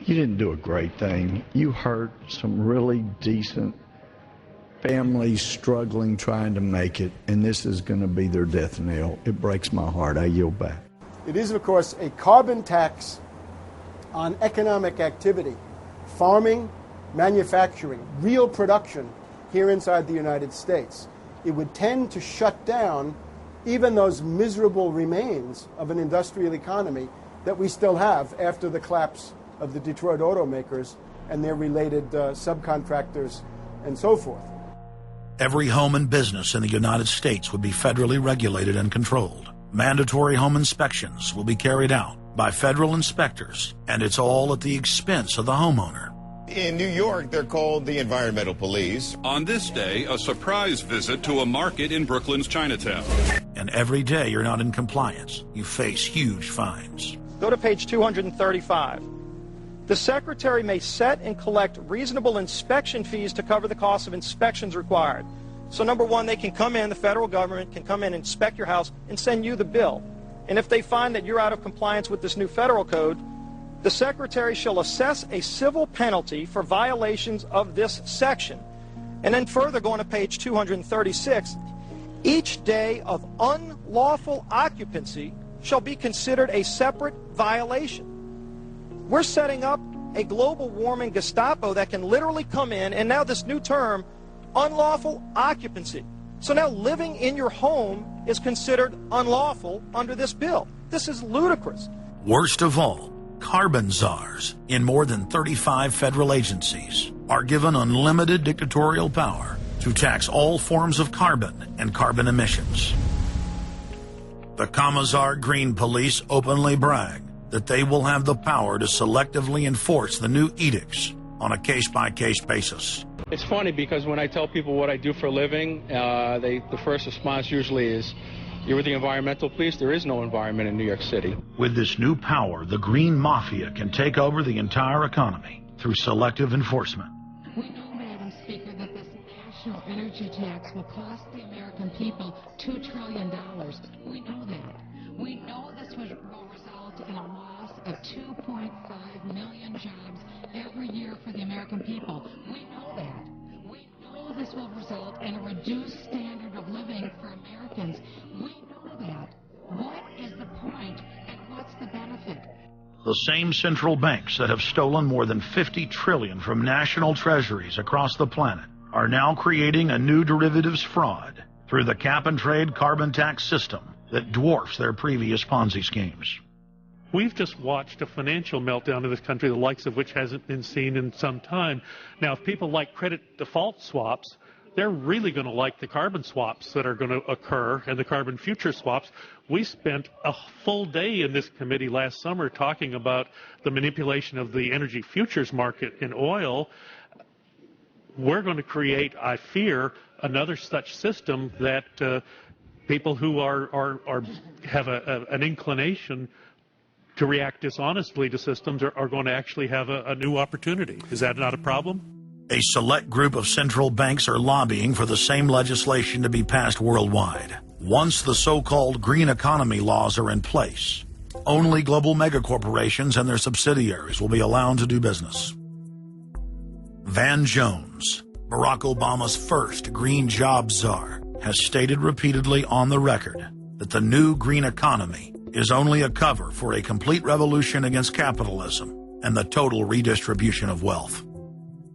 You didn't do a great thing. You hurt some really decent families struggling, trying to make it, and this is going to be their death knell. It breaks my heart. I yield back. It is, of course, a carbon tax on economic activity, farming, manufacturing, real production here inside the United States. It would tend to shut down even those miserable remains of an industrial economy that we still have after the collapse of the Detroit automakers and their related subcontractors and so forth. Every home and business in the United States would be federally regulated and controlled. Mandatory home inspections will be carried out by federal inspectors, and it's all at the expense of the homeowner. In New York, they're called the environmental police. On this day, a surprise visit to a market in Brooklyn's Chinatown. And every day you're not in compliance, you face huge fines. Go to page 235. The Secretary may set and collect reasonable inspection fees to cover the cost of inspections required. So number one, they can come in, the federal government can come in, inspect your house, and send you the bill. And if they find that you're out of compliance with this new federal code, the Secretary shall assess a civil penalty for violations of this section. And then further, going to page 236, each day of unlawful occupancy shall be considered a separate violation. We're setting up a global warming Gestapo that can literally come in, and now this new term, unlawful occupancy. So now living in your home is considered unlawful under this bill. This is ludicrous. Worst of all, carbon czars in more than 35 federal agencies are given unlimited dictatorial power to tax all forms of carbon and carbon emissions. The Commissar Green Police openly brag that they will have the power to selectively enforce the new edicts on a case-by-case basis. It's funny because when I tell people what I do for a living, the first response usually is, "You're with the environmental police?" There is no environment in New York City. With this new power, the green mafia can take over the entire economy through selective enforcement. We know, Madam Speaker, that this national energy tax will cost the American people $2 trillion. We know that. We know this will result in a loss of 2.5 million jobs every year for the American people. We know that. We know this will result in a reduced standard of living for Americans. We know that. What is the point and what's the benefit? The same central banks that have stolen more than $50 trillion from national treasuries across the planet are now creating a new derivatives fraud through the cap-and-trade carbon tax system that dwarfs their previous Ponzi schemes. We've just watched a financial meltdown in this country, the likes of which hasn't been seen in some time. Now, if people like credit default swaps, they're really going to like the carbon swaps that are going to occur and the carbon future swaps. We spent a full day in this committee last summer talking about the manipulation of the energy futures market in oil. We're going to create, I fear, another such system that people who have an inclination to react dishonestly to systems are going to actually have a new opportunity. Is that not a problem? A select group of central banks are lobbying for the same legislation to be passed worldwide. Once the so-called green economy laws are in place, only global megacorporations and their subsidiaries will be allowed to do business. Van Jones, Barack Obama's first green job czar, has stated repeatedly on the record that the new green economy is only a cover for a complete revolution against capitalism and the total redistribution of wealth.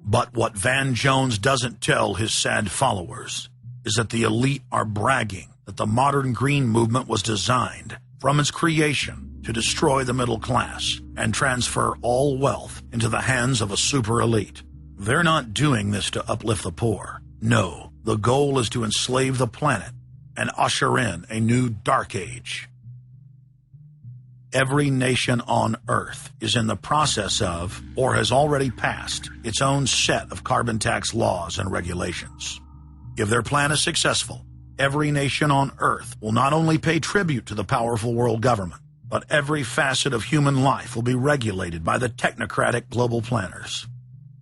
But what Van Jones doesn't tell his sad followers is that the elite are bragging that the modern green movement was designed from its creation to destroy the middle class and transfer all wealth into the hands of a super elite. They're not doing this to uplift the poor. No, the goal is to enslave the planet and usher in a new dark age. Every nation on Earth is in the process of, or has already passed, its own set of carbon tax laws and regulations. If their plan is successful, every nation on Earth will not only pay tribute to the powerful world government, but every facet of human life will be regulated by the technocratic global planners.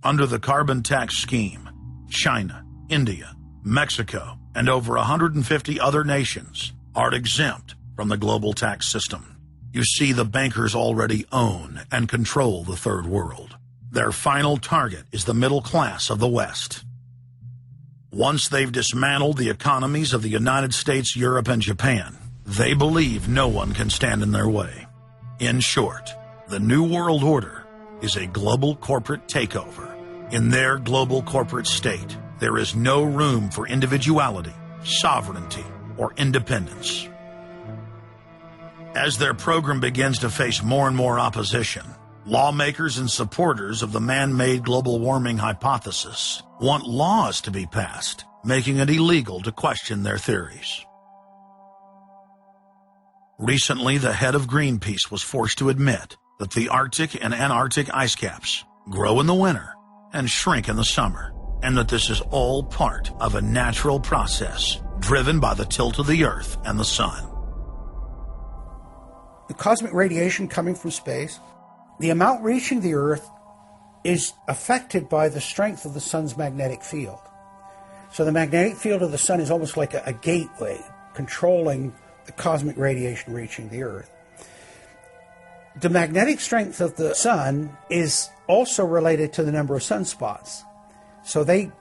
Under the carbon tax scheme, China, India, Mexico, and over 150 other nations are exempt from the global tax system. You see, the bankers already own and control the third world. Their final target is the middle class of the West. Once they've dismantled the economies of the United States, Europe, and Japan, they believe no one can stand in their way. In short, the New World Order is a global corporate takeover. In their global corporate state, there is no room for individuality, sovereignty, or independence. As their program begins to face more and more opposition, lawmakers and supporters of the man-made global warming hypothesis want laws to be passed, making it illegal to question their theories. Recently, the head of Greenpeace was forced to admit that the Arctic and Antarctic ice caps grow in the winter and shrink in the summer, and that this is all part of a natural process driven by the tilt of the Earth and the Sun. The cosmic radiation coming from space, the amount reaching the Earth is affected by the strength of the Sun's magnetic field. So the magnetic field of the Sun is almost like a gateway controlling the cosmic radiation reaching the Earth. The magnetic strength of the Sun is also related to the number of sunspots. So they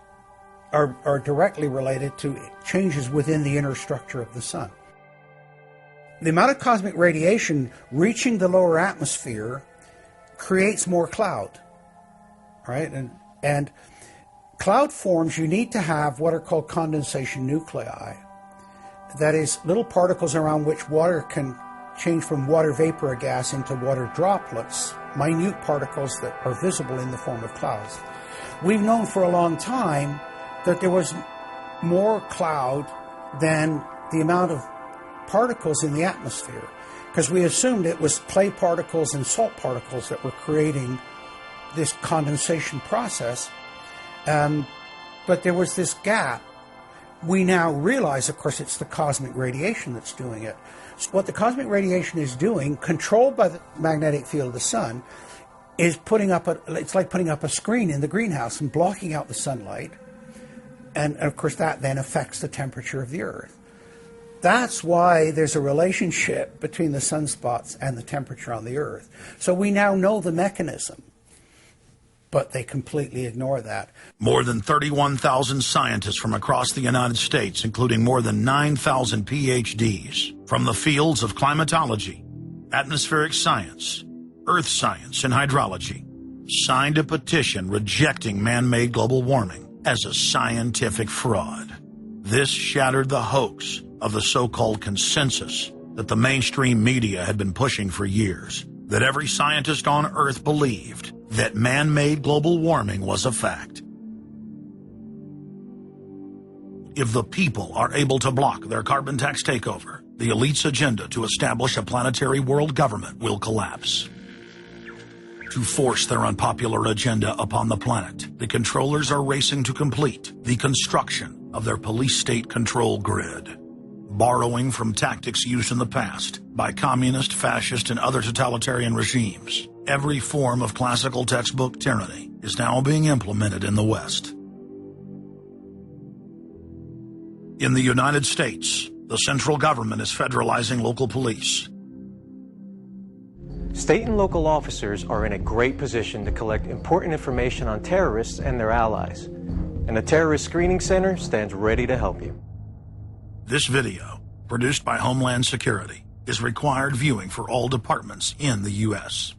are directly related to changes within the inner structure of the Sun. The amount of cosmic radiation reaching the lower atmosphere creates more cloud, right? And cloud forms, you need to have what are called condensation nuclei. That is, little particles around which water can change from water vapor or gas into water droplets, minute particles that are visible in the form of clouds. We've known for a long time that there was more cloud than the amount of particles in the atmosphere, because we assumed it was clay particles and salt particles that were creating this condensation process. But there was this gap. We now realize, of course, it's the cosmic radiation that's doing it. So what the cosmic radiation is doing, controlled by the magnetic field of the sun, is it's like putting up a screen in the greenhouse and blocking out the sunlight. And of course, that then affects the temperature of the Earth. That's why there's a relationship between the sunspots and the temperature on the Earth. So we now know the mechanism, but they completely ignore that. More than 31,000 scientists from across the United States, including more than 9,000 PhDs from the fields of climatology, atmospheric science, earth science, and hydrology, signed a petition rejecting man-made global warming as a scientific fraud. This shattered the hoax of the so-called consensus that the mainstream media had been pushing for years, that every scientist on Earth believed that man-made global warming was a fact. If the people are able to block their carbon tax takeover, the elite's agenda to establish a planetary world government will collapse. To force their unpopular agenda upon the planet, the controllers are racing to complete the construction of their police state control grid. Borrowing from tactics used in the past by communist, fascist, and other totalitarian regimes, every form of classical textbook tyranny is now being implemented in the West. In the United States, the central government is federalizing local police. State and local officers are in a great position to collect important information on terrorists and their allies. And the Terrorist Screening Center stands ready to help you. This video, produced by Homeland Security, is required viewing for all departments in the U.S.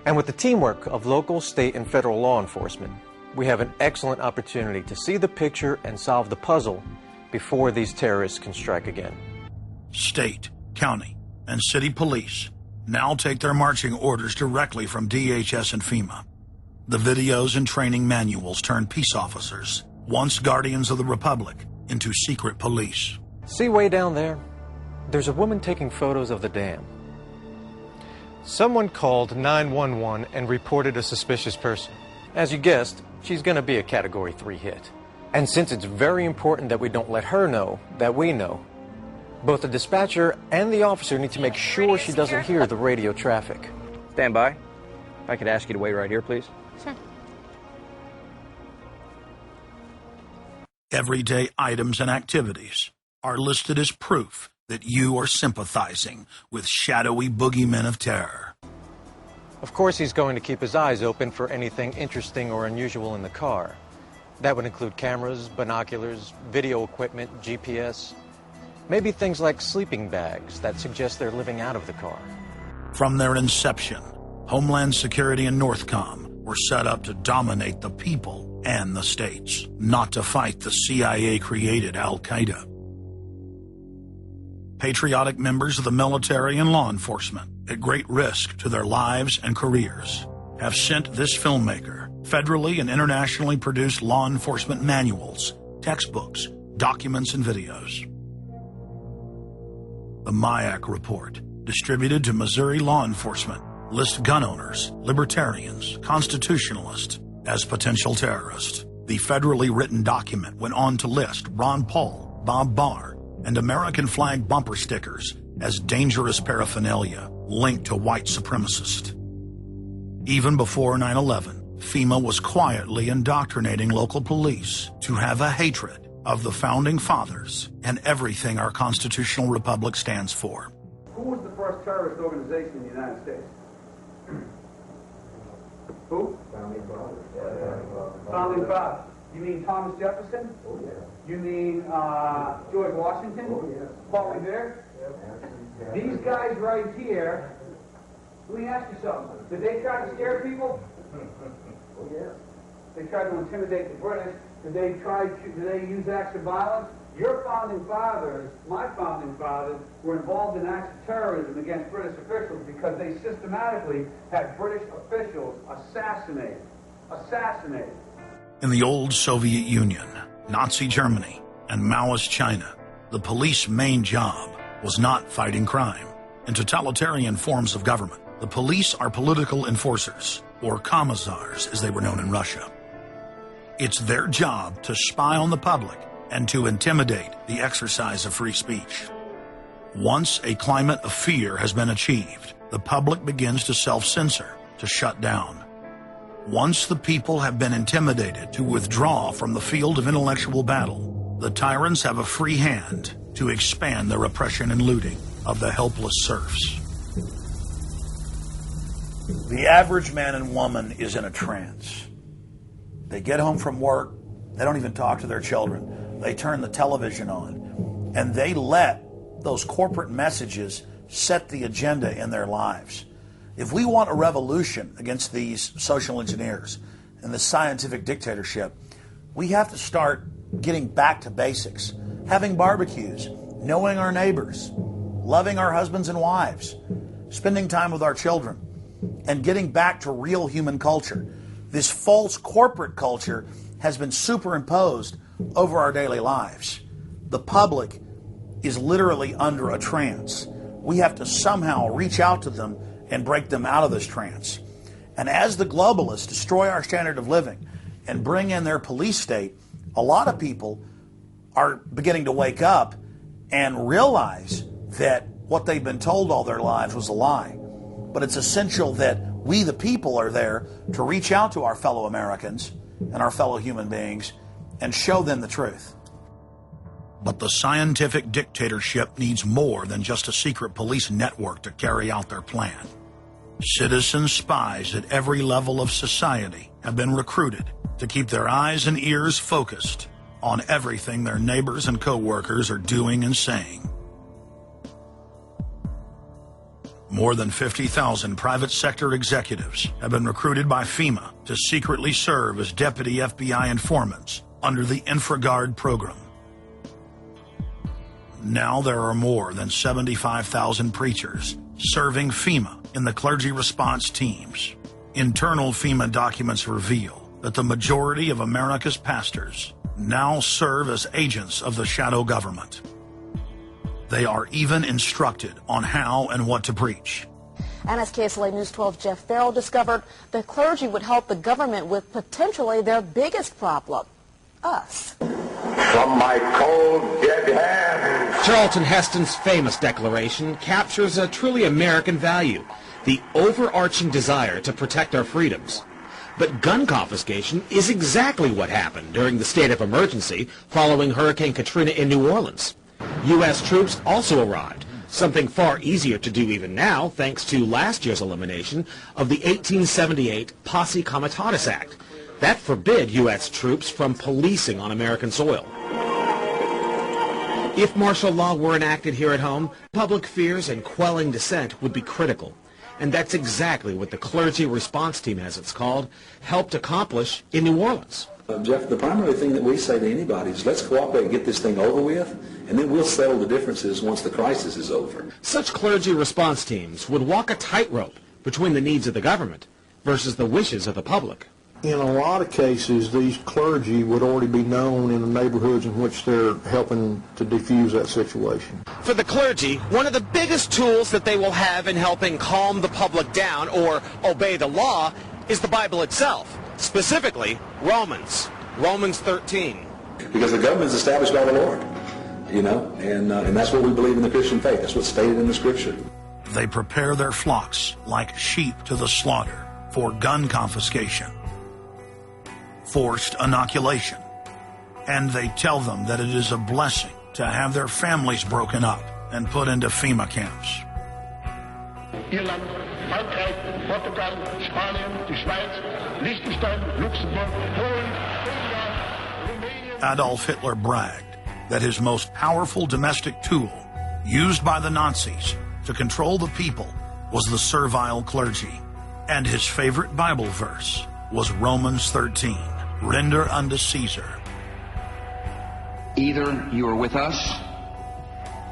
And with the teamwork of local, state, and federal law enforcement, we have an excellent opportunity to see the picture and solve the puzzle before these terrorists can strike again. State, county, and city police now take their marching orders directly from DHS and FEMA. The videos and training manuals turn peace officers, once guardians of the Republic, into secret police. See way down there? There's a woman taking photos of the dam. Someone called 911 and reported a suspicious person. As you guessed, she's going to be a Category 3 hit. And since it's very important that we don't let her know that we know, both the dispatcher and the officer need to make sure she doesn't hear the radio traffic. Stand by. If I could ask you to wait right here, please. Sure. Everyday items and activities are listed as proof that you are sympathizing with shadowy boogeymen of terror. Of course, he's going to keep his eyes open for anything interesting or unusual in the car. That would include cameras, binoculars, video equipment, GPS, maybe things like sleeping bags that suggest they're living out of the car. From their inception, Homeland Security and Northcom were set up to dominate the people and the states, not to fight the CIA-created Al-Qaeda. Patriotic members of the military and law enforcement, at great risk to their lives and careers, have sent this filmmaker federally and internationally produced law enforcement manuals, textbooks, documents, and videos. The MIAC report, distributed to Missouri law enforcement, lists gun owners, libertarians, constitutionalists as potential terrorists. The federally written document went on to list Ron Paul, Bob Barr, and American flag bumper stickers as dangerous paraphernalia linked to white supremacists. Even before 9/11, FEMA was quietly indoctrinating local police to have a hatred of the Founding Fathers and everything our constitutional republic stands for. Who was the first terrorist organization in the United States? Who? Founding Fathers. Founding Fathers. You mean Thomas Jefferson? Oh, yeah. You mean George Washington? Oh, yeah. Paul Revere? Yeah. These guys right here, let me ask you something. Did they try to scare people? Oh, yeah. They tried to intimidate the British. Did they use acts of violence? Your founding fathers, my founding fathers, were involved in acts of terrorism against British officials because they systematically had British officials assassinated. In the old Soviet Union, Nazi Germany, and Maoist China, the police's main job was not fighting crime. In totalitarian forms of government, the police are political enforcers, or commissars as they were known in Russia. It's their job to spy on the public and to intimidate the exercise of free speech. Once a climate of fear has been achieved, the public begins to self-censor, to shut down. Once the people have been intimidated to withdraw from the field of intellectual battle, the tyrants have a free hand to expand their oppression and looting of the helpless serfs. The average man and woman is in a trance. They get home from work, they don't even talk to their children. They turn the television on, and they let those corporate messages set the agenda in their lives. If we want a revolution against these social engineers and the scientific dictatorship, we have to start getting back to basics. Having barbecues, knowing our neighbors, loving our husbands and wives, spending time with our children, and getting back to real human culture. This false corporate culture has been superimposed over our daily lives. The public is literally under a trance. We have to somehow reach out to them and break them out of this trance. And as the globalists destroy our standard of living and bring in their police state, a lot of people are beginning to wake up and realize that what they've been told all their lives was a lie. But it's essential that we, the people, are there to reach out to our fellow Americans and our fellow human beings and show them the truth. But the scientific dictatorship needs more than just a secret police network to carry out their plan. Citizen spies at every level of society have been recruited to keep their eyes and ears focused on everything their neighbors and co-workers are doing and saying. More than 50,000 private sector executives have been recruited by FEMA to secretly serve as deputy FBI informants under the InfraGard program. Now there are more than 75,000 preachers serving FEMA in the clergy response teams. Internal FEMA documents reveal that the majority of America's pastors now serve as agents of the shadow government. They are even instructed on how and what to preach. And as KSLA News 12 Jeff Farrell discovered, the clergy would help the government with potentially their biggest problem, us. From my cold, dead hands. Charlton Heston's famous declaration captures a truly American value, the overarching desire to protect our freedoms. But gun confiscation is exactly what happened during the state of emergency following Hurricane Katrina in New Orleans. U.S. troops also arrived, something far easier to do even now thanks to last year's elimination of the 1878 Posse Comitatus Act. That forbid U.S. troops from policing on American soil. If martial law were enacted here at home, public fears and quelling dissent would be critical. And that's exactly what the clergy response team, as it's called, helped accomplish in New Orleans. Jeff, the primary thing that we say to anybody is let's cooperate and get this thing over with, and then we'll settle the differences once the crisis is over. Such clergy response teams would walk a tightrope between the needs of the government versus the wishes of the public. In a lot of cases, these clergy would already be known in the neighborhoods in which they're helping to defuse that situation. For the clergy, one of the biggest tools that they will have in helping calm the public down or obey the law is the Bible itself, specifically Romans 13. Because the government is established by the Lord, and that's what we believe in the Christian faith. That's what's stated in the Scripture. They prepare their flocks like sheep to the slaughter for gun confiscation, forced inoculation, and they tell them that it is a blessing to have their families broken up and put into FEMA camps. Irland, Frankreich, Portugal, Spanien, die Schweiz, Liechtenstein, Luxembourg, Polen, Ungarn, Romania. Adolf Hitler bragged that his most powerful domestic tool, used by the Nazis to control the people, was the servile clergy. And his favorite Bible verse was Romans 13, render unto Caesar. Either you are with us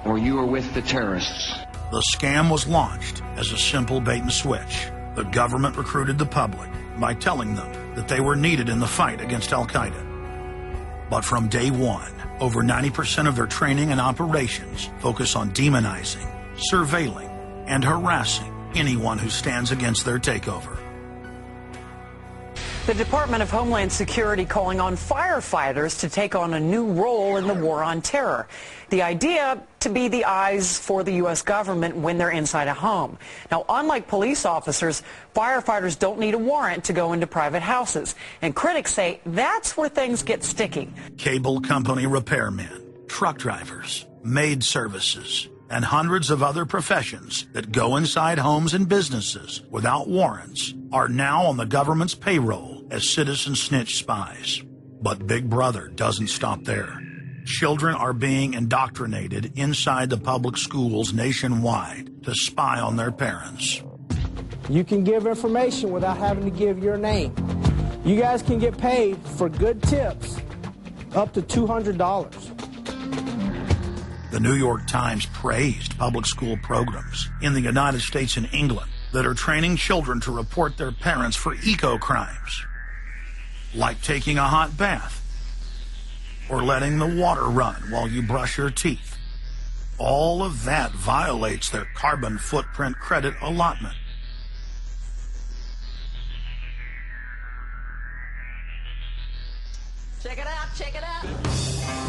or you are with the terrorists. The scam was launched as a simple bait and switch. The government recruited the public by telling them that they were needed in the fight against Al-Qaeda. But from day one, over 90% of their training and operations focus on demonizing, surveilling, and harassing anyone who stands against their takeover. The Department of Homeland Security calling on firefighters to take on a new role in the war on terror. The idea to be the eyes for the U.S. government when they're inside a home. Now, unlike police officers, firefighters don't need a warrant to go into private houses. And critics say that's where things get sticky. Cable company repairmen, truck drivers, maid services, and hundreds of other professions that go inside homes and businesses without warrants are now on the government's payroll as citizen snitch spies. But Big Brother doesn't stop there. Children are being indoctrinated inside the public schools nationwide to spy on their parents. You can give information without having to give your name. You guys can get paid for good tips up to $200. The New York Times praised public school programs in the United States and England that are training children to report their parents for eco-crimes, like taking a hot bath or letting the water run while you brush your teeth. All of that violates their carbon footprint credit allotment. Check it out, check it out.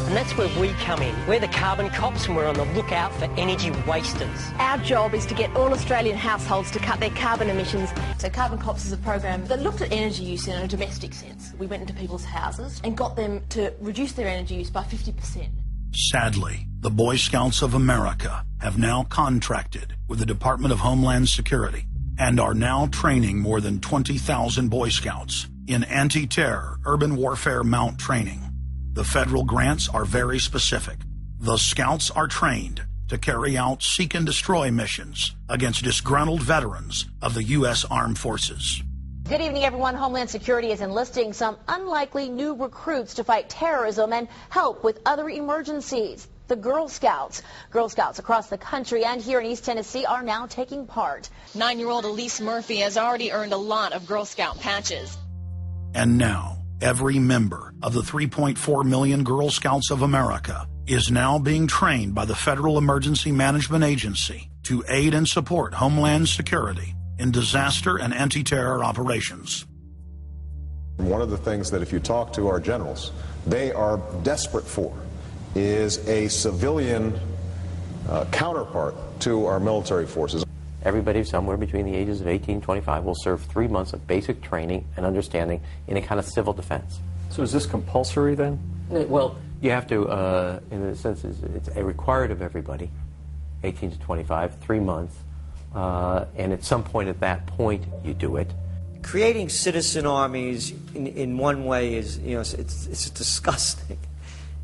And that's where we come in. We're the carbon cops and we're on the lookout for energy wasters. Our job is to get all Australian households to cut their carbon emissions. So Carbon Cops is a program that looked at energy use in a domestic sense. We went into people's houses and got them to reduce their energy use by 50%. Sadly, the Boy Scouts of America have now contracted with the Department of Homeland Security and are now training more than 20,000 Boy Scouts in anti-terror urban warfare mount training. The federal grants are very specific. The Scouts are trained to carry out seek and destroy missions against disgruntled veterans of the U.S. Armed Forces. Good evening, everyone. Homeland Security is enlisting some unlikely new recruits to fight terrorism and help with other emergencies. The Girl Scouts. Girl Scouts across the country and here in East Tennessee are now taking part. 9-year-old Elise Murphy has already earned a lot of Girl Scout patches. And now, every member of the 3.4 million Girl Scouts of America is now being trained by the Federal Emergency Management Agency to aid and support Homeland Security in disaster and anti-terror operations. One of the things that if you talk to our generals, they are desperate for is a civilian counterpart to our military forces. Everybody somewhere between the ages of 18 and 25 will serve 3 months of basic training and understanding in a kind of civil defense. So is this compulsory then? Well, you have to, in a sense, it's a required of everybody, 18 to 25, 3 months, and at some point at that point you do it. Creating citizen armies in one way is, it's disgusting,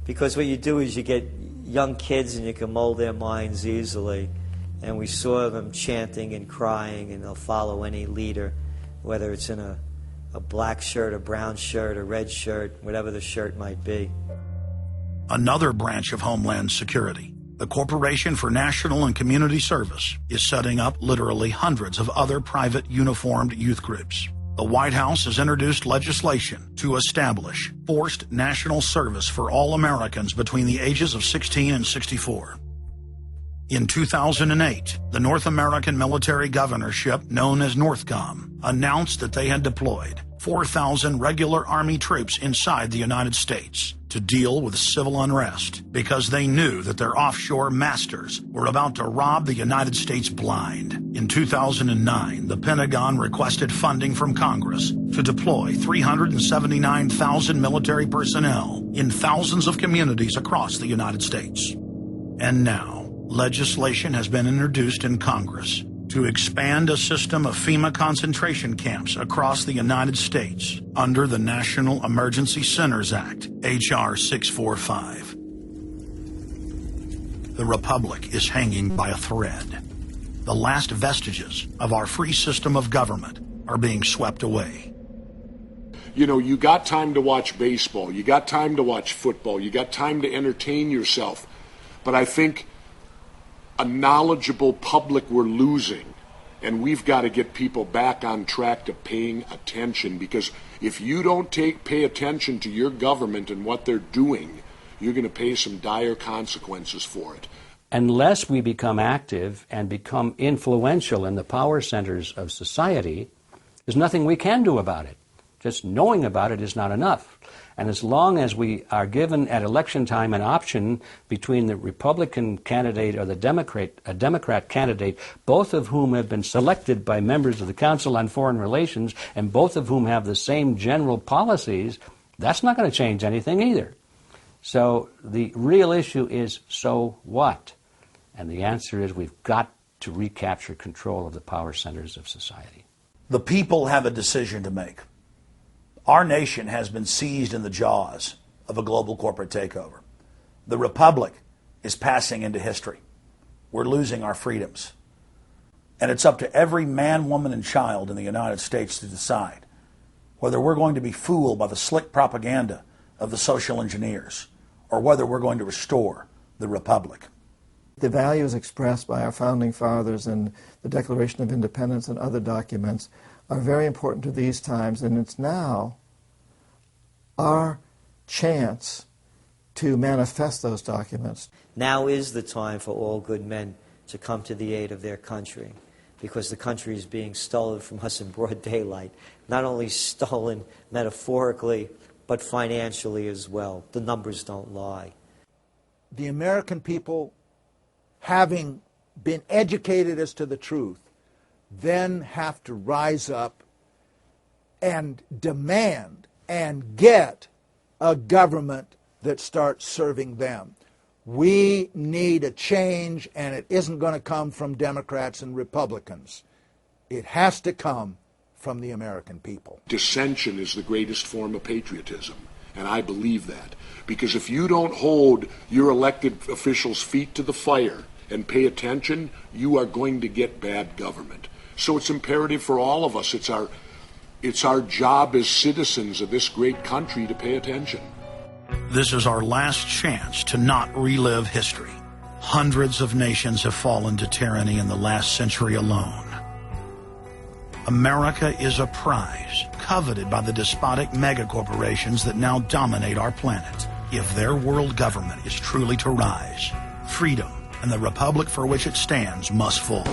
because what you do is you get young kids and you can mold their minds easily. And we saw them chanting and crying, and they'll follow any leader, whether it's in a black shirt, a brown shirt, a red shirt, whatever the shirt might be. Another branch of Homeland Security, the Corporation for National and Community Service, is setting up literally hundreds of other private uniformed youth groups. The White House has introduced legislation to establish forced national service for all Americans between the ages of 16 and 64. In 2008, the North American military governorship, known as NORTHCOM, announced that they had deployed 4,000 regular Army troops inside the United States to deal with civil unrest because they knew that their offshore masters were about to rob the United States blind. In 2009, the Pentagon requested funding from Congress to deploy 379,000 military personnel in thousands of communities across the United States. And now, legislation has been introduced in Congress to expand a system of FEMA concentration camps across the United States under the National Emergency Centers Act, H.R. 645. The Republic is hanging by a thread. The last vestiges of our free system of government are being swept away. You know, you got time to watch baseball, you got time to watch football, you got time to entertain yourself, but I think a knowledgeable public we're losing, and we've got to get people back on track to paying attention, because if you don't pay attention to your government and what they're doing, you're going to pay some dire consequences for it. Unless we become active and become influential in the power centers of society, there's nothing we can do about it. Just knowing about it is not enough. And as long as we are given at election time an option between the Republican candidate or the Democrat candidate, both of whom have been selected by members of the Council on Foreign Relations and both of whom have the same general policies, that's not going to change anything either. So the real issue is, so what? And the answer is we've got to recapture control of the power centers of society. The people have a decision to make. Our nation has been seized in the jaws of a global corporate takeover. The Republic is passing into history. We're losing our freedoms. And it's up to every man, woman, and child in the United States to decide whether we're going to be fooled by the slick propaganda of the social engineers or whether we're going to restore the Republic. The values expressed by our founding fathers in the Declaration of Independence and other documents are very important to these times, and it's now our chance to manifest those documents. Now is the time for all good men to come to the aid of their country, because the country is being stolen from us in broad daylight. Not only stolen metaphorically, but financially as well. The numbers don't lie. The American people, having been educated as to the truth, then have to rise up and demand and get a government that starts serving them. We need a change, and it isn't going to come from Democrats and Republicans. It has to come from the American people. Dissension is the greatest form of patriotism, and I believe that. Because if you don't hold your elected officials' feet to the fire and pay attention, you are going to get bad government. So it's imperative for all of us. It's our job as citizens of this great country to pay attention. This is our last chance to not relive history. Hundreds of nations have fallen to tyranny in the last century alone. America is a prize coveted by the despotic megacorporations that now dominate our planet. If their world government is truly to rise, freedom and the republic for which it stands must fall.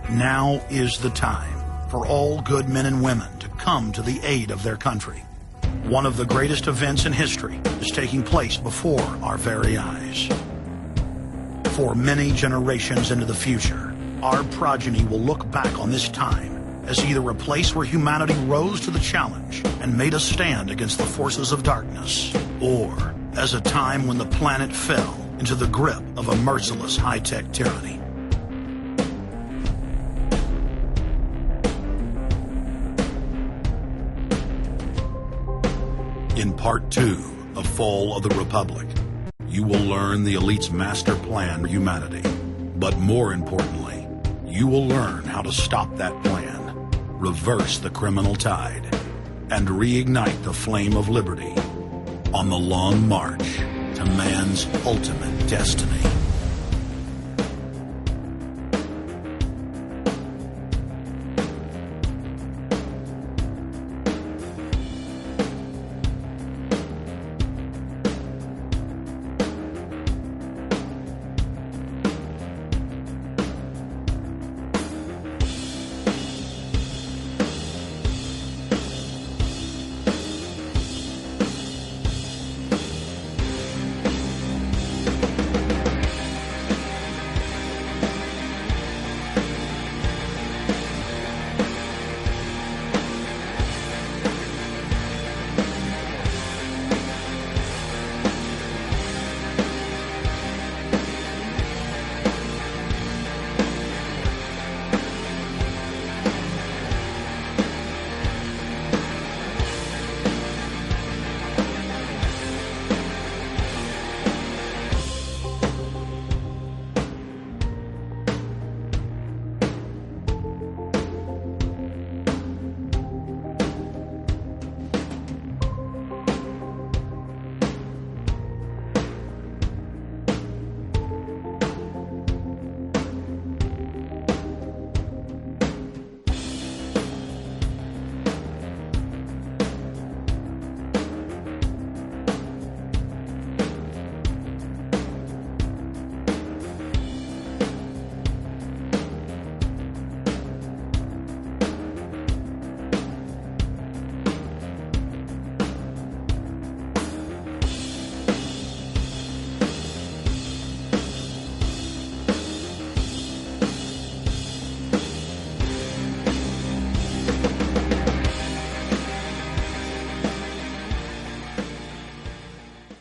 Now is the time for all good men and women to come to the aid of their country. One of the greatest events in history is taking place before our very eyes. For many generations into the future, our progeny will look back on this time as either a place where humanity rose to the challenge and made a stand against the forces of darkness, or as a time when the planet fell into the grip of a merciless high-tech tyranny. In Part 2 of Fall of the Republic, you will learn the elite's master plan for humanity. But more importantly, you will learn how to stop that plan, reverse the criminal tide, and reignite the flame of liberty on the long march to man's ultimate destiny.